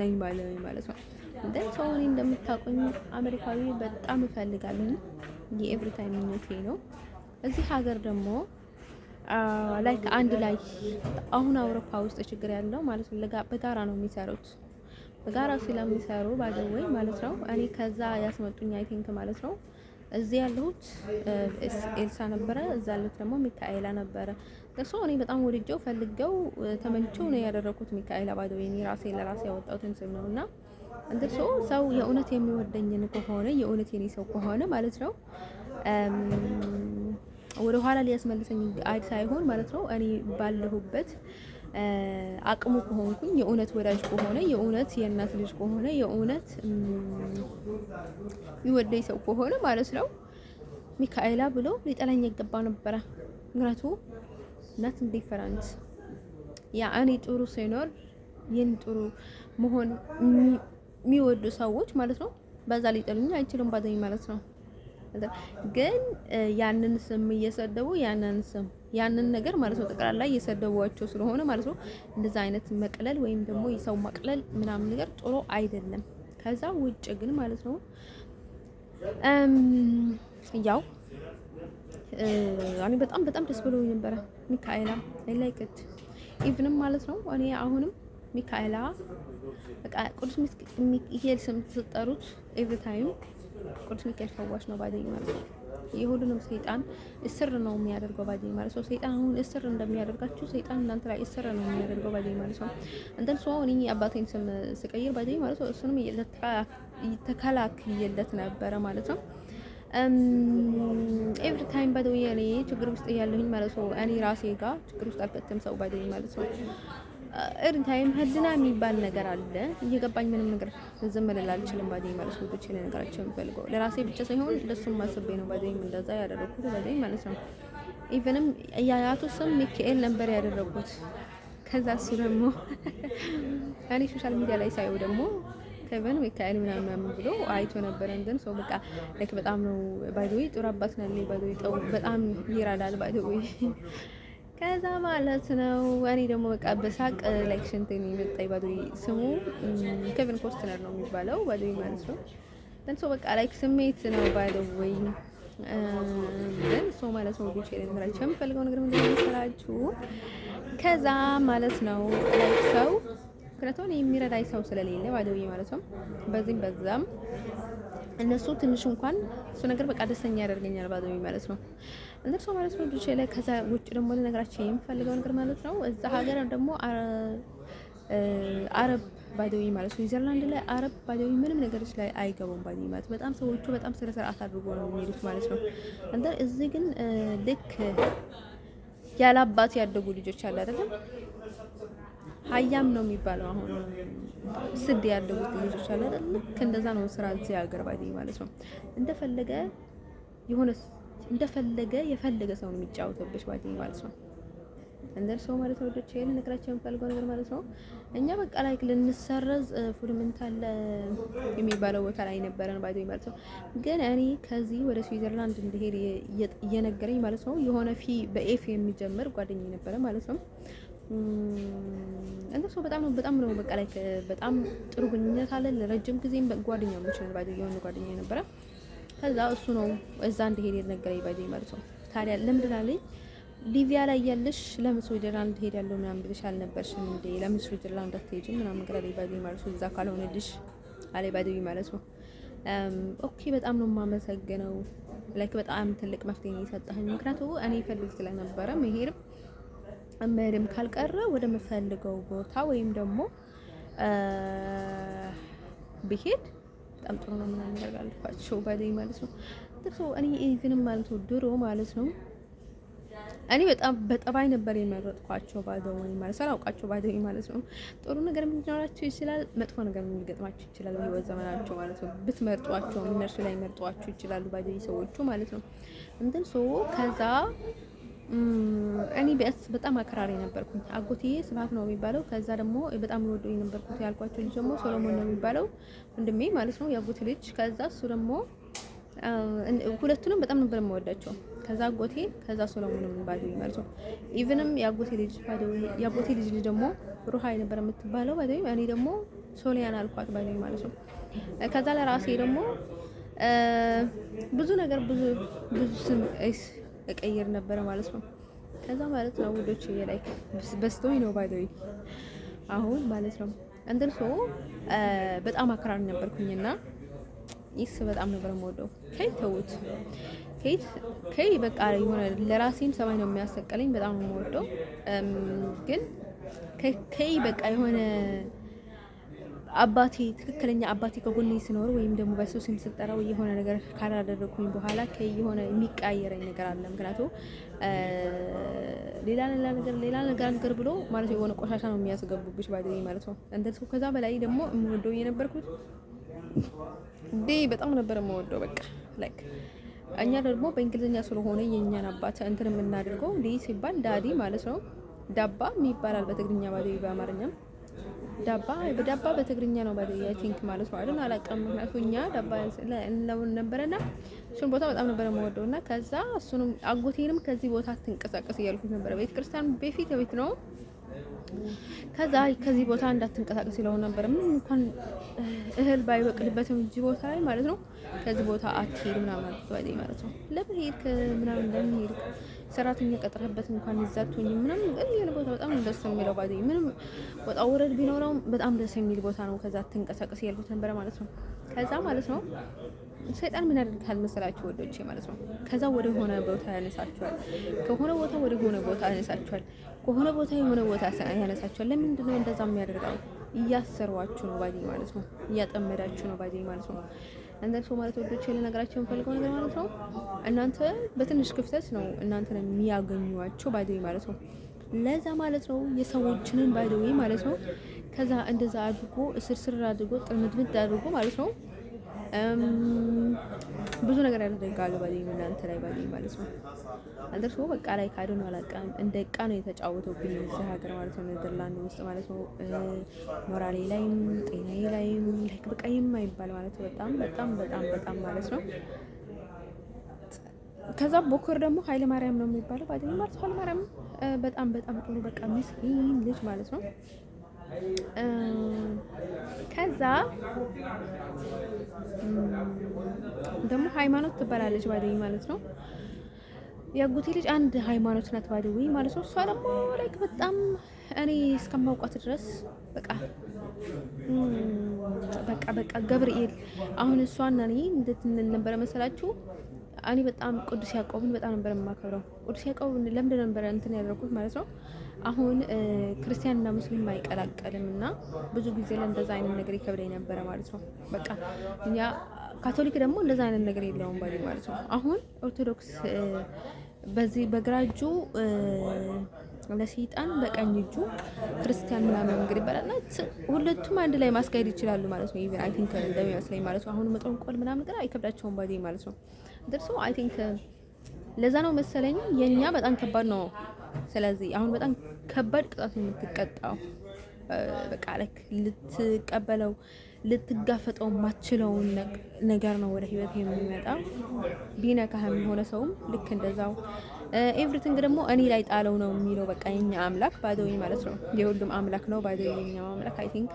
ነኝ ባይለኝ ማለት ነው እንደ ሰው እኔ እንደምታውቁኝ አሜሪካዊ በጣም እፈልጋለሁ የኤቭሪ ታይም ምኞቴ ነው እዚህ ሀገር ደግሞ ላይክ አንድ ላይ አሁን አውሮፓ ውስጥ ችግር ያለው ማለት ነው በጋራ ነው የሚሰሩት በጋራ ስለሚሰሩ ባይዘወይ ማለት ነው እኔ ከዛ ያስመጡኝ አይ ቲንክ ማለት ነው እዚህ ያለሁት ኤልሳ ነበረ እዛ ያለሁት ደግሞ ሚካኤላ ነበረ እሱ እኔ በጣም ወድጄው ፈልገው ተመንቼው ነው ያደረኩት ሚካኤላ ባይዘወይ እኔ ራሴ ለራሴ ያወጣሁትን ስም ነውና እንደሱ ሰው የእውነት የሚወደኝን ከሆነ የእውነት የኔ ሰው ከሆነ ማለት ነው ወደ ኋላ ሊያስመልሰኝ አይ ሳይሆን ማለት ነው እኔ ባለሁበት አቅሙ ከሆንኩኝ የእውነት ወዳጅ ከሆነ የእውነት የእናት ልጅ ከሆነ የእውነት ይወደኝ ሰው ከሆነ ማለት ነው ሚካኤላ ብሎ ሊጠላኝ ይገባ ነበር ምክንያቱም ናት ዲፈረንስ ያ እኔ ጥሩ ሲኖር የኔ ጥሩ መሆን የሚወዱ ሰዎች ማለት ነው በዛ ሊጠሉኝ አይችልም ባዘኝ ማለት ነው ግን ያንን ስም እየሰደቡ ያንን ነገር ማለት ነው ጠቅላላ እየሰደቧቸው ስለሆነ ማለት ነው እንደዛ አይነት መቅለል ወይም ደግሞ የሰው ማቅለል ምናምን ነገር ጥሩ አይደለም ከዛ ውጭ ግን ማለት ነው ያው እኔ በጣም ደስ ብሎኝ ነበር ሚካኤላ አይ ላይክ ኢት ኢቭንም ማለት ነው እኔ አሁንም ሚካኤላ በቃ ቅዱስ ሚካኤል ስም ተጠሩት ኤቭሪ ታይም ቅዱስ ሚካኤል ፈዋሽ ነው ባይዘኝ ማለት ነው የሁሉንም ሰይጣን እስር ነው የሚያደርገው ባይዘኝ ማለት ነው ሰይጣን አሁን እስር እንደሚያደርጋችሁ ሰይጣን እናንተ ላይ እስር ነው የሚያደርገው ባይዘኝ ማለት ነው እንደን ሰው እኔ አባቴን ስም ስቀይር ባይዘኝ ማለት ነው እሱንም ተከላክዬለት ነበረ ማለት ነው ኤቭሪ ታይም ባይዘው እኔ ችግር ውስጥ ያለሁኝ ማለት ነው እኔ ራሴ ጋር ችግር ውስጥ አልከተም ሰው ባይዘኝ ማለት ነው ኤቭሪ ታይም ህልና የሚባል ነገር አለ እየገባኝ ምንም ነገር ዝም ልል አልችልም ባይዘኝ ማለት ነው ብቻ ነገራቸው የምፈልገው ለራሴ ብቻ ሳይሆን ለሱም ማስቤ ነው ባይዘኝ እንደዛ ያደረኩት ባይዘኝ ማለት ነው ኢቭንም ያያቱ ስም ሚካኤል ነበር ያደረኩት ከዛ እሱ ደግሞ እኔ ሶሻል ሚዲያ ላይ ሳይው ደግሞ ከቨን ሚካኤል ምናምን ብሎ አይቶ ነበር እንደን ሰው በቃ ላይክ በጣም ነው ባይዘይ ጥሩ አባት ነው ባይዘይ ጠው በጣም ይራዳል ባይዘይ ከዛ ማለት ነው እኔ ደግሞ በቃ በሳቅ ላይክ ሽንቴን የመጣይ ባይዘይ ስሙ ኬቪን ኮስትነር ነው የሚባለው ባይዘይ ማለት ነው ደን ሰው በቃ ላይክ ስሜት ነው ባይዘይ ደን ሰው ማለት ነው ቢቼ ለነገራችሁ የምፈልገው ነገር ምንድነው መሰላችሁ ከዛ ማለት ነው ላይክ ሰው ምክንያቱም የሚረዳኝ ሰው ስለሌለ ባይዘይ ማለት ነው በዛም እነሱ ትንሽ እንኳን እሱ ነገር በቃ ደስተኛ ያደርገኛል ባይዘይ ማለት ነው እንደርሶ ማለት ነው ዱቼ ላይ ከዛ ውጭ ደግሞ ለነገራችሁ የምፈልገው ነገር ማለት ነው እዛ ሀገር ደግሞ አረብ ባይዘይ ማለት ነው ስዊዘርላንድ ላይ አረብ ባይዘይ ምንም ነገሮች ላይ አይገቡም ባይዘይ ማለት በጣም ሰዎቹ በጣም ስለ ስርዓት አድርጎ ነው የሚሄዱት ማለት ነው እንደ እዚህ ግን ልክ ያላባት ያደጉ ልጆች አለ አይደል ሀያም ነው የሚባለው አሁን ስድ ያደጉት ልጆች አለ አይደል ከእንደዛ ነው ስራ እዚህ ሀገር ባይዘይ ማለት ነው እንደፈለገ የፈለገ ሰው ነው የሚጫወተብሽ ባይዘይ ማለት ነው እንደርሰው ማለት ነው። ወደች ይሄን ነገራችን የምፈልገው ነገር ማለት ነው። እኛ በቃ ላይክ ልንሰረዝ ፉንዳሜንታል የሚባለው ቦታ ላይ ነበረን ባይዘይ ማለት ነው። ግን እኔ ከዚህ ወደ ስዊዘርላንድ እንድሄድ እየነገረኝ ማለት ነው የሆነ በኤፍ የሚጀምር ጓደኛዬ ነበረ ማለት ነው። እንደርሰው በጣም ነው በቃ ላይክ በጣም ጥሩ ግንኙነት አለ። ለረጅም ጊዜም ጓደኛሞች ነን ባይዘይ የሆነ ጓደኛዬ ነበረ። ከዛ እሱ ነው እዛ እንድሄድ የነገረኝ ባይዘይ ማለት ነው። ታዲያ ለምንድን አለኝ ሊቪያ ላይ ያለሽ ለምን ስዊዘርላንድ ሄዳለሁ ምናምን ብለሽ አልነበርሽም እንዴ? ለምን ስዊዘርላንድ አትሄጂም ምናምን ነገር አለኝ ባይዘኝ ማለት ነው። እዛ ካልሆነልሽ አለኝ ባይዘኝ ማለት ነው። ኦኬ በጣም ነው የማመሰግነው። ላይክ በጣም ትልቅ መፍትሄ ነው የሰጠኸኝ። ምክንያቱም እኔ ፈልግ ስለነበረ መሄድም ካልቀረ ወደ ምፈልገው ቦታ ወይም ደግሞ ብሄድ በጣም ጥሩ ነው ምናምን ነገር አልኳቸው ባይዘኝ ማለት ነው። እኔ ኢቭንም ማለት ነው ድሮ ማለት ነው እኔ በጣም በጠባይ ነበር የመረጥኳቸው ባይዘወይ ማለት ሳላውቃቸው ባይዘወይ ማለት ነው። ጥሩ ነገር ሊኖራቸው ይችላል፣ መጥፎ ነገር ሊገጥማቸው ይችላል። በህይወት ዘመናቸው ማለት ነው ብትመርጧቸው እነርሱ ላይ መርጧቸው ይችላሉ ባይዘወይ ሰዎቹ ማለት ነው። እንትን ከዛ እኔ በጣም አክራሪ ነበርኩኝ። አጎቴ ስብሐት ነው የሚባለው። ከዛ ደግሞ በጣም ወደው የነበርኩት ያልኳቸው ልጅ ደግሞ ሶሎሞን ነው የሚባለው ወንድሜ ማለት ነው የአጎቴ ልጅ። ከዛ እሱ ደግሞ ሁለቱንም በጣም ነበር የምወዳቸው። ከዛ አጎቴ ከዛ ሶሎሞንም ባይዘኝ ማለት ነው። ኢቭንም የአጎቴ ልጅ ደግሞ ሩሃ ነበር የምትባለው ባይዘኝ። እኔ ደግሞ ሶሊያን አልኳት ባይዘኝ ማለት ነው። ከዛ ለራሴ ደግሞ ብዙ ነገር ብዙ ስም እቀይር ነበር ማለት ነው። ከዛ ማለት ነው ውዶች ላይክ በስቶኝ ነው ባይዘኝ አሁን ማለት ነው። እንትን በጣም አክራሪ ነበርኩኝና ይስ በጣም ነበር የምወደው። ተውት ከይ በቃ የሆነ ለራሴም ሰማይ ነው የሚያሰቀለኝ። በጣም ነው የምወደው። ግን ከይ በቃ የሆነ አባቴ ትክክለኛ አባቴ ከጎኔ ሲኖር ወይም ደግሞ በሱ ስም ስጠራው የሆነ ነገር ካላደረኩኝ በኋላ ከይ የሆነ የሚቀያየረኝ ነገር አለ። ምክንያቱም ሌላ ነገር ብሎ ማለት የሆነ ቆሻሻ ነው የሚያስገቡብሽ ባይዘኝ ማለት ነው። እንደዚህ ከዛ በላይ ደግሞ የምወደው የነበርኩት በጣም ነበር የምወደው በቃ ላይክ እኛ ደግሞ በእንግሊዝኛ ስለሆነ የኛን አባት እንትን የምናደርገው ሲባል ዳዲ ማለት ነው። ዳባ ይባላል በትግርኛ ባይዘይ፣ በአማርኛም ዳባ በትግርኛ ነው ባይዘይ አይ ቲንክ ማለት ነው አይደል? አላውቅም። ምክንያቱም እኛ ዳባ እንለውን ነበርና እሱን ቦታ በጣም ነበር የምወደውና ከዛ እሱንም አጎቴንም ከዚህ ቦታ አትንቀሳቀስ እያልኩት ነበር። ቤተክርስቲያን በፊት ነው። ከዛ ከዚህ ቦታ እንዳትንቀሳቀስ ይለው ነበር። ምን እንኳን እህል ባይበቅልበትም እዚህ ቦታ ላይ ማለት ነው ከዚህ ቦታ አትሄድ ምናምን አትባይ ማለት ነው። ለምን ሄድክ ምናምን እንደምን ሰራተኛ ቀጥረህበት እንኳን ይዛቱኝ ምናምን ግን የሆነ ቦታ በጣም ደስ የሚለው ባይዘኝ ምንም ወጣ ወረድ ቢኖረውም በጣም ደስ የሚል ቦታ ነው። ከዛ አትንቀሳቀስ ያልኩት ነበር ማለት ነው። ከዛ ማለት ነው ሰይጣን ምን ያደርጋል መሰላችሁ ወዶቼ ማለት ነው። ከዛ ወደ ሆነ ቦታ ያነሳችኋል፣ ከሆነ ቦታ ወደ ሆነ ቦታ ያነሳችኋል፣ ከሆነ ቦታ የሆነ ቦታ ያነሳችኋል። ለምንድን ነው እንደዛ የሚያደርገው? እያሰሯችሁ ነው ባይዘኝ ማለት ነው። እያጠመዳችሁ ነው ባይዘኝ ማለት ነው። እንደርሱ ማለት ወዶቼ ለነገራችሁ የምፈልገው ነገር ማለት ነው እናንተ በትንሽ ክፍተት ነው እናንተን የሚያገኙዋቸው ባይዘኝ ማለት ነው። ለዛ ማለት ነው የሰዎችንን ባይዘኝ ማለት ነው ከዛ እንደዛ አድርጎ እስርስር አድርጎ ጥርምድምድ አድርጎ ማለት ነው ብዙ ነገር ያደርጋሉ ባይዘኝ እናንተ ላይ ባይዘኝ ማለት ነው። አንደርሶ በቃ ላይ ካዶን አላውቅም እንደ ዕቃ ነው የተጫወተብኝ እዚህ ሀገር ማለት ነው ኔዘርላንድ ውስጥ ማለት ነው። ሞራሌ ላይም ጤናዬ ላይም ላይክ በቃ የማይባል ማለት ነው በጣም ማለት ነው። ከዛ ቦከር ደግሞ ኃይለ ማርያም ነው የሚባለው ባይዘኝ ማለት ኃይለ ማርያም በጣም ጥሩ በቃ ምስኪን ልጅ ማለት ነው። ከዛ ደግሞ ሃይማኖት ትባላለች ባይዘኝ ማለት ነው። የአጎቴ ልጅ አንድ ሃይማኖት ናት ባይዘኝ ማለት ነው። እሷ ደግሞ ላይክ በጣም እኔ እስከማውቃት ድረስ በቃ ገብርኤል አሁን እሷና እኔ እንዴት ነበር መሰላችሁ? እኔ በጣም ቅዱስ ያዕቆብን በጣም ነበር የማከብረው። ቅዱስ ያዕቆብን ለምንድን ነበር እንትን ያደረኩት ማለት ነው። አሁን ክርስቲያንና ሙስሊም አይቀላቀልም እና ብዙ ጊዜ ለእንደዛ አይነት ነገር ይከብደኝ ነበረ ማለት ነው። በቃ እኛ ካቶሊክ ደግሞ እንደዛ አይነት ነገር የለውም ባይዘኝ ማለት ነው። አሁን ኦርቶዶክስ በዚህ በግራ እጁ ለሰይጣን በቀኝ እጁ ክርስቲያን ምናምን እንግዲህ ይባላልና ሁለቱም አንድ ላይ ማስካሄድ ይችላሉ ማለት ነው። ኢቭን አይ ቲንክ እንደሚመስለኝ ማለት ነው። አሁን መጠንቆል ምናምን ግን አይከብዳቸውም ባይዘኝ ማለት ነው። ደርሶ አይ ቲንክ ለዛ ነው መሰለኝ የኛ በጣም ከባድ ነው ስለዚህ አሁን በጣም ከባድ ቅጣት የምትቀጣው በቃ ልክ ልትቀበለው ልትጋፈጠው ማችለውን ነገር ነው ወደ ህይወት የሚመጣው። ቢነካህም የሆነ ሰውም ልክ እንደዛው ኤቭሪቲንግ ደግሞ እኔ ላይ ጣለው ነው የሚለው። በቃ የኛ አምላክ ባይዘዌ ማለት ነው የሁሉም አምላክ ነው ባይዘዌ የኛ አምላክ አይ ቲንክ።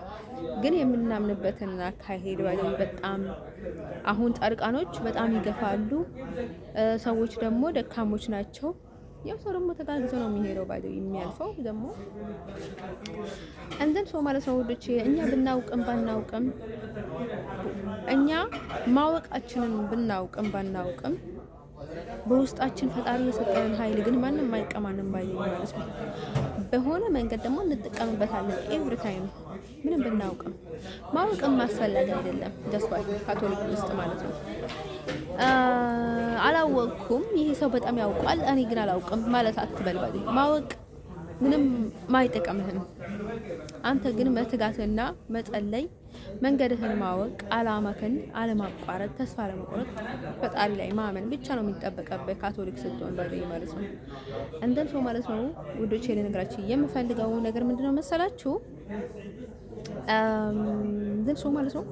ግን የምናምንበትን አካሄድ ባይዘዌ በጣም አሁን ጻድቃኖች በጣም ይገፋሉ፣ ሰዎች ደግሞ ደካሞች ናቸው። ያው ሰው ደግሞ ተጋግዞ ነው የሚሄደው ባይዘዌ የሚያልፈው ደግሞ እንደን ሰው ማለት ነው ወዶች። እኛ ብናውቅም ባናውቅም እኛ ማወቃችንን ብናውቅም ባናውቅም በውስጣችን ፈጣሪ የሰጠንን ኃይል ግን ማንም አይቀማንም ባይ ማለት ነው። በሆነ መንገድ ደግሞ እንጠቀምበታለን ኤቭሪ ታይም ምንም ብናውቅም። ማወቅም ማስፈላጊ አይደለም። ጀስት ካቶሊክ ውስጥ ማለት ነው አላወቅኩም ይሄ ሰው በጣም ያውቃል እኔ ግን አላውቅም ማለት አትበል ባይ። ማወቅ ምንም ማይጠቀምህም። አንተ ግን መትጋትና መጸለይ፣ መንገድህን ማወቅ፣ አላማህን አለማቋረጥ፣ ተስፋ አለመቁረጥ፣ ፈጣሪ ላይ ማመን ብቻ ነው የሚጠበቅብህ ካቶሊክ ስትሆን ባይ ማለት ነው። እንደም ሰው ማለት ነው ውዶቼ ልነግራችሁ የምፈልገው ነገር ምንድነው መሰላችሁ? እንደም ሰው ማለት ነው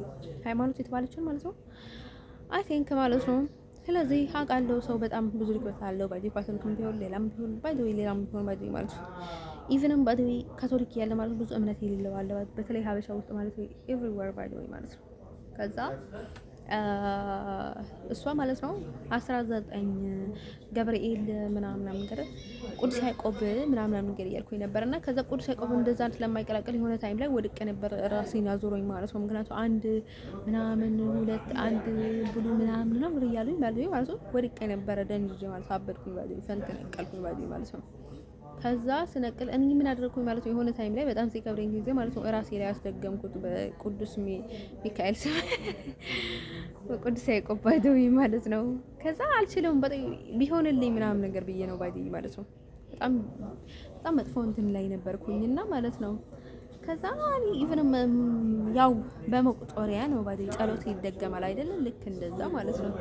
ሃይማኖት የተባለችውን ማለት ነው አይ ቲንክ ማለት ነው። ስለዚህ አውቃለሁ ሰው በጣም ብዙ ልክበት አለው ባይ ካቶሊክም ቢሆን ሌላም ቢሆን ባይ ሌላም ቢሆን ባይ ማለት ነው። ኢቭንም ባይ ካቶሊክ ያለ ማለት ብዙ እምነት የሌለው አለ በተለይ ሀበሻ ውስጥ ማለት ነው ኤቭሪዌር ባይ ማለት ነው። ከዛ እሷ ማለት ነው 19 ገብርኤል ምናምን ነገር ቅዱስ ያዕቆብ ምናምን ነገር እያልኩኝ ነበርና ከዛ ቅዱስ ያዕቆብ እንደዛ ስለማይቀላቀል የሆነ ታይም ላይ ወድቄ ነበር ራሴን አዞሮኝ ማለት ነው። ምክንያቱም አንድ ምናምን ሁለት አንድ ብሉ ምናምን ነው እያሉኝ ማለት ነው ወድቄ ነበር ደንጅ ማለት አበድኩኝ ማለት ፈንተነቀልኩኝ ማለት ነው። ከዛ ስነቅል እኔ ምን አደረኩኝ ማለት ነው የሆነ ታይም ላይ በጣም ሲከብረኝ ጊዜ ማለት ነው ራሴ ላይ አስደገምኩት በቅዱስ ሚካኤል ስም በቅዱስ ያዕቆብ ባይደዊ ማለት ነው። ከዛ አልችልም ቢሆንልኝ ምናምን ነገር ብዬ ነው ባይደዊ ማለት ነው። በጣም መጥፎ እንትን ላይ ነበርኩኝና ማለት ነው። ከዛ ኢቭንም ያው በመቁጠሪያ ነው ባይደዊ ጸሎት ይደገማል አይደለም ልክ እንደዛ ማለት ነው።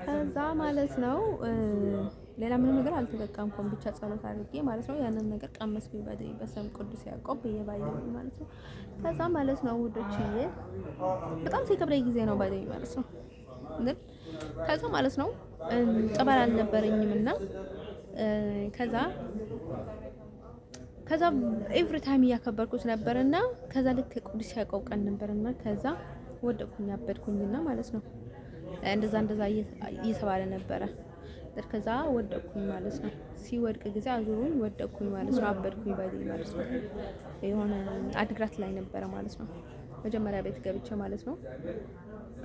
ከዛ ማለት ነው ሌላ ምንም ነገር አልተጠቀምኩም ብቻ ጸሎት አድርጌ ማለት ነው ያንን ነገር ቀመስኩኝ ባይደዊ በስመ ቅዱስ ያዕቆብ በየባይደዊ ማለት ነው። ከዛ ማለት ነው ውዶችዬ በጣም ሲከብረኝ ጊዜ ነው ባይደዊ ማለት ነው። ከዛ ማለት ነው ጠበል አልነበረኝም እና ከዛ ኤቭሪ ታይም እያከበርኩት ነበርና ከዛ ልክ ቅዱስ ያዕቆብ ቀን ነበርና ከዛ ወደቅኩኝ አበድኩኝና ማለት ነው እንደዛ እየተባለ ነበረ። ከዛ ወደቅኩኝ ማለት ነው። ሲወድቅ ጊዜ አዙሩኝ ወደቅኩኝ ማለት ነው። አበድኩኝ ባይደኝ ማለት ነው። የሆነ አድግራት ላይ ነበረ ማለት ነው መጀመሪያ ቤት ገብቼ ማለት ነው።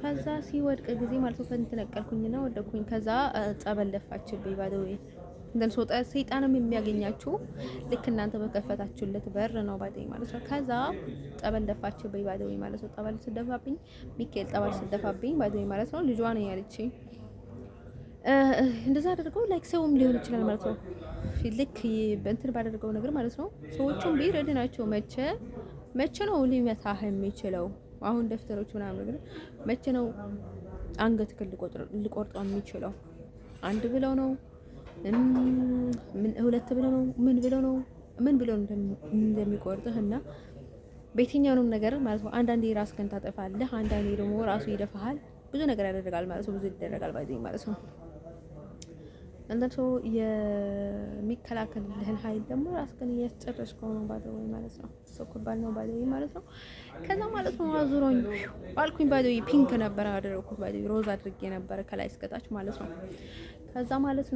ከዛ ሲወድቅ ጊዜ ማለት ነው ፈንተነቀልኩኝና ወደቅኩኝ። ከዛ ጸበል ደፋችብኝ ባይደኝ እንደን ሶጣ ሰይጣንም የሚያገኛችሁ ልክ እናንተ በከፈታችሁለት በር ነው ባይደኝ ማለት ነው። ከዛ ጸበል ደፋችብኝ ባይደኝ ማለት ነው። ጸበል ስደፋብኝ ሚካኤል ጸበል ስደፋብኝ ባይደኝ ማለት ነው። ልጇ ነው ያለችኝ እንደዛ አድርገው ላይክ ሰውም ሊሆን ይችላል ማለት ነው። ልክ በእንትን ባደረገው ነገር ማለት ነው። ሰዎቹም ቢረድ ናቸው። መቼ ነው ሊመታህ የሚችለው? አሁን ደፍተሮች ምናምን ነገር መቼ ነው አንገት ሊቆርጠው የሚችለው? አንድ ብለው ነው ሁለት ብለው ነው ምን ብለው እንደሚቆርጥህ እና በየትኛውንም ነገር ማለት ነው። አንዳንዴ ራስህን ታጠፋለህ፣ አንዳንዴ ደግሞ ራሱ ይደፋሃል። ብዙ ነገር ያደርጋል ማለት ነው። ብዙ ይደረጋል ባይዘኝ ማለት ነው። እንደን ሰው የሚከላከልልህን ኃይል ደግሞ ራስህን እያስጨረስከው ነው ባይዘኝ ማለት ነው። ሰኩባል ነው ባይዘኝ ማለት ነው። ከዛ ማለት ነው አዙሮኝ ባልኩኝ ባይዘኝ ፒንክ ነበር ያደረኩት ባይዘኝ ሮዝ አድርጌ ነበር ከላይ እስከታች ማለት ነው። ከዛ ማለት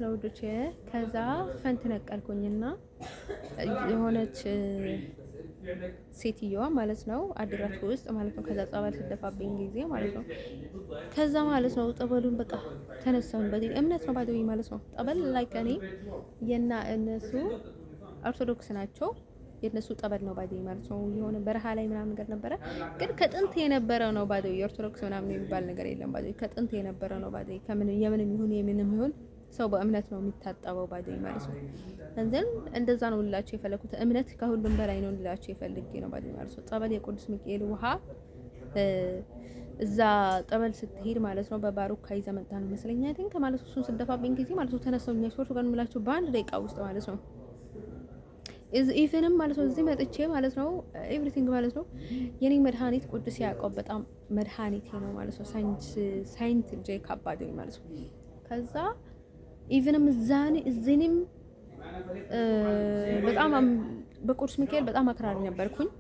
ነው ውዶቼ ከዛ ፈንተነቀልኩኝና የሆነች ሴትዮዋ ማለት ነው አድራት ውስጥ ማለት ነው። ከዛ ጸበል ስደፋብኝ ጊዜ ማለት ነው። ከዛ ማለት ነው ጸበሉን በቃ ተነሳሁኝ ባይደኝ እምነት ነው ባይደኝ ማለት ነው። ጸበል ላይ ከኔ እነሱ ኦርቶዶክስ ናቸው። የነሱ ጠበል ነው ባይደኝ ማለት ነው። የሆነ በረሃ ላይ ምናምን ነገር ነበረ፣ ግን ከጥንት የነበረ ነው ባይደኝ። የኦርቶዶክስ ምናምን የሚባል ነገር የለም ባይደኝ። ከጥንት የነበረ ነው ባይደኝ። የምንም ይሁን ሰው በእምነት ነው የሚታጠበው ባይደኝ ማለት ነው። እንደዛ ነው ልላችሁ የፈለኩት። እምነት ከሁሉም በላይ ነው ልላችሁ የፈልጌ ነው ባይደኝ ማለት ነው። ጸበል የቅዱስ ሚካኤል ውሃ እዛ ጠበል ስትሄድ ማለት ነው በባሩካ ይዛ መጣ ነው መሰለኝ አይደል ከማለት እሱን ስደፋብኝ ጊዜ ማለት ነው ተነሳውኛ ሶርቱ ጋር እንምላችሁ በአንድ ደቂቃ ውስጥ ማለት ነው ኢቨንም ማለት ነው እዚህ መጥቼ ማለት ነው ኤቭሪቲንግ ማለት ነው የኔ መድኃኒት ቅዱስ ያዕቆብ በጣም መድኃኒቴ ነው ማለት ነው። ሳይንት ጄካብ አደኝ ማለት ነው። ከዛ ኢቨንም እዚህንም በጣም በቅዱስ ሚካኤል በጣም አክራሪ ነበርኩኝ።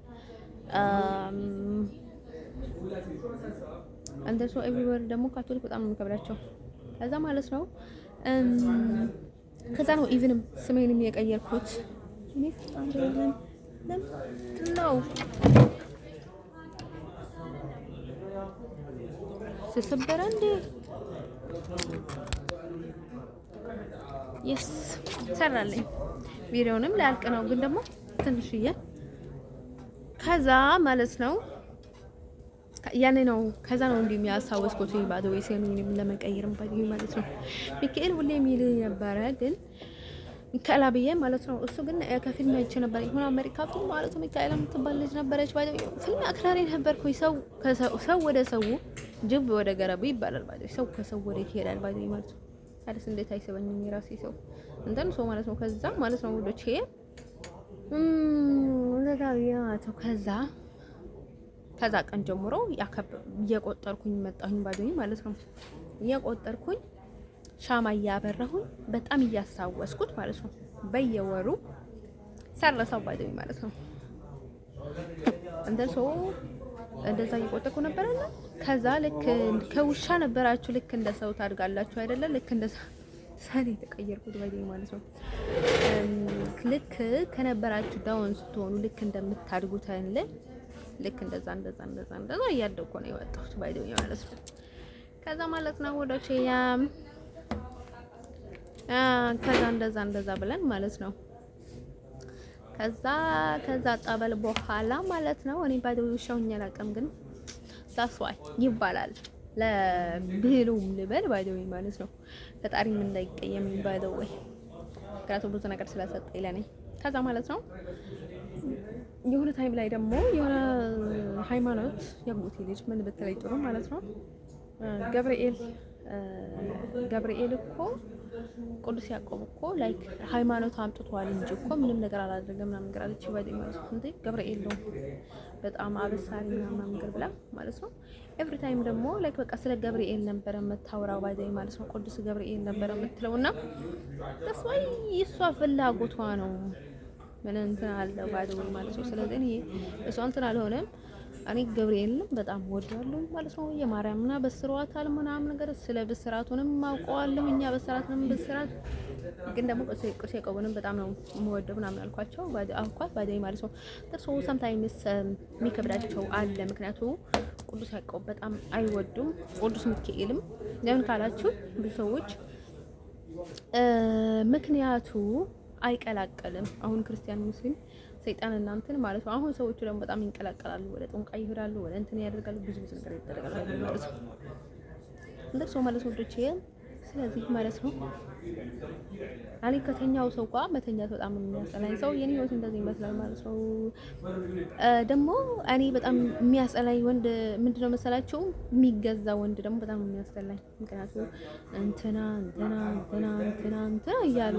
እንደሱ ኤቭሪዌር ደግሞ ካቶሊክ በጣም ነው የሚከብዳቸው። ከዛ ማለት ነው ከዛ ነው ኢቨንም ስሜንም የቀየርኩት እኔ ፈጣን ነው ስሰበረ እንዴ የስ ሰራልኝ ቪዲዮንም ላልቅ ነው ግን ደግሞ ትንሽዬ ከዛ ማለት ነው ያኔ ነው ከዛ ነው እንደሚያሳወስኩት ባዶ ወይሴንም ለመቀየርም ባዶ ማለት ነው ሚካኤል ሁሌ የሚል ነበረ ግን ሚካኤል አብዬ ማለት ነው እሱ ግን ከፊልም አይቼ ነበር ይሁን አሜሪካ ፊልም ማለት ነው ሚካኤል የምትባል ልጅ ነበረች ባዶ ፊልም አክራሪ ነበርኩኝ ሰው ወደ ሰው ጅብ ወደ ገረቡ ይባላል ባዶ ሰው ከሰው ወደ ይሄዳል ባዶ ማለት ነው ታዲያ እንዴት አይሰበኝም የራሴ ሰው እንትን ሰው ማለት ነው ከዛ ማለት ነው ወዶቼ ለታውያው ከዛ ቀን ጀምሮ እየቆጠርኩኝ መጣሁኝ ባዶኝ ማለት ነው እየቆጠርኩኝ ሻማ እያበራሁኝ በጣም እያሳወስኩት ማለት ነው በየወሩ ሰረሰው ባዶኝ ማለት ነው እንደሶ እንደዛ እየቆጠርኩ ነበርና ከዛ ልክ ከውሻ ነበራችሁ ልክ እንደ ሰው ታድጋላችሁ አይደለ ልክ እንደ ሳኔ ተቀየርኩት ባዶኝ ማለት ነው ልክ ከነበራችሁ ዳውን ስትሆኑ ልክ እንደምታድጉት አይደል ልክ እንደዛ እያደኩ ነው የወጣሁት ባይዶኝ ማለት ነው ከዛ ማለት ነው ወዶቼ ከዛ እንደዛ ብለን ማለት ነው ከዛ ጠበል በኋላ ማለት ነው እኔ ባይዶኝ ሻውኛ አላውቅም ግን ታስዋይ ይባላል ለብሉም ልበል ባይዶኝ ማለት ነው ፈጣሪ ምን እንዳይቀየም ባይዶኝ ከራቱ ብዙ ነገር ስለሰጠኝ ለኔ ከዛ ማለት ነው የሆነ ታይም ላይ ደግሞ የሆነ ሃይማኖት የሙቲ ልጅ ምን በተለይ ጥሩ ማለት ነው ገብርኤል እኮ ቅዱስ ያዕቆብ እኮ ላይክ ሃይማኖት አምጥቷል እንጂ እኮ ምንም ነገር አላደረገም ምናምን ነገር አለች ባይዶኝ ማለት ነው እንዴ ገብርኤል ነው በጣም አበሳሪ ምናምን ነገር ብላ ማለት ነው ኤቭሪ ታይም ደግሞ ላይክ በቃ ስለ ገብርኤል ነበር የምታወራው ባይዶኝ ማለት ነው ቅዱስ ገብርኤል ነበር የምትለውና ተስዋይ እሷ ፍላጎቷ ነው ምን እንትን አለ ባይዶኝ ማለት ነው ስለዚህ እኔ እሷ እንትን አልሆነም እኔ ገብርኤልን በጣም ወዳለሁ ማለት ነው የማርያምና በስራዋታል ምናምን ነገር ስለ በስራቱንም ማውቀዋለሁ እኛ በስራቱንም በስራት ግን ደግሞ ቅዱስ ያዕቆብንም በጣም ነው የምወደው ምናምን አልኳቸው ባይዶኝ ማለት ነው ተርሶ ሰምታይምስ የሚከብዳቸው አለ ምክንያቱም ቅዱስ ያዕቆብ በጣም አይወዱም ቅዱስ ሚካኤልም ለምን ካላችሁ ብዙ ሰዎች ምክንያቱ አይቀላቀልም አሁን ክርስቲያን ሙስሊም ሰይጣን እናንተን ማለት ነው አሁን ሰዎቹ ደግሞ በጣም ይንቀላቀላሉ ወደ ጦንቃይ ይሄዳሉ ወደ እንትን ያደርጋሉ ብዙ ነገር ይደረጋሉ ማለት ነው እንደሱ ማለት ነው ልጅ ስለዚህ ማለት ነው አሊ ከተኛው ሰው ጋር መተኛት በጣም የሚያስጠላኝ ሰው የኔ ህይወት እንደዚህ ይመስላል ማለት ነው ደግሞ እኔ በጣም የሚያስጠላኝ ወንድ ምንድነው መሰላችሁ የሚገዛ ወንድ ደግሞ በጣም የሚያስጠላኝ ምክንያቱም እንትና እያሉ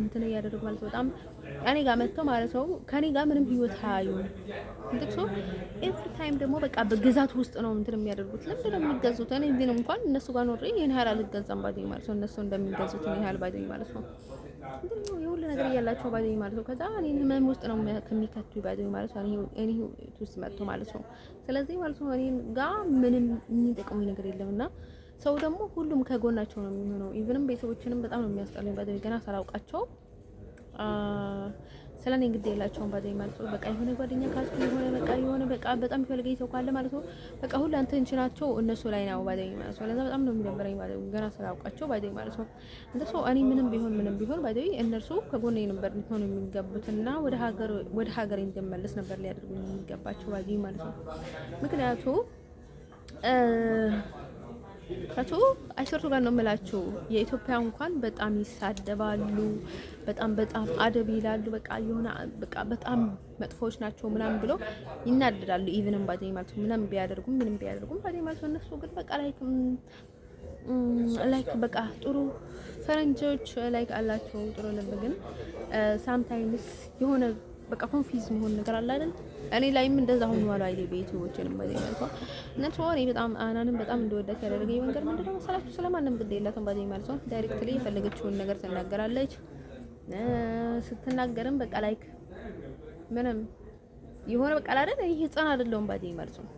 እንትን እያደረጉ ማለት በጣም እኔ ጋር መጥቶ ማለት ነው ከኔ ጋር ምንም ህይወት አያዩም እንደሱ ኤቭሪ ታይም ደግሞ በቃ በግዛት ውስጥ ነው እንትን የሚያደርጉት ለምን እንደሚገዙት እኔ ግን እንኳን እነሱ ጋር ኖሬ የኔ ሀል አልገዛም ባይዶኝ ማለት ነው እነሱ እንደሚገዙት እኔ ሀል ባይዶኝ ማለት ነው እንዴ የሁሉ ነገር ያላቸው ባይዶኝ ማለት ነው ከዛ እኔ ህመም ውስጥ ነው ከሚከቱ ባይዶኝ ማለት ነው እኔ ውስጥ መጥቶ ማለት ነው ስለዚህ ማለት ነው እኔ ጋር ምንም የሚጠቅመኝ ነገር የለምና ሰው ደግሞ ሁሉም ከጎናቸው ነው የሚሆነው ኢቭንም ቤተሰቦችንም በጣም ነው የሚያስጠሉኝ ባይዶኝ ገና ሳላውቃቸው ስለኔ እንግዲህ የላቸውም ባይዶኝ ማለት ነው በቃ የሆነ ጓደኛ ካስኩ የሆነ በቃ በጣም ይፈልገኝ ሰው ካለ ማለት ነው በቃ ሁሉ አንተ እንችናቸው እነሱ ላይ ነው ባይዶኝ ማለት ነው ለዛ በጣም ነው የሚደበረኝ ባይዶኝ ገና ሳላውቃቸው ባይዶኝ ማለት ነው እንደሱ እኔ ምንም ቢሆን ባይዶኝ እነርሱ ከጎኔ ነበር ሊሆኑ የሚገቡትና ወደ ሀገር እንድመለስ ነበር ሊያደርጉኝ የሚገባቸው ባይዶኝ ማለት ነው ምክንያቱም ከቱ አይሰርቱ ጋር ነው የምላችሁ። የኢትዮጵያ እንኳን በጣም ይሳደባሉ፣ በጣም አደብ ይላሉ። በቃ የሆነ በቃ በጣም መጥፎች ናቸው ምናምን ብሎ ይናደዳሉ። ኢቭንም ባዴ ማለት ነው ምንም ቢያደርጉም ባዴ ማለት ነው። እነሱ ግን በቃ ላይክ በቃ ጥሩ ፈረንጆች ላይክ አላቸው ጥሩ ልብ። ግን ሳምታይምስ የሆነ በቃ ኮንፊዝ መሆን ነገር አለ አይደል? እኔ ላይም እንደዛ ሆኖ ዋላ አይዴ ቤቶችን ባዴ ማለት ነው። እነሱ እኔ በጣም አናንም በጣም እንደወዳት ያደረገኝ መንገድ ምንድነው መሰላችሁ? ስለማንም ግድ የላትም ባዴ ማለት ነው። ዳይሬክትሊ የፈለገችውን ነገር ትናገራለች። ስትናገርም በቃ ላይክ ምንም የሆነ በቃ አይደል? ይሄ ህፃን አይደለሁም ባዴ ማለት ነው።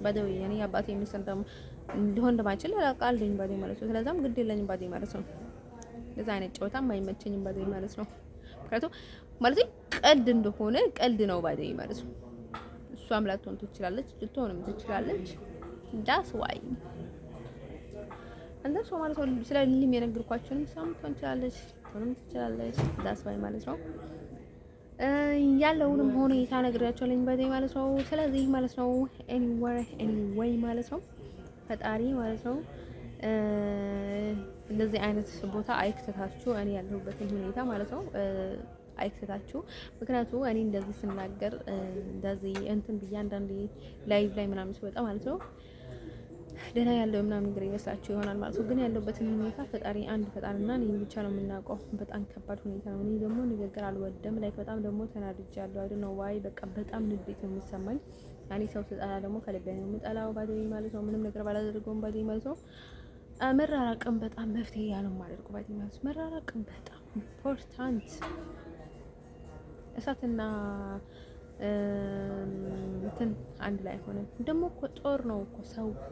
ባዴው እኔ አባቴ ሚስት ሊሆን እንደማይችል አውቃለሁኝ ባዴ ማለት ነው። ስለዛም ግድ የለኝም ባዴ ማለት ነው። ለዛ አይነት ጨዋታም አይመቸኝም ባዴ ማለት ነው። ምክንያቱም ማለት ቀልድ እንደሆነ ቀልድ ነው ባዴ ማለት ነው። እሷም ላትሆን ትችላለች፣ ልትሆንም ትችላለች። ዳስ ዋይ አንተ ሰው ማለት ነው። ስለ ሊም የነገርኳችሁንም ሰምቷን ትችላለች። ዳስ ዋይ ማለት ነው። ያለውንም ሁኔታ ነግሬያቸዋለሁ ባዴ ማለት ነው። ስለዚህ ማለት ነው ኤኒዌይ ማለት ነው ፈጣሪ ማለት ነው እንደዚህ አይነት ቦታ አይክተታችሁ። እኔ ያለሁበትን ሁኔታ ማለት ነው አይክተታችሁ። ምክንያቱም እኔ እንደዚህ ስናገር እንደዚህ እንትን ብዬ አንዳንዴ ላይቭ ላይ ምናምን ሲወጣ ማለት ነው ደህና ያለው ምናምን ነገር ይመስላችሁ ይሆናል ማለት ነው። ግን ያለሁበትን ሁኔታ አንድ ፈጣሪና እኔ ብቻ ነው የምናውቀው። በጣም ከባድ ሁኔታ ነው። እኔ ደግሞ ንግግር አልወደም። ላይክ በጣም ደግሞ ተናድጃለሁ። አይደል ነው ዋይ በቃ በጣም ንዴት ነው የሚሰማኝ። እኔ ሰው ስጠላ ደግሞ ከልቤ ነው የምጠላው ባዴ ማለት ነው። ምንም ነገር ባላደርገውም ባዴ ማለት ነው። መራራቅም በጣም መፍትሄ ያለው ማድረግ ባዴ ማለት ነው። መራራቅም በጣም ኢምፖርታንት። እሳትና እንትን አንድ ላይ ሆነ ደግሞ እኮ ጦር ነው እኮ ሰው እኮ